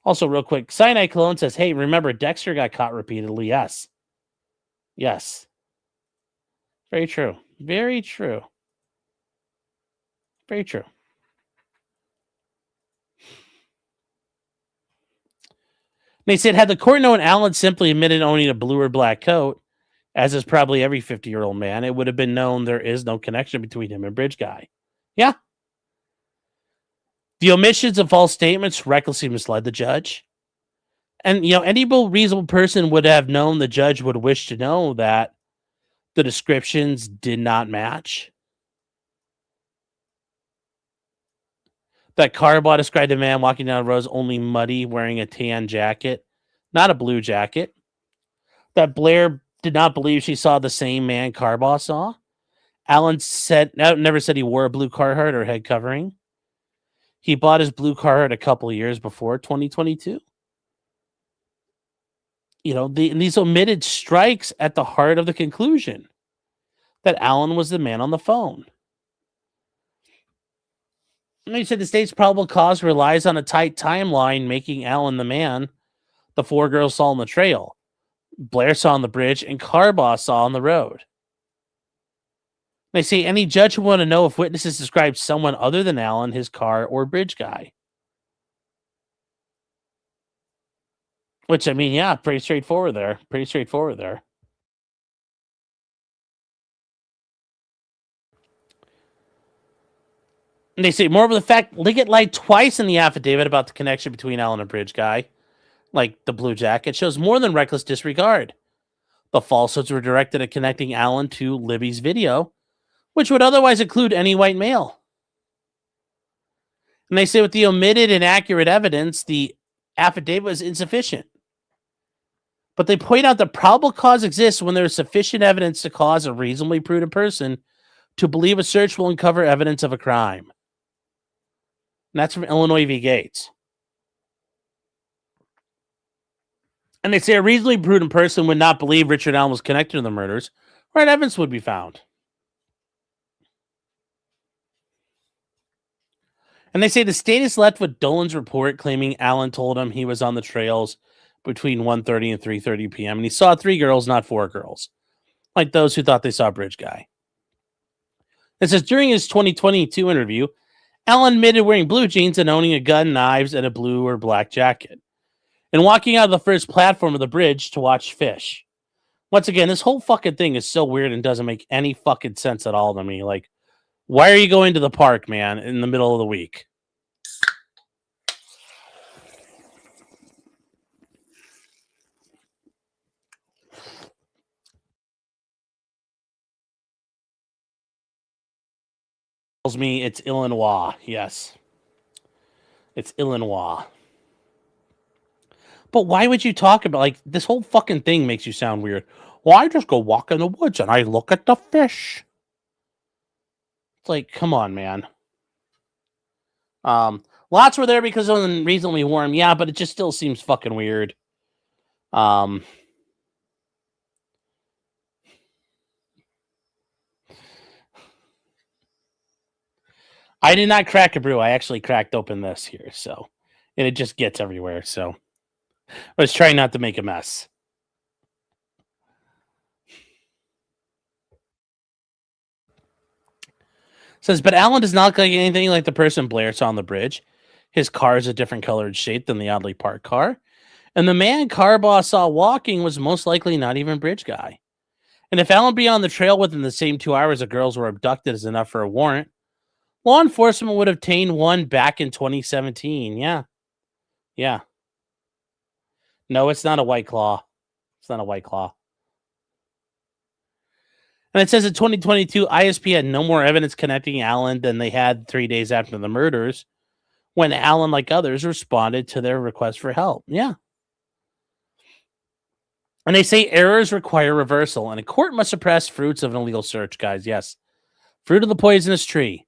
Also, real quick, Cyanide Cologne says, hey, remember, Dexter got caught repeatedly. Yes. Yes. Very true. Very true. Very true. They said, had the court known Alan simply admitted owning a blue or black coat, as is probably every 50-year-old man, it would have been known there is no connection between him and Bridge Guy. Yeah. The omissions of false statements recklessly misled the judge. And, any reasonable person would have known the judge would wish to know that the descriptions did not match. That Carball described a man walking down the road as only muddy, wearing a tan jacket, not a blue jacket. That Blair did not believe she saw the same man Carball saw. Alan never said he wore a blue Carhartt or head covering. He bought his blue Carhartt a couple of years before 2022. These omitted strikes at the heart of the conclusion that Alan was the man on the phone. And he said the state's probable cause relies on a tight timeline, making Alan the man the 4 girls saw on the trail, Blair saw on the bridge, and Carball saw on the road. They say any judge would want to know if witnesses described someone other than Alan, his car, or bridge guy. Which, I mean, yeah, pretty straightforward there. And they say, moreover, the fact Liggett lied twice in the affidavit about the connection between Alan and bridge guy, like the blue jacket, shows more than reckless disregard. The falsehoods were directed at connecting Alan to Libby's video, which would otherwise include any white male. And they say with the omitted inaccurate evidence, the affidavit was insufficient. But they point out that probable cause exists when there is sufficient evidence to cause a reasonably prudent person to believe a search will uncover evidence of a crime. And that's from Illinois v. Gates. And they say a reasonably prudent person would not believe Richard Allen was connected to the murders, or evidence would be found. And they say the state is left with Dolan's report claiming Allen told him he was on the trails between 1:30 and 3:30 p.m. and he saw 3 girls, not 4 girls, like those who thought they saw Bridge Guy. It says during his 2022 interview, Allen admitted wearing blue jeans and owning a gun, knives, and a blue or black jacket, and walking out of the first platform of the bridge to watch fish. Once again, this whole fucking thing is so weird and doesn't make any fucking sense at all to me. Like, why are you going to the park, man, in the middle of the week? Tells me it's Illinois. Yes. It's Illinois. But why would you talk about, like, this whole fucking thing makes you sound weird. Well, I just go walk in the woods and I look at the fish. It's like, come on, man. Lots were there because it was reasonably warm. Yeah, but it just still seems fucking weird. I did not crack a brew. I actually cracked open this here, so, and it just gets everywhere. So I was trying not to make a mess. Says, but Alan does not look like anything like the person Blair saw on the bridge. His car is a different colored shape than the oddly parked car. And the man Carball saw walking was most likely not even Bridge Guy. And if Alan be on the trail within the same 2 hours the girls were abducted is enough for a warrant, law enforcement would obtain one back in 2017. Yeah. Yeah. No, it's not a White Claw. It's not a White Claw. And it says in 2022, ISP had no more evidence connecting Alan than they had 3 days after the murders, when Alan, like others, responded to their request for help. Yeah. And they say errors require reversal, and a court must suppress fruits of an illegal search, guys. Yes. Fruit of the poisonous tree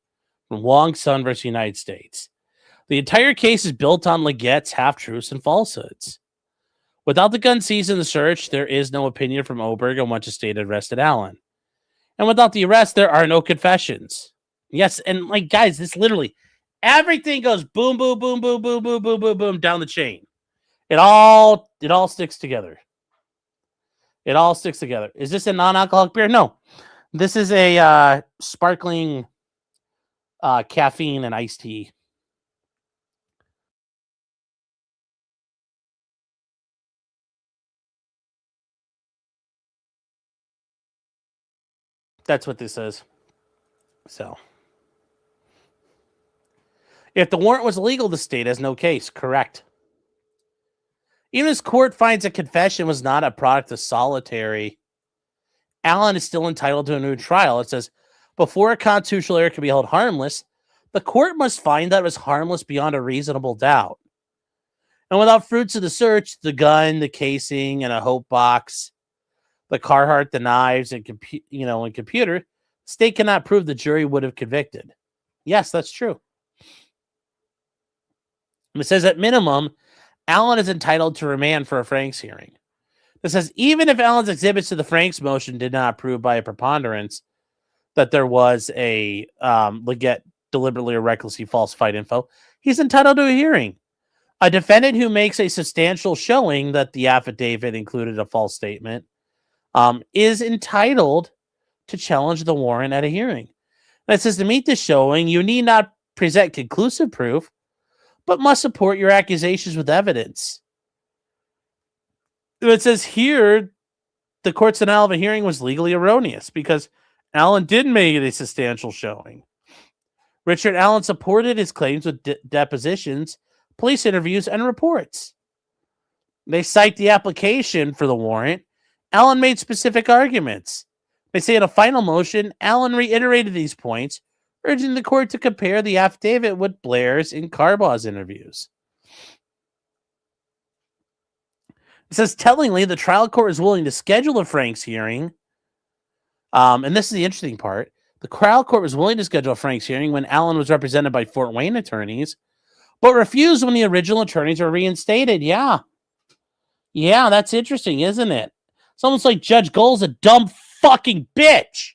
from Wong Sun versus United States. The entire case is built on Leggett's half-truths and falsehoods. Without the gun seized in the search, there is no opinion from Oberg on what the state arrested Alan. And without the arrest, there are no confessions. Yes, and like, guys, this literally, everything goes boom, boom, boom, boom, boom, boom, boom, boom, boom, down the chain. It all sticks together. It all sticks together. Is this a non-alcoholic beer? No. This is a sparkling caffeine and iced tea. That's what this is. So, if the warrant was illegal, the state has no case. Correct. Even as court finds a confession was not a product of solitary, Alan is still entitled to a new trial. It says, before a constitutional error can be held harmless, the court must find that it was harmless beyond a reasonable doubt. And without fruits of the search, the gun, the casing, and a hope box, the Carhartt, the knives, and computer, the state cannot prove the jury would have convicted. Yes, that's true. And it says at minimum, Allen is entitled to remand for a Franks hearing. It says even if Allen's exhibits to the Franks motion did not prove by a preponderance that there was a deliberately or recklessly falsified info, he's entitled to a hearing. A defendant who makes a substantial showing that the affidavit included a false statement is entitled to challenge the warrant at a hearing. And it says to meet this showing, you need not present conclusive proof, but must support your accusations with evidence. It says here, the court's denial of a hearing was legally erroneous because Allen did make a substantial showing. Richard Allen supported his claims with depositions, police interviews, and reports. They cite the application for the warrant. Allen made specific arguments. They say in a final motion, Allen reiterated these points, urging the court to compare the affidavit with Blair's and Carbaugh's interviews. It says, tellingly, the trial court is willing to schedule a Franks hearing. And this is the interesting part. The trial court was willing to schedule a Franks hearing when Allen was represented by Fort Wayne attorneys, but refused when the original attorneys were reinstated. Yeah, that's interesting, isn't it? It's almost like Judge Gold's a dumb fucking bitch.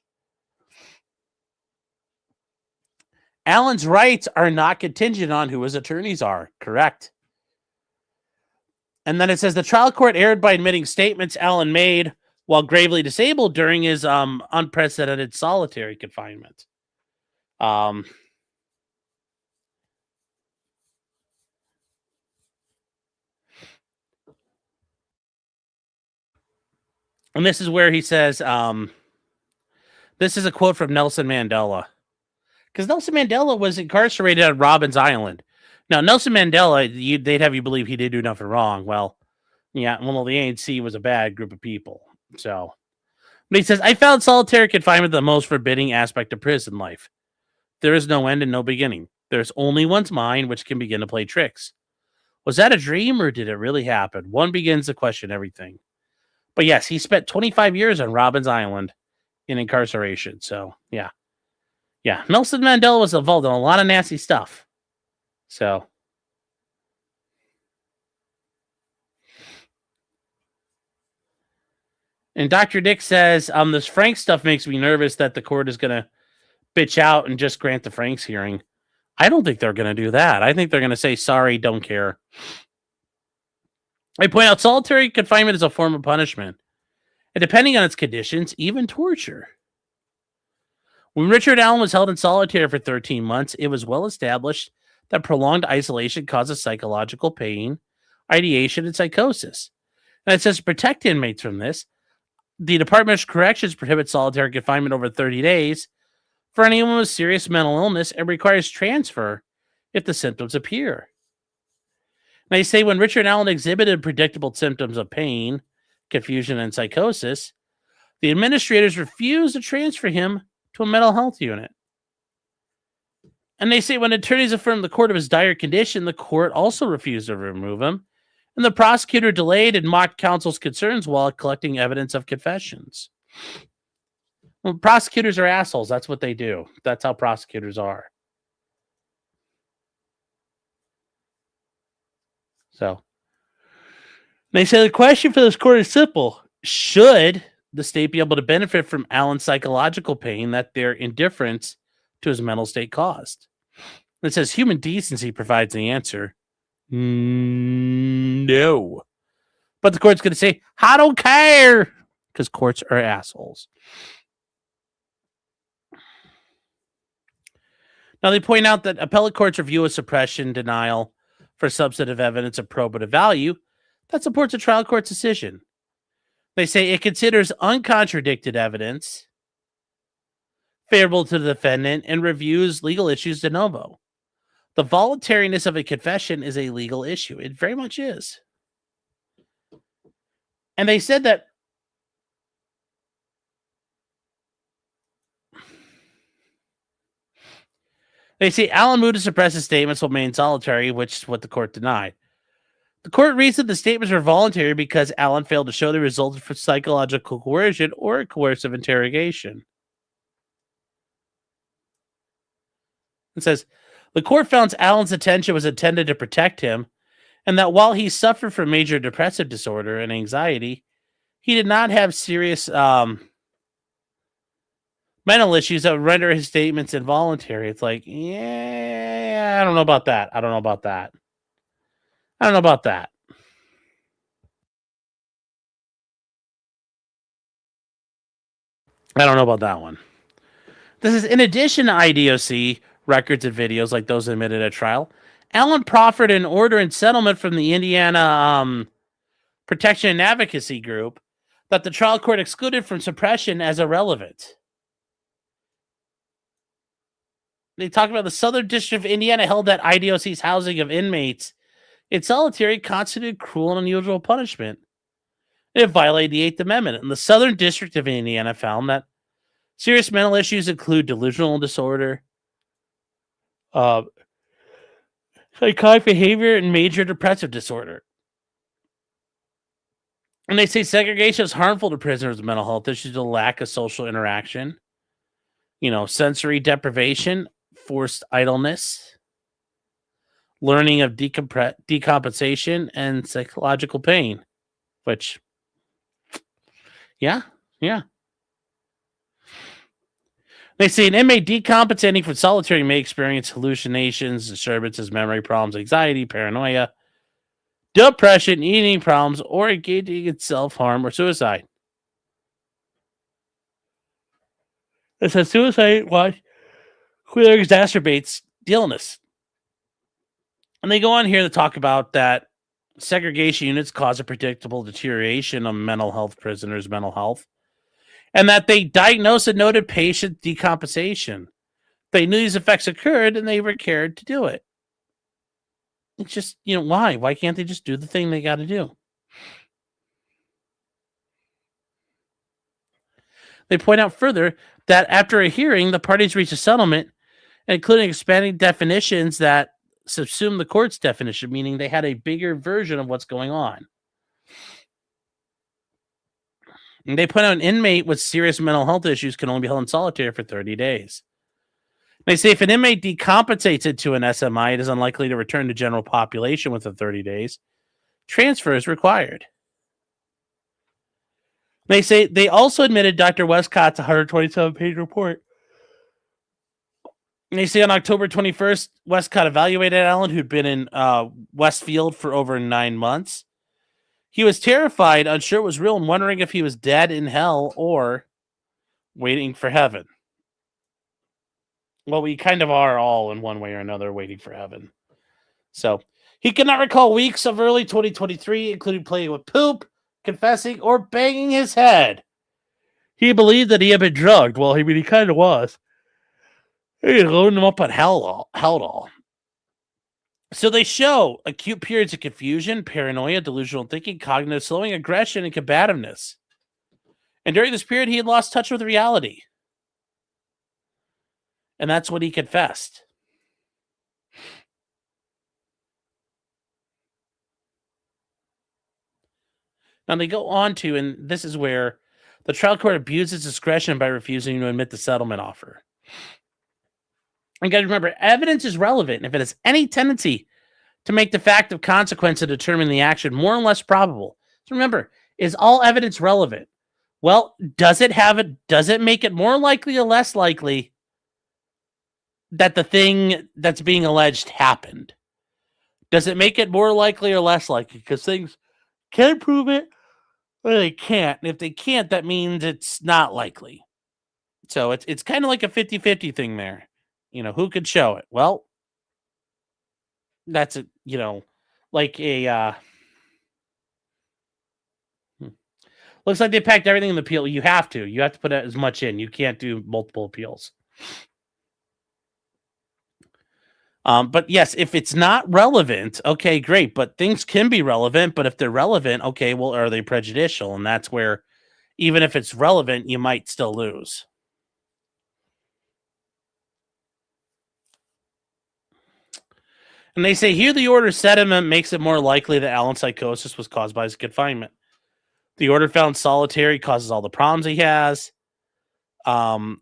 Allen's rights are not contingent on who his attorneys are. Correct. And then it says the trial court erred by admitting statements Allen made while gravely disabled during his unprecedented solitary confinement. And this is where he says, this is a quote from Nelson Mandela. Because Nelson Mandela was incarcerated at Robbins Island. Now, Nelson Mandela, they'd have you believe he did do nothing wrong. Well, yeah, the ANC was a bad group of people. So, but he says, I found solitary confinement the most forbidding aspect of prison life. There is no end and no beginning. There's only one's mind which can begin to play tricks. Was that a dream or did it really happen? One begins to question everything. But yes, he spent 25 years on Robbins Island in incarceration. So, yeah. Yeah, Nelson Mandela was involved in a lot of nasty stuff. So. And Dr. Dick says, this Franks stuff makes me nervous that the court is going to bitch out and just grant the Franks hearing. I don't think they're going to do that. I think they're going to say, sorry, don't care. I point out solitary confinement is a form of punishment. And depending on its conditions, even torture. When Richard Allen was held in solitary for 13 months, it was well established that prolonged isolation causes psychological pain, ideation, and psychosis. And it says to protect inmates from this, the Department of Corrections prohibits solitary confinement over 30 days for anyone with serious mental illness and requires transfer if the symptoms appear. And they say when Richard Allen exhibited predictable symptoms of pain, confusion, and psychosis, the administrators refused to transfer him to a mental health unit. And they say when attorneys affirmed the court of his dire condition, the court also refused to remove him. And the prosecutor delayed and mocked counsel's concerns while collecting evidence of confessions. Well, prosecutors are assholes. That's what they do. That's how prosecutors are. So, they say the question for this court is simple. Should the state be able to benefit from Allen's psychological pain that their indifference to his mental state caused? It says human decency provides the answer. No. But the court's going to say, I don't care, because courts are assholes. Now, they point out that appellate courts review a suppression denial for substantive evidence of probative value that supports a trial court's decision. They say it considers uncontradicted evidence favorable to the defendant and reviews legal issues de novo. The voluntariness of a confession is a legal issue. It very much is. And they said that They say Alan moved to suppress his statements while remain solitary, which is what the court denied. The court reasoned the statements were voluntary because Alan failed to show they resulted from psychological coercion or coercive interrogation. It says, the court found Alan's attention was intended to protect him, and that while he suffered from major depressive disorder and anxiety, he did not have serious mental issues that would render his statements involuntary. It's like, yeah, I don't know about that. I don't know about that. I don't know about that. I don't know about that one. This is in addition to IDOC records and videos like those admitted at trial. Alan proffered an order in settlement from the Indiana Protection and Advocacy Group that the trial court excluded from suppression as irrelevant. They talk about the Southern District of Indiana held that IDOC's housing of inmates in solitary constituted cruel and unusual punishment. It violated the Eighth Amendment. And the Southern District of Indiana found that serious mental issues include delusional disorder, psychotic behavior, and major depressive disorder. And they say segregation is harmful to prisoners with mental health issues due to lack of social interaction, sensory deprivation, forced idleness, learning of decompensation, and psychological pain, which, yeah. They say an inmate decompensating from solitary may experience hallucinations, disturbances, memory problems, anxiety, paranoia, depression, eating problems, or engaging in self-harm or suicide. It says suicide further exacerbates the illness. And they go on here to talk about that segregation units cause a predictable deterioration of mental health prisoners' mental health, and that they diagnosed and noted patient decompensation. They knew these effects occurred, and they were cared to do it. It's just, why? Why can't they just do the thing they got to do? They point out further that after a hearing, the parties reached a settlement, including expanding definitions that subsume the court's definition, meaning they had a bigger version of what's going on. And they point out an inmate with serious mental health issues can only be held in solitary for 30 days. They say if an inmate decompensates into an SMI, it is unlikely to return to general population within 30 days. Transfer is required. They say they also admitted Dr. Westcott's 127-page report. And they say on October 21st, Westcott evaluated Alan, who'd been in Westfield for over 9 months. He was terrified, unsure it was real, and wondering if he was dead in hell or waiting for heaven. Well, we kind of are all in one way or another waiting for heaven. So he cannot recall weeks of early 2023, including playing with poop, confessing, or banging his head. He believed that he had been drugged. Well, he kind of was. He loaded him up on Haldol. So they show acute periods of confusion, paranoia, delusional thinking, cognitive slowing, aggression, and combativeness. And during this period, he had lost touch with reality. And that's what he confessed. Now they go on to, and this is where the trial court abused its discretion by refusing to admit the settlement offer. And guys, remember, evidence is relevant if it has any tendency to make the fact of consequence to determine the action more or less probable. So remember, is all evidence relevant? Well, does it make it more likely or less likely that the thing that's being alleged happened? Does it make it more likely or less likely? Because things can prove it, or they can't. And if they can't, that means it's not likely. So it's kind of like a 50-50 thing there. Who could show it? Well, that's like a looks like they packed everything in the appeal. You have to put as much in. You can't do multiple appeals. But yes, if it's not relevant, okay, great. But things can be relevant. But if they're relevant, okay, well, are they prejudicial? And that's where, even if it's relevant, you might still lose. And they say here the order sediment makes it more likely that Alan's psychosis was caused by his confinement. The order found solitary causes all the problems he has. And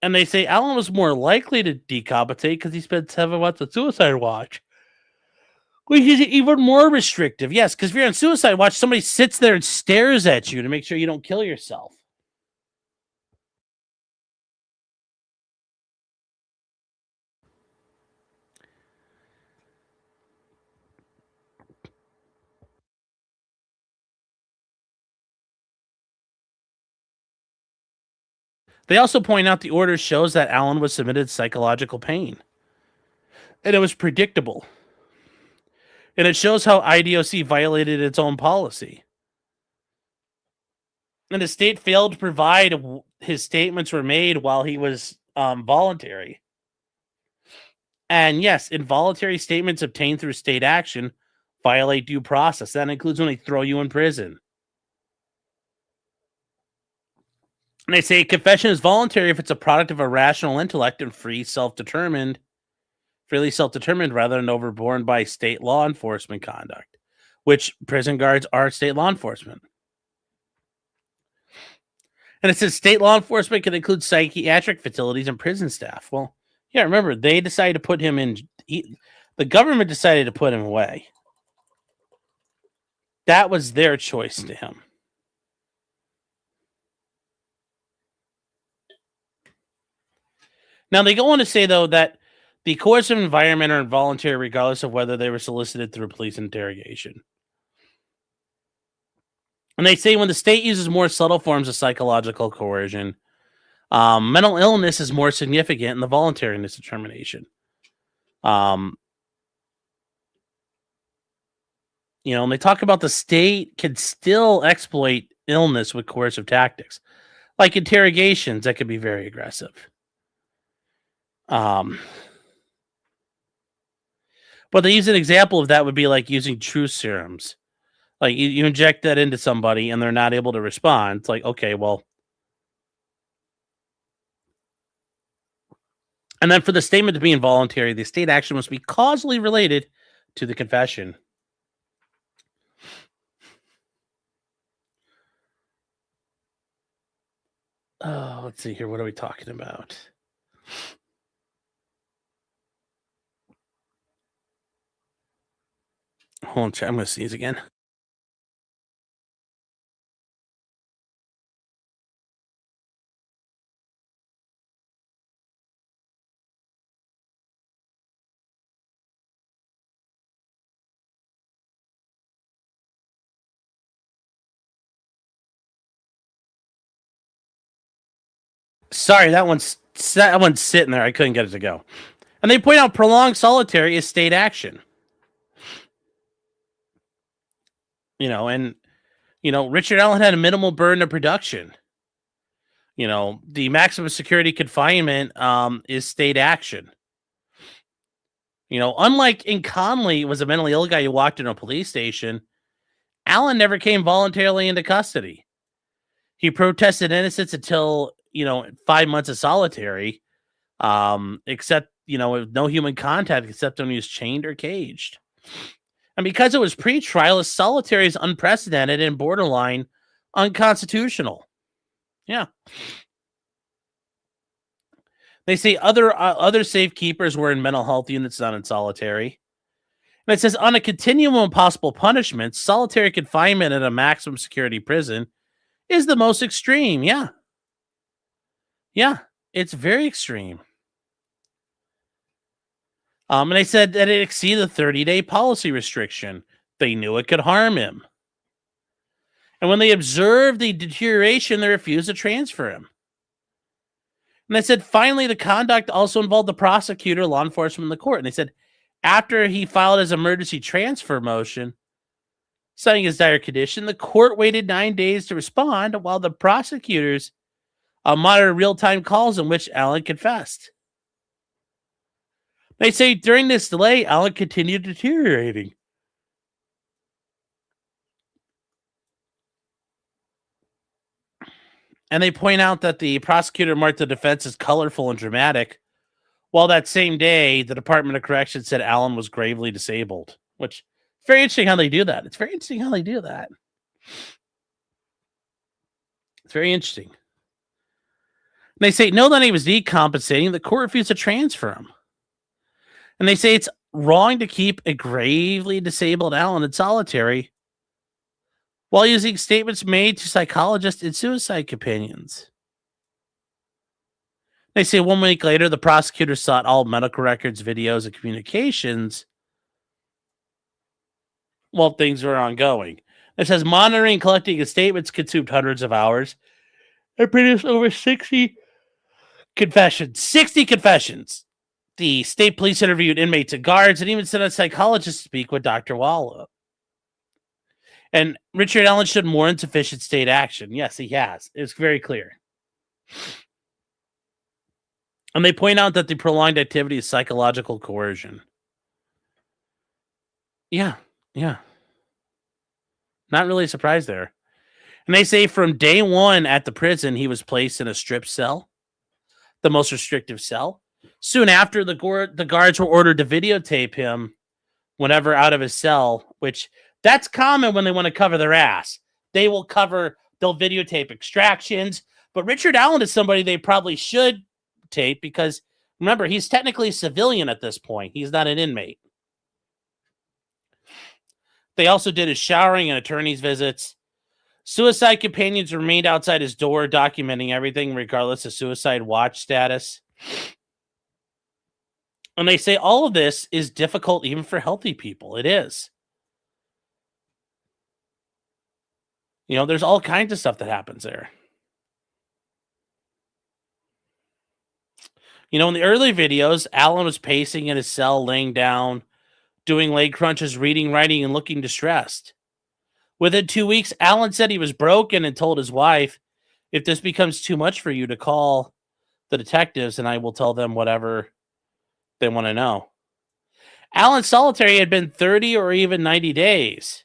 they say Alan was more likely to decapitate because he spent 7 months on suicide watch. Which is even more restrictive. Yes, because if you're on suicide watch, somebody sits there and stares at you to make sure you don't kill yourself. They also point out the order shows that Alan was submitted psychological pain. And it was predictable. And it shows how IDOC violated its own policy. And the state failed to provide his statements were made while he was voluntary. And yes, involuntary statements obtained through state action violate due process. That includes when they throw you in prison. And they say confession is voluntary if it's a product of a rational intellect and freely self-determined rather than overborne by state law enforcement conduct, which prison guards are state law enforcement. And it says state law enforcement can include psychiatric facilities and prison staff. Well, yeah, remember, they decided to put him in. The government decided to put him away. That was their choice to him. Now, they go on to say, though, that the coercive environment are involuntary regardless of whether they were solicited through police interrogation. And they say when the state uses more subtle forms of psychological coercion, mental illness is more significant in the voluntariness determination. And they talk about the state can still exploit illness with coercive tactics, like interrogations that could be very aggressive. But they use an example of that would be like using truth serums. Like you inject that into somebody and they're not able to respond. It's like, okay, well. And then for the statement to be involuntary, the state action must be causally related to the confession. Oh, let's see here. What are we talking about? Hold on, I'm going to sneeze again. Sorry, that one's sitting there. I couldn't get it to go. And they point out prolonged solitary is state action. Richard Allen had a minimal burden of production. The maximum security confinement is state action. Unlike in Conley was a mentally ill guy who walked in a police station, Allen never came voluntarily into custody. He protested innocence until 5 months of solitary, except with no human contact except when he was chained or caged. And because it was pre-trial, his solitary is unprecedented and borderline unconstitutional. Yeah. They say other safekeepers were in mental health units, not in solitary. And it says on a continuum of possible punishments, solitary confinement at a maximum security prison is the most extreme. Yeah. Yeah, it's very extreme. And they said that it exceeded the 30-day policy restriction. They knew it could harm him. And when they observed the deterioration, they refused to transfer him. And they said, finally, the conduct also involved the prosecutor, law enforcement, and the court. And they said, after he filed his emergency transfer motion, citing his dire condition, the court waited 9 days to respond while the prosecutors monitored real-time calls in which Allen confessed. They say during this delay, Allen continued deteriorating. And they point out that the prosecutor marked the defense as colorful and dramatic, Well, that same day, the Department of Corrections said Allen was gravely disabled, which is very interesting how they do that. It's very interesting how they do that. It's very interesting. And they say, no, that he was decompensating. The court refused to transfer him. And they say it's wrong to keep a gravely disabled Allen in solitary while using statements made to psychologists and suicide companions. They say 1 week later, the prosecutor sought all medical records, videos, and communications while things were ongoing. It says monitoring and collecting his statements consumed hundreds of hours and produced over 60 confessions. 60 confessions. The state police interviewed inmates and guards and even sent a psychologist to speak with Dr. Willoughby. And Richard Allen showed more insufficient state action. Yes, he has. It's very clear. And they point out that the prolonged activity is psychological coercion. Yeah. Not really surprised there. And they say from day one at the prison, he was placed in a strip cell, the most restrictive cell. Soon after, the guards were ordered to videotape him whenever out of his cell, which that's common when they want to cover their ass. They'll videotape extractions. But Richard Allen is somebody they probably should tape because, remember, he's technically a civilian at this point. He's not an inmate. They also did his showering and attorney's visits. Suicide companions remained outside his door, documenting everything, regardless of suicide watch status. And they say all of this is difficult even for healthy people. It is. There's all kinds of stuff that happens there. In the early videos, Allen was pacing in his cell, laying down, doing leg crunches, reading, writing, and looking distressed. Within 2 weeks, Allen said he was broken and told his wife, if this becomes too much for you, to call the detectives and I will tell them whatever they want to know. Allen's solitary had been 30 or even 90 days.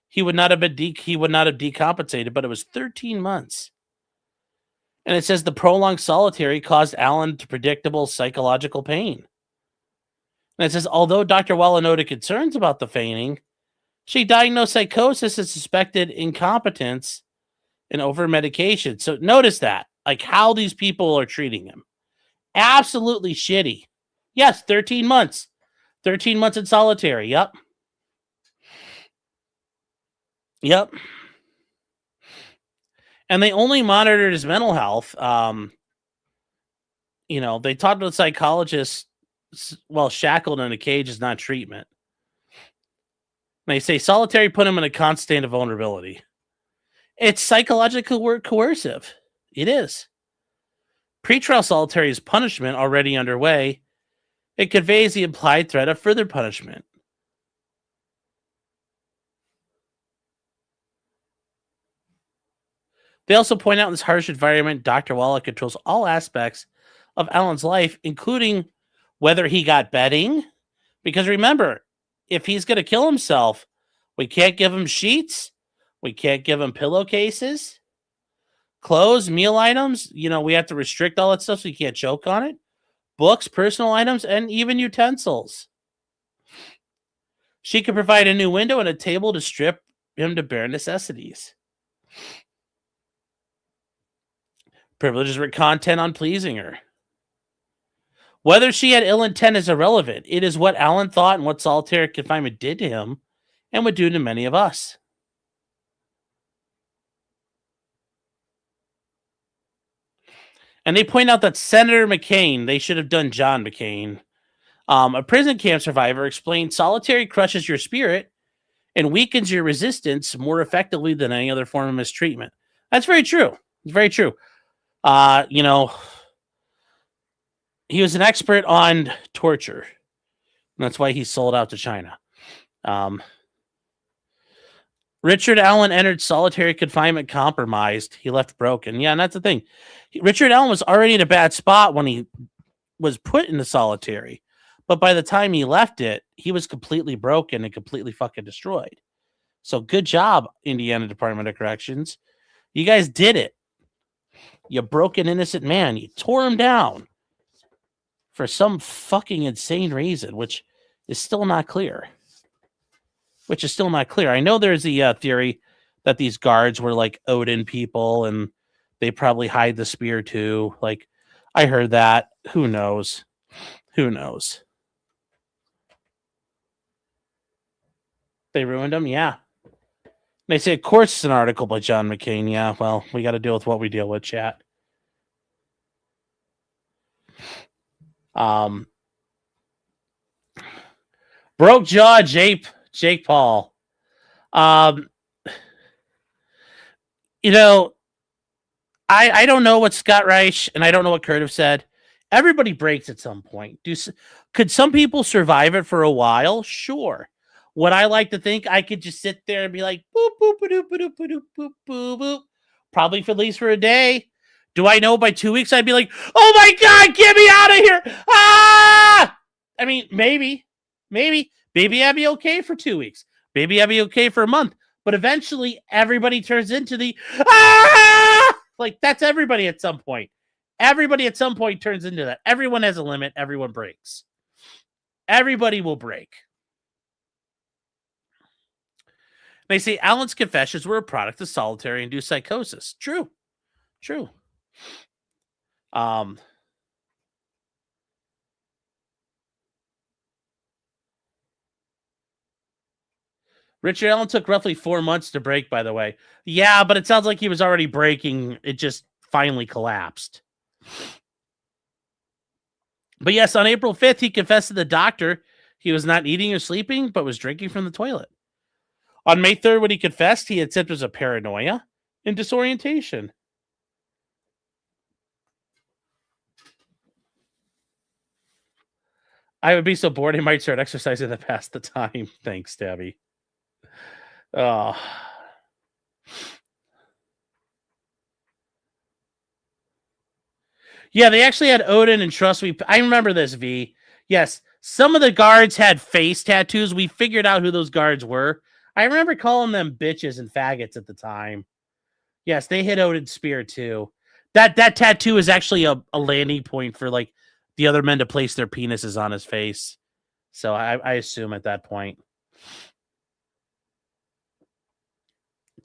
He would not have decompensated, but it was 13 months. And it says the prolonged solitary caused Allen to predictable psychological pain. And it says, although Dr. Waller noted concerns about the feigning, she diagnosed psychosis and suspected incompetence and over-medication. So notice that, like how these people are treating him. Absolutely shitty. Yes, 13 months. 13 months in solitary. Yep. And they only monitored his mental health. They talked to the psychologist. Well, shackled in a cage is not treatment. They say solitary put him in a constant state of vulnerability. It's psychological coercive. It is. Pretrial solitary is punishment already underway. It conveys the implied threat of further punishment. They also point out in this harsh environment, Dr. Waller controls all aspects of Allen's life, including whether he got bedding. Because remember, if he's going to kill himself, we can't give him sheets. We can't give him pillowcases, clothes, meal items. We have to restrict all that stuff so you can't choke on it. Books, personal items, and even utensils. She could provide a new window and a table to strip him to bare necessities. Privileges were content on pleasing her. Whether she had ill intent is irrelevant. It is what Allen thought and what solitary confinement did to him and would do to many of us. And they point out that Senator McCain, they should have done John McCain, a prison camp survivor, explained solitary crushes your spirit and weakens your resistance more effectively than any other form of mistreatment. That's very true. It's very true. He was an expert on torture. And that's why he sold out to China. Richard Allen entered solitary confinement compromised. He left broken. Yeah, and that's the thing. Richard Allen was already in a bad spot when he was put into solitary. But by the time he left it, he was completely broken and completely fucking destroyed. So good job, Indiana Department of Corrections. You guys did it. You broke an innocent man. You tore him down. for some fucking insane reason, which is still not clear. I know there's the theory that these guards were like Odin people and they probably hide the spear too. Like, I heard that. Who knows? They ruined him? Yeah. They say, of course, it's an article by John McCain. Yeah, well, we got to deal with what we deal with, chat. Broke jaw, Jake Paul. You know, I don't know what Scott Reich and I don't know what Kurt have said. Everybody breaks at some point. Could some people survive it for a while? Sure. Would I like to think I could just sit there and be like, boop, boop, boop, boop, boop, boop, boop, boop, boop, probably for at least for a day. Do I know by 2 weeks I'd be like, oh my God, get me out of here. Ah! I mean, maybe. Maybe I'd be okay for 2 weeks. Maybe I'd be okay for a month. But eventually everybody turns into the, ah! Like, that's everybody at some point. Everybody at some point turns into that. Everyone has a limit. Everyone breaks. Everybody will break. They say Alan's confessions were a product of solitary-induced psychosis. True. Richard Allen took roughly 4 months to break, by the way. Yeah, but it sounds like he was already breaking. It just finally collapsed. But yes, on April 5th, he confessed to the doctor he was not eating or sleeping, but was drinking from the toilet. On May 3rd, when he confessed, he had symptoms of paranoia and disorientation. I would be so bored, I might start exercising to pass the time. Thanks, Debbie. Oh. Yeah, they actually had Odin, and trust me, I remember this, V. Yes, some of the guards had face tattoos. We figured out who those guards were. I remember calling them bitches and faggots at the time. Yes, they hit Odin's spear too. That tattoo is actually a landing point for like the other men to place their penises on his face. So I assume at that point.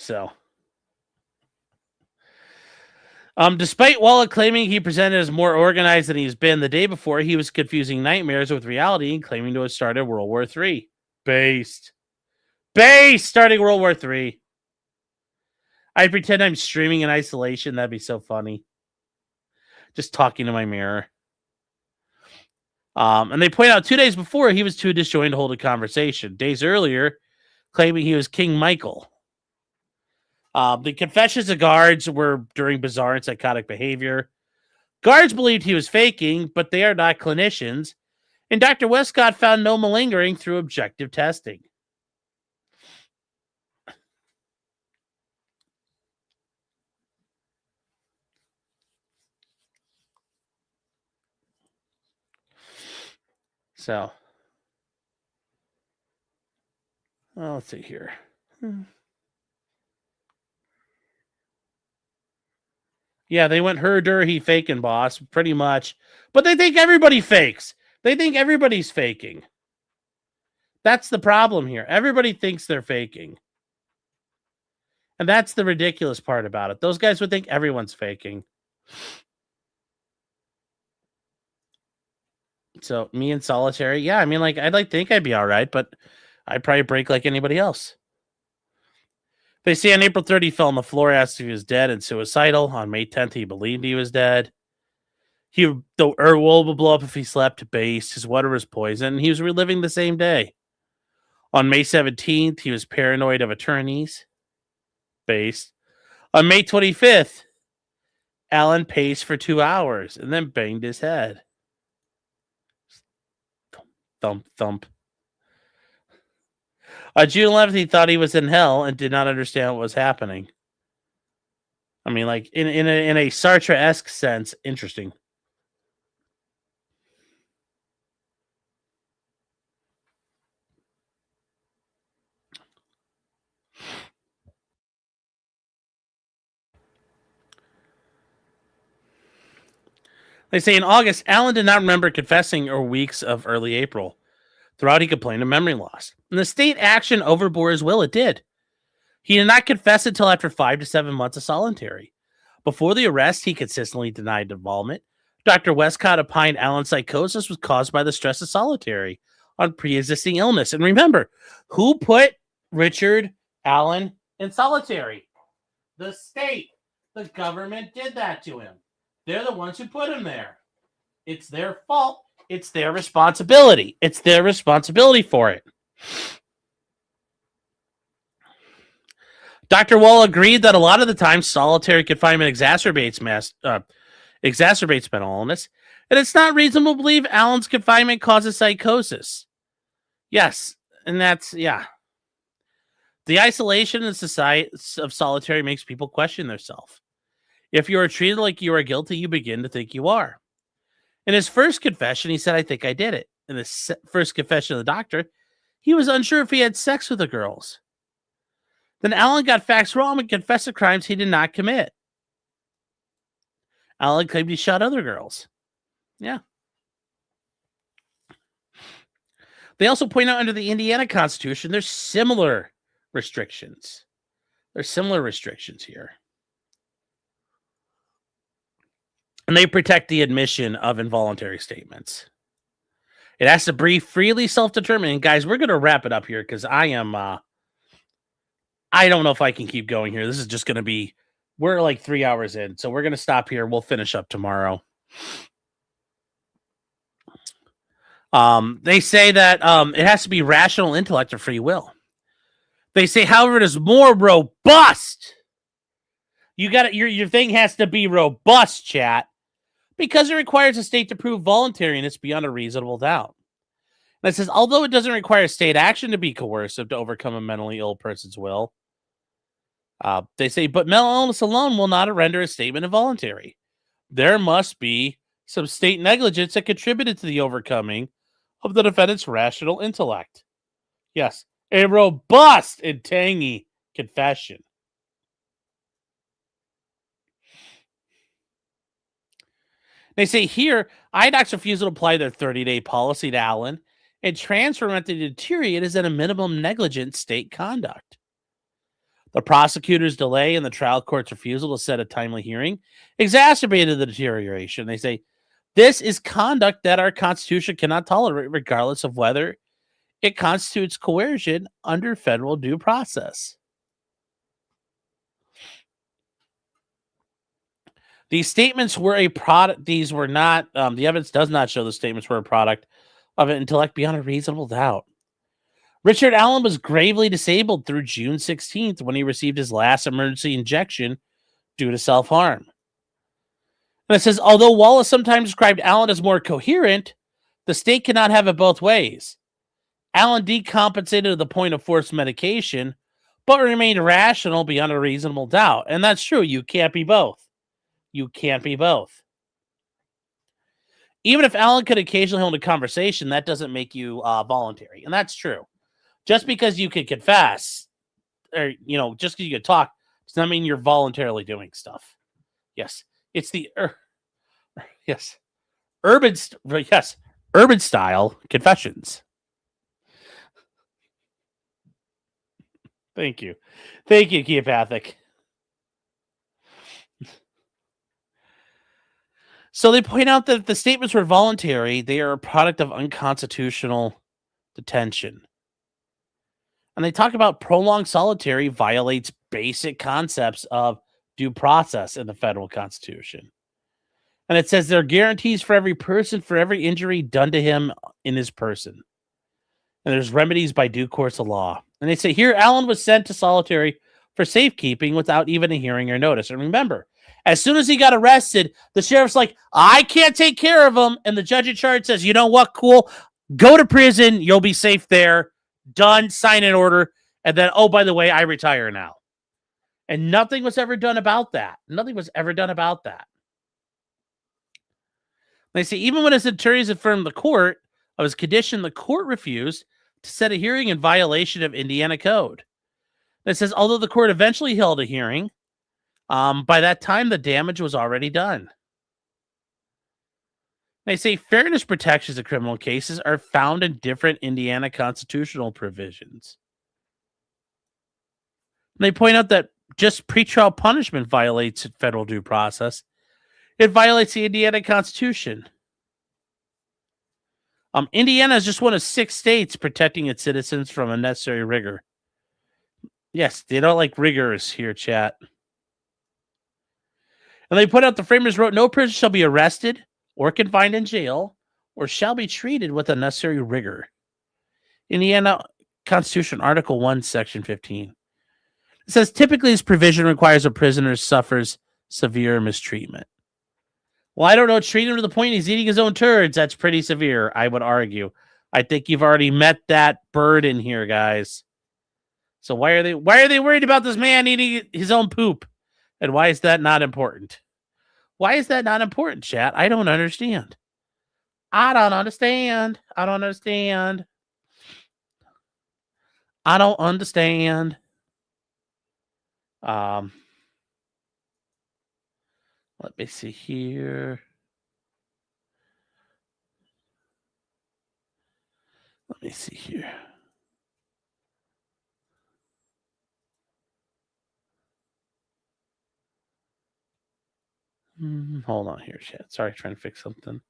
So, despite Wallach claiming he presented as more organized than he's been the day before, he was confusing nightmares with reality and claiming to have started World War III. Based starting World War III. I pretend I'm streaming in isolation. That'd be so funny. Just talking to my mirror. And they point out 2 days before he was too disjointed to hold a conversation. Days earlier, claiming he was King Michael. The confessions of guards were during bizarre and psychotic behavior. Guards believed he was faking, but they are not clinicians. And Dr. Westcott found no malingering through objective testing. So, well, let's see here. Yeah, they went herder, he faking, boss, pretty much. But they think everybody fakes. They think everybody's faking. That's the problem here. Everybody thinks they're faking. And that's the ridiculous part about it. Those guys would think everyone's faking. So, me in solitary, yeah, I mean, like, I'd like to think I'd be all right, but I'd probably break like anybody else. They say on April 30th, he fell on the floor, asked if he was dead and suicidal. On May 10th, he believed he was dead. The earth will blow up if he slept, based. His water was poisoned. He was reliving the same day. On May 17th, he was paranoid of attorneys, based. On May 25th, Alan paced for 2 hours and then banged his head. Thump, thump. On June 11th, he thought he was in hell and did not understand what was happening. I mean, like, in a Sartre-esque sense, interesting. They say in August, Allen did not remember confessing or weeks of early April. Throughout, he complained of memory loss. And the state action overbore his will. It did. He did not confess until after 5 to 7 months of solitary. Before the arrest, he consistently denied involvement. Dr. Westcott opined Allen's psychosis was caused by the stress of solitary on pre-existing illness. And remember, who put Richard Allen in solitary? The state. The government did that to him. They're the ones who put him there. It's their fault. It's their responsibility. It's their responsibility for it. Dr. Wall agreed that a lot of the time solitary confinement exacerbates mental illness, and it's not reasonable to believe Allen's confinement causes psychosis. Yes, and that's, yeah. The isolation and society of solitary makes people question themselves. If you are treated like you are guilty, you begin to think you are. In his first confession, he said, I think I did it. In the first confession of the doctor, he was unsure if he had sex with the girls. Then Allen got facts wrong and confessed to crimes he did not commit. Allen claimed he shot other girls. Yeah. They also point out under the Indiana Constitution, there's similar restrictions. There's similar restrictions here. And they protect the admission of involuntary statements. It has to be freely self-determined. Guys, we're going to wrap it up here because I don't know if I can keep going here. This is just going to be, we're like 3 hours in. So we're going to stop here. We'll finish up tomorrow. They say that it has to be rational intellect or free will. They say, however, it is more robust. You got it. Your thing has to be robust, chat, because it requires a state to prove voluntariness beyond a reasonable doubt. And it says, although it doesn't require state action to be coercive to overcome a mentally ill person's will, they say, but mental illness alone will not render a statement involuntary. There must be some state negligence that contributed to the overcoming of the defendant's rational intellect. Yes, a robust and tangy confession. They say here, IDOC's refusal to apply their 30-day policy to Allen and transfer him to deteriorate is at a minimum negligent state conduct. The prosecutor's delay and the trial court's refusal to set a timely hearing exacerbated the deterioration. They say, this is conduct that our Constitution cannot tolerate, regardless of whether it constitutes coercion under federal due process. These statements were a product. These were not, the evidence does not show the statements were a product of an intellect beyond a reasonable doubt. Richard Allen was gravely disabled through June 16th when he received his last emergency injection due to self-harm. And it says, although Wallace sometimes described Allen as more coherent, the state cannot have it both ways. Allen decompensated to the point of forced medication, but remained rational beyond a reasonable doubt. And that's true. You can't be both. You can't be both. Even if Allen could occasionally hold a conversation, that doesn't make you voluntary. And that's true. Just because you can confess, or, just because you can talk, does not mean you're voluntarily doing stuff. Yes. It's the, urban style confessions. Thank you. Thank you, Keopathic. So they point out that if the statements were voluntary, they are a product of unconstitutional detention. And they talk about prolonged solitary violates basic concepts of due process in the federal Constitution. And it says there are guarantees for every person for every injury done to him in his person. And there's remedies by due course of law. And they say here, Allen was sent to solitary for safekeeping without even a hearing or notice. And remember, as soon as he got arrested, the sheriff's like, I can't take care of him. And the judge in charge says, you know what? Cool. Go to prison. You'll be safe there. Done. Sign an order. And then, oh, by the way, I retire now. And nothing was ever done about that. Nothing was ever done about that. They say, even when his attorneys affirmed the court of his condition, the court refused to set a hearing in violation of Indiana code. It says, although the court eventually held a hearing, by that time, the damage was already done. They say fairness protections in criminal cases are found in different Indiana constitutional provisions. And they point out that just pretrial punishment violates federal due process. It violates the Indiana Constitution. Indiana is just one of 6 states protecting its citizens from unnecessary rigor. Yes, they don't like rigors here, chat. And they put out the framers wrote, no person shall be arrested or confined in jail or shall be treated with unnecessary rigor. Indiana Constitution, Article 1, Section 15. It says, typically this provision requires a prisoner suffers severe mistreatment. Well, I don't know, treat him to the point he's eating his own turds. That's pretty severe, I would argue. I think you've already met that burden here, guys. So why are they worried about this man eating his own poop? And why is that not important? Why is that not important, chat? I don't understand. I don't understand. I don't understand. I don't understand. Let me see here. Let me see here. Hold on here, chat. Sorry, trying to fix something.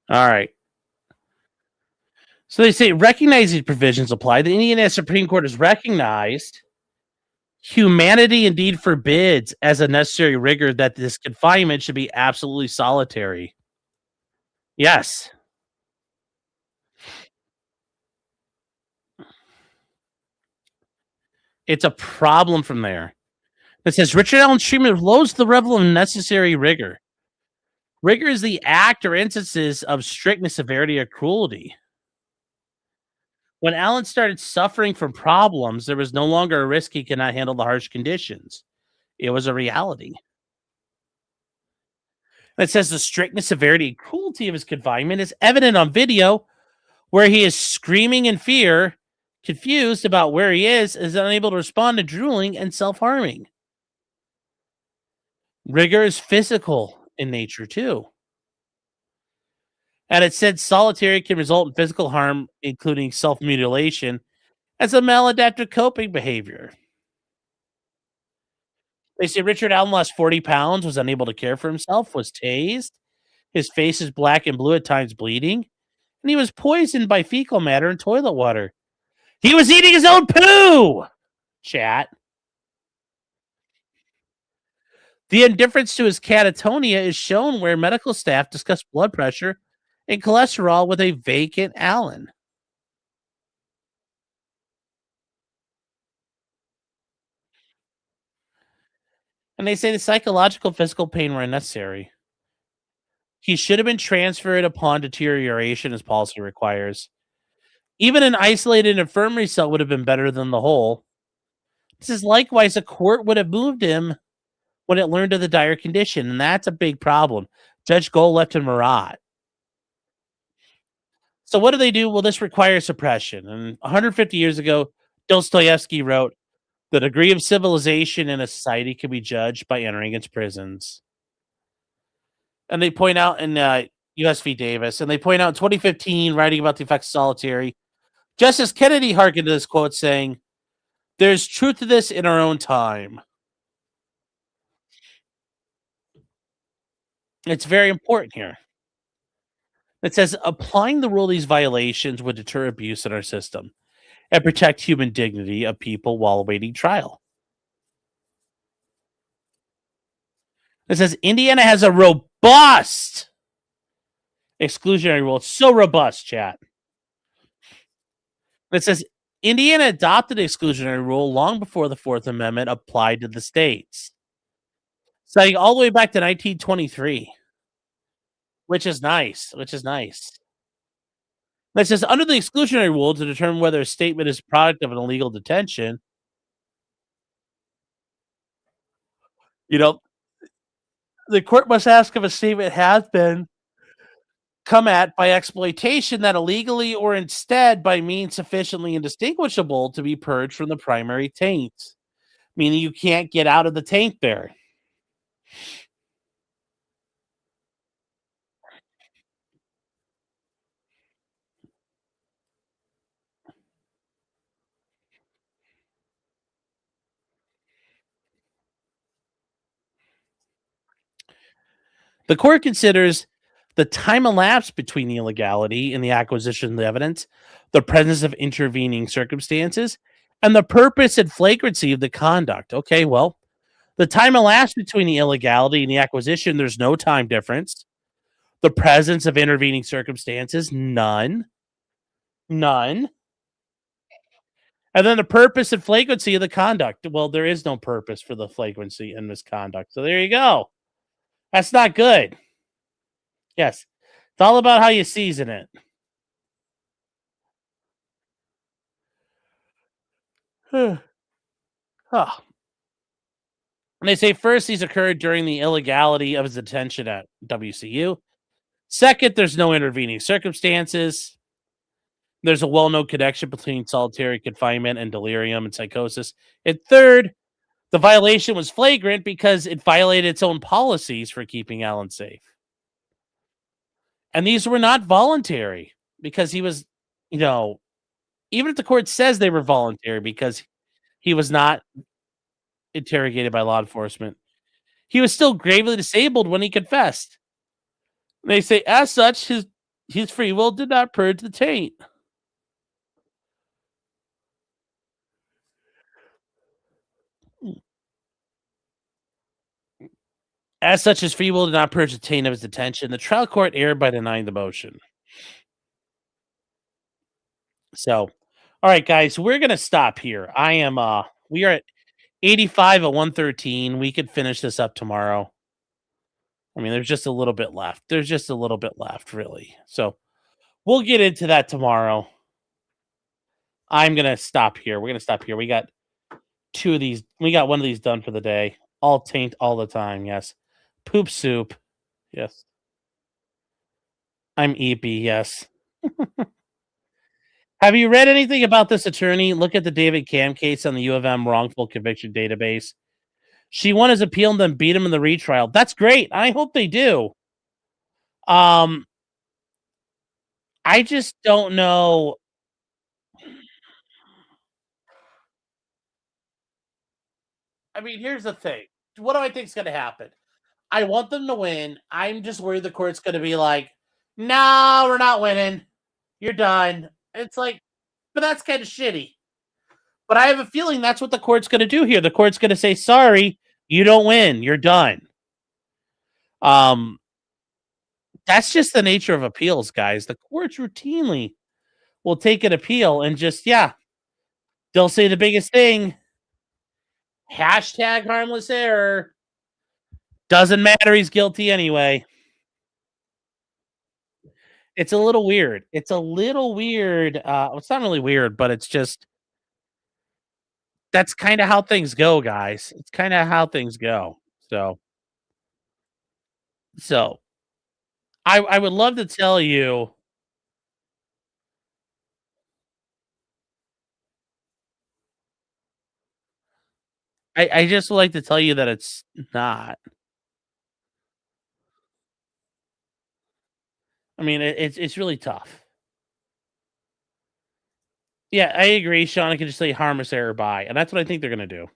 All right. So they say recognize these provisions apply. The Indiana Supreme Court has recognized humanity indeed forbids as a necessary rigor that this confinement should be absolutely solitary. Yes. It's a problem from there. It says Richard Allen's treatment lowers the level of necessary rigor. Rigor is the act or instances of strictness, severity, or cruelty. When Allen started suffering from problems, there was no longer a risk he could not handle the harsh conditions. It was a reality. It says the strictness, severity, and cruelty of his confinement is evident on video, where he is screaming in fear, confused about where he is unable to respond to drooling and self-harming. Rigor is physical in nature, too. And it said solitary can result in physical harm, including self-mutilation, as a maladaptive coping behavior. They say Richard Allen lost 40 pounds, was unable to care for himself, was tased. His face is black and blue, at times bleeding. And he was poisoned by fecal matter and toilet water. He was eating his own poo! Chat. The indifference to his catatonia is shown where medical staff discuss blood pressure and cholesterol with a vacant Allen. And they say the psychological physical pain were unnecessary. He should have been transferred upon deterioration as policy requires. Even an isolated infirmary cell would have been better than the whole. This is likewise, a court would have moved him when it learned of the dire condition, and that's a big problem. Judge Gold left him Marat. So what do? Well, this requires suppression. And 150 years ago, Dostoevsky wrote, the degree of civilization in a society can be judged by entering its prisons. And they point out in U.S. v. Davis, and they point out in 2015, writing about the effects of solitary, Justice Kennedy hearkened to this quote saying, there's truth to this in our own time. It's very important here. It says, applying the rule of these violations would deter abuse in our system and protect human dignity of people while awaiting trial. It says, Indiana has a robust exclusionary rule. It's so robust, chat. It says, Indiana adopted an exclusionary rule long before the Fourth Amendment applied to the states, citing all the way back to 1923. Which is nice. It says, under the exclusionary rule, to determine whether a statement is a product of an illegal detention, the court must ask if a statement has been come at by exploitation that illegally or instead by means sufficiently indistinguishable to be purged from the primary taint, meaning you can't get out of the taint there. The court considers the time elapsed between the illegality and the acquisition of the evidence, the presence of intervening circumstances, and the purpose and flagrancy of the conduct. Okay, well, the time elapsed between the illegality and the acquisition, there's no time difference. The presence of intervening circumstances, none. None. And then the purpose and flagrancy of the conduct. Well, there is no purpose for the flagrancy and misconduct. So there you go. That's not good. Yes. It's all about how you season it. Oh. And they say first, these occurred during the illegality of his detention at WCU. Second, there's no intervening circumstances. There's a well-known connection between solitary confinement and delirium and psychosis. And third, the violation was flagrant because it violated its own policies for keeping Alan safe. And these were not voluntary because he was, even if the court says they were voluntary because he was not interrogated by law enforcement, he was still gravely disabled when he confessed. They say, as such, his free will did not purge the taint. As such, his free will did not purge the taint of his detention. The trial court erred by denying the motion. So, all right, guys, we're gonna stop here. We are at 85 at 113. We could finish this up tomorrow. I mean, there's just a little bit left. There's just a little bit left, really. So we'll get into that tomorrow. I'm gonna stop here. We're gonna stop here. We got two of these. We got one of these done for the day. All taint all the time. Yes. Poop soup. Yes. I'm eepy. Yes. Have you read anything about this attorney? Look at the David Cam case on the U of M wrongful conviction database. She won his appeal and then beat him in the retrial. That's great. I hope they do. I just don't know. I mean, here's the thing. What do I think is going to happen? I want them to win. I'm just worried the court's going to be like, no, we're not winning. You're done. It's like, but that's kind of shitty. But I have a feeling that's what the court's going to do here. The court's going to say, sorry, you don't win. You're done. That's just the nature of appeals, guys. The courts routinely will take an appeal and just, they'll say the biggest thing. Hashtag harmless error. Doesn't matter. He's guilty anyway. It's a little weird. It's a little weird. It's not really weird, but it's just, that's kind of how things go, guys. It's kind of how things go. So I would love to tell you. I just would like to tell you that it's not. I mean, it's really tough. Yeah, I agree. Sean, I can just say harmless error by, and that's what I think they're going to do.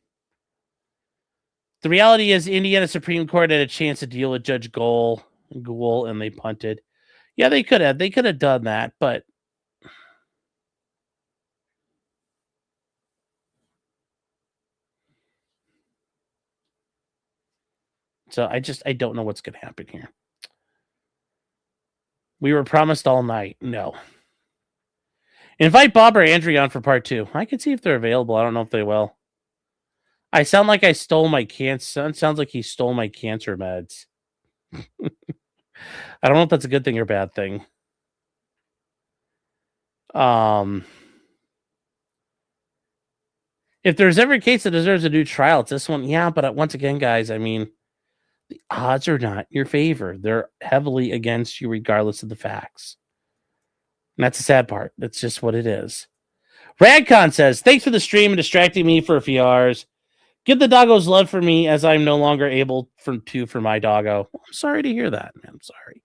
The reality is, Indiana Supreme Court had a chance to deal with Judge Gould, and they punted. Yeah, they could have. They could have done that, but so I don't know what's going to happen here. We were promised all night. No. Invite Bob or Andrea on for part 2. I can see if they're available. I don't know if they will. I sound like I stole my cancer. Sounds like he stole my cancer meds. I don't know if that's a good thing or bad thing. If there's ever a case that deserves a new trial, it's this one. Yeah, but once again, guys, I mean, The odds are not in your favor. They're heavily against you, regardless of the facts. And that's the sad part. That's just what it is. Radcon says, thanks for the stream and distracting me for a few hours. Give the doggos love for me as I'm no longer able for my doggo. I'm sorry to hear that, man. I'm sorry.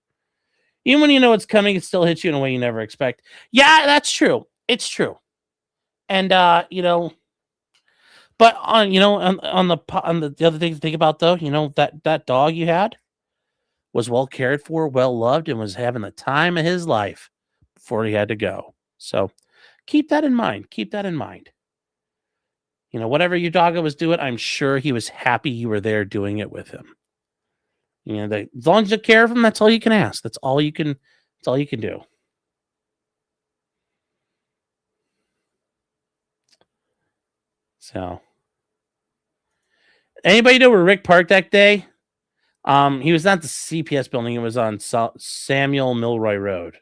Even when you know it's coming, it still hits you in a way you never expect. Yeah, that's true. It's true. And but on the other thing to think about though, that dog you had was well cared for, well loved, and was having the time of his life before he had to go. So keep that in mind. Keep that in mind. Whatever your doggo was doing, I'm sure he was happy you were there doing it with him. As long as you care of him, that's all you can ask. That's all you can do. So, anybody know where Rick parked that day? He was not the CPS building. It was on Samuel Milroy Road.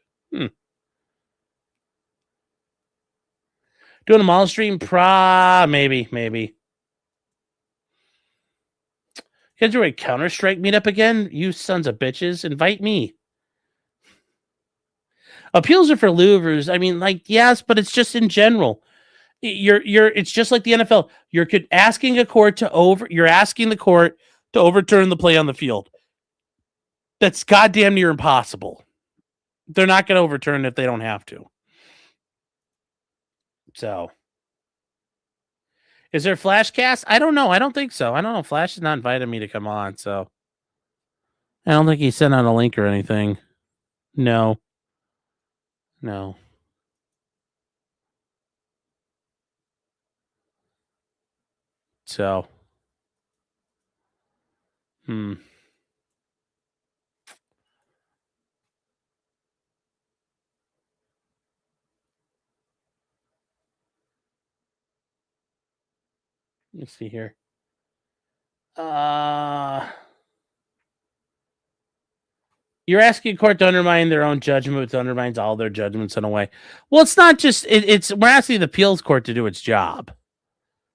Doing a mall stream? Maybe. You guys are a Counter-Strike meetup again? You sons of bitches. Invite me. Appeals are for louvers. I mean, yes, but it's just in general. It's just like the NFL. You're asking the court to overturn the play on the field. That's goddamn near impossible. They're not going to overturn it if they don't have to. So, is there Flashcast? I don't know. I don't think so. I don't know. Flash has not invited me to come on, so I don't think he sent out a link or anything. No. So, Let's see here. You're asking court to undermine their own judgment, which undermines all their judgments in a way. Well, it's not just we're asking the appeals court to do its job.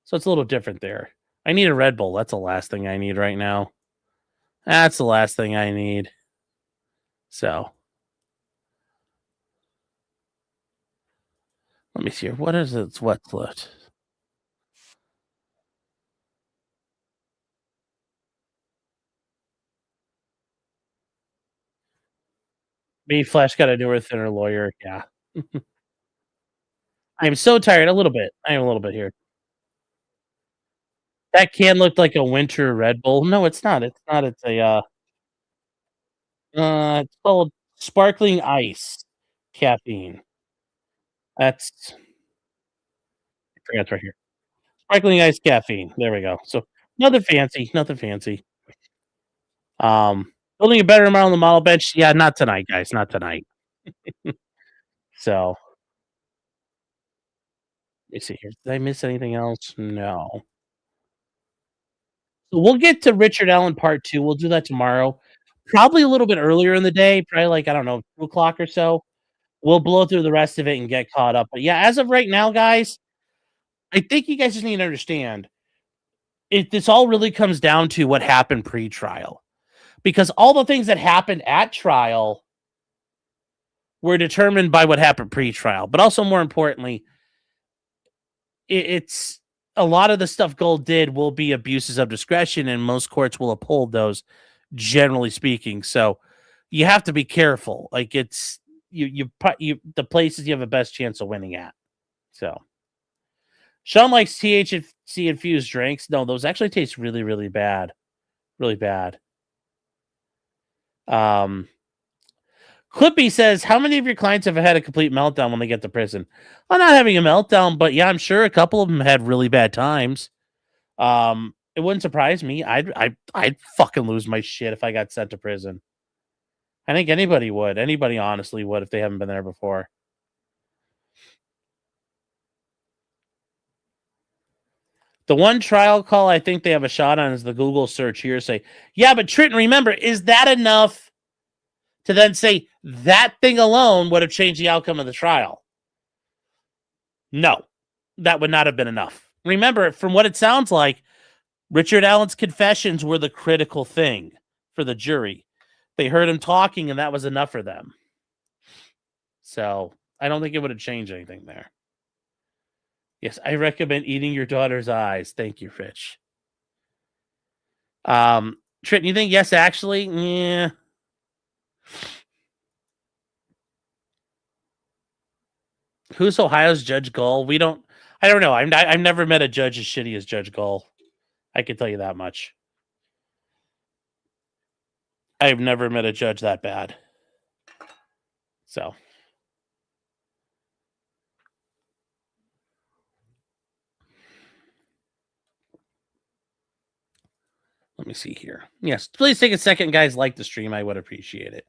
So it's a little different there. I need a Red Bull. That's the last thing I need right now. That's the last thing I need. So let me see here. What is it? What's left? Me, Flash got a newer, thinner lawyer. Yeah. I'm so tired. A little bit. I am a little bit here. That can look like a winter Red Bull. No, it's not. It's not. It's it's called sparkling ice caffeine. I forgot it's right here. Sparkling ice caffeine. There we go. So nothing fancy. Building a better amount on the model bench. Yeah, not tonight, guys. Not tonight. So let me see here. Did I miss anything else? No. So we'll get to Richard Allen part 2. We'll do that tomorrow. Probably a little bit earlier in the day, probably 2:00 or so. We'll blow through the rest of it and get caught up. But yeah, as of right now, guys, I think you guys just need to understand this all really comes down to what happened pre-trial. Because all the things that happened at trial were determined by what happened pre-trial. But also, more importantly, it's a lot of the stuff Gold did will be abuses of discretion, and most courts will uphold those, generally speaking. So you have to be careful. It's the places you have the best chance of winning at. So Sean likes THC infused drinks. No, those actually taste really, really bad. Really bad. Clippy says, how many of your clients have had a complete meltdown when they get to prison? I'm not having a meltdown, but yeah, I'm sure a couple of them had really bad times. It wouldn't surprise me. I'd fucking lose my shit if I got sent to prison. I think anybody would. Anybody honestly would if they haven't been there before. The one trial call I think they have a shot on is the Google search hearsay. Yeah, but Trenton, remember, is that enough to then say that thing alone would have changed the outcome of the trial? No, that would not have been enough. Remember, from what it sounds like, Richard Allen's confessions were the critical thing. for the jury. They heard him talking, and that was enough for them. So I don't think it would have changed anything there. Yes, I recommend eating your daughter's eyes. Thank you, Rich. Trenton, you think yes, actually? Yeah. Who's Ohio's Judge Gull? I don't know. I've never met a judge as shitty as Judge Gull. I can tell you that much. I've never met a judge that bad. So. Let me see here. Yes, please take a second, guys. Like the stream. I would appreciate it.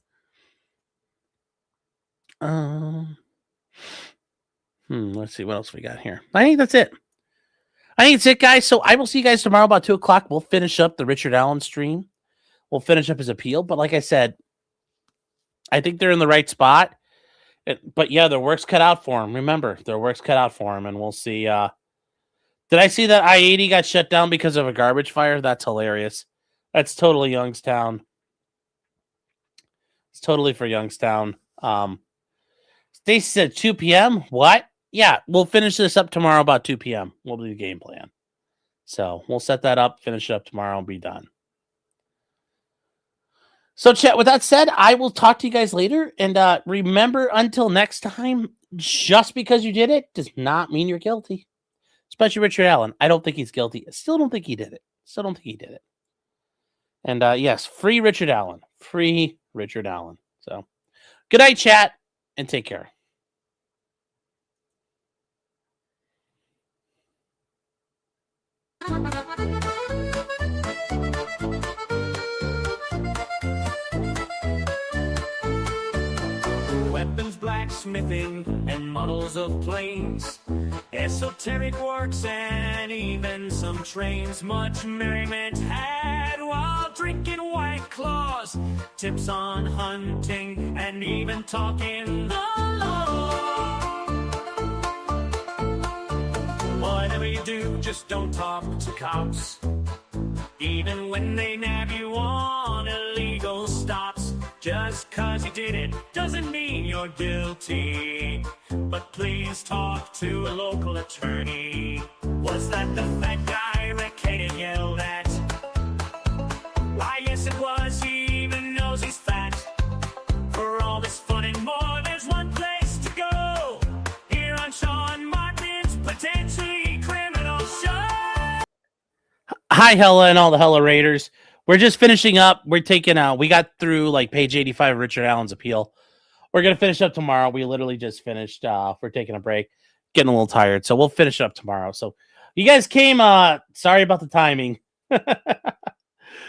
Let's see what else we got here. I think that's it. I think it's it, guys. So I will see you guys tomorrow about 2:00. We'll finish up the Richard Allen stream. We'll finish up his appeal. But like I said, I think they're in the right spot. But yeah, their work's cut out for him. Remember, their work's cut out for him. And we'll see. Did I see that I-80 got shut down because of a garbage fire? That's hilarious. That's totally Youngstown. It's totally for Youngstown. Stacy said 2 p.m. What? Yeah, we'll finish this up tomorrow about 2 p.m. We'll do the game plan. So we'll set that up, finish it up tomorrow, and be done. So, chat, with that said, I will talk to you guys later. And remember, until next time, just because you did it does not mean you're guilty. Especially Richard Allen. I don't think he's guilty. I still don't think he did it. And yes, free Richard Allen. Free Richard Allen. So, good night, chat, and take care. Weapons, blacksmithing, and models of planes, esoteric works, and even some trains. Much merriment had while drinking White Claws, tips on hunting, and even talking the law. Whatever you do, just don't talk to cops, even when they nab you on illegal stops. Just 'cause you did it doesn't mean you're guilty. But please talk to a local attorney. Was that the fat guy that Kaden yelled at? Why, yes it was, he even knows he's fat. For all this fun and more, there's one place to go. Here on Sean Martin's Potentially Criminal Show. Hi, Hella, and all the Hella Raiders. We're just finishing up. We're taking out. We got through like page 85 of Richard Allen's appeal. We're gonna finish up tomorrow. We literally just finished. We're taking a break, getting a little tired, so we'll finish up tomorrow. So you guys came. Sorry about the timing.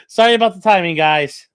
Sorry about the timing, guys.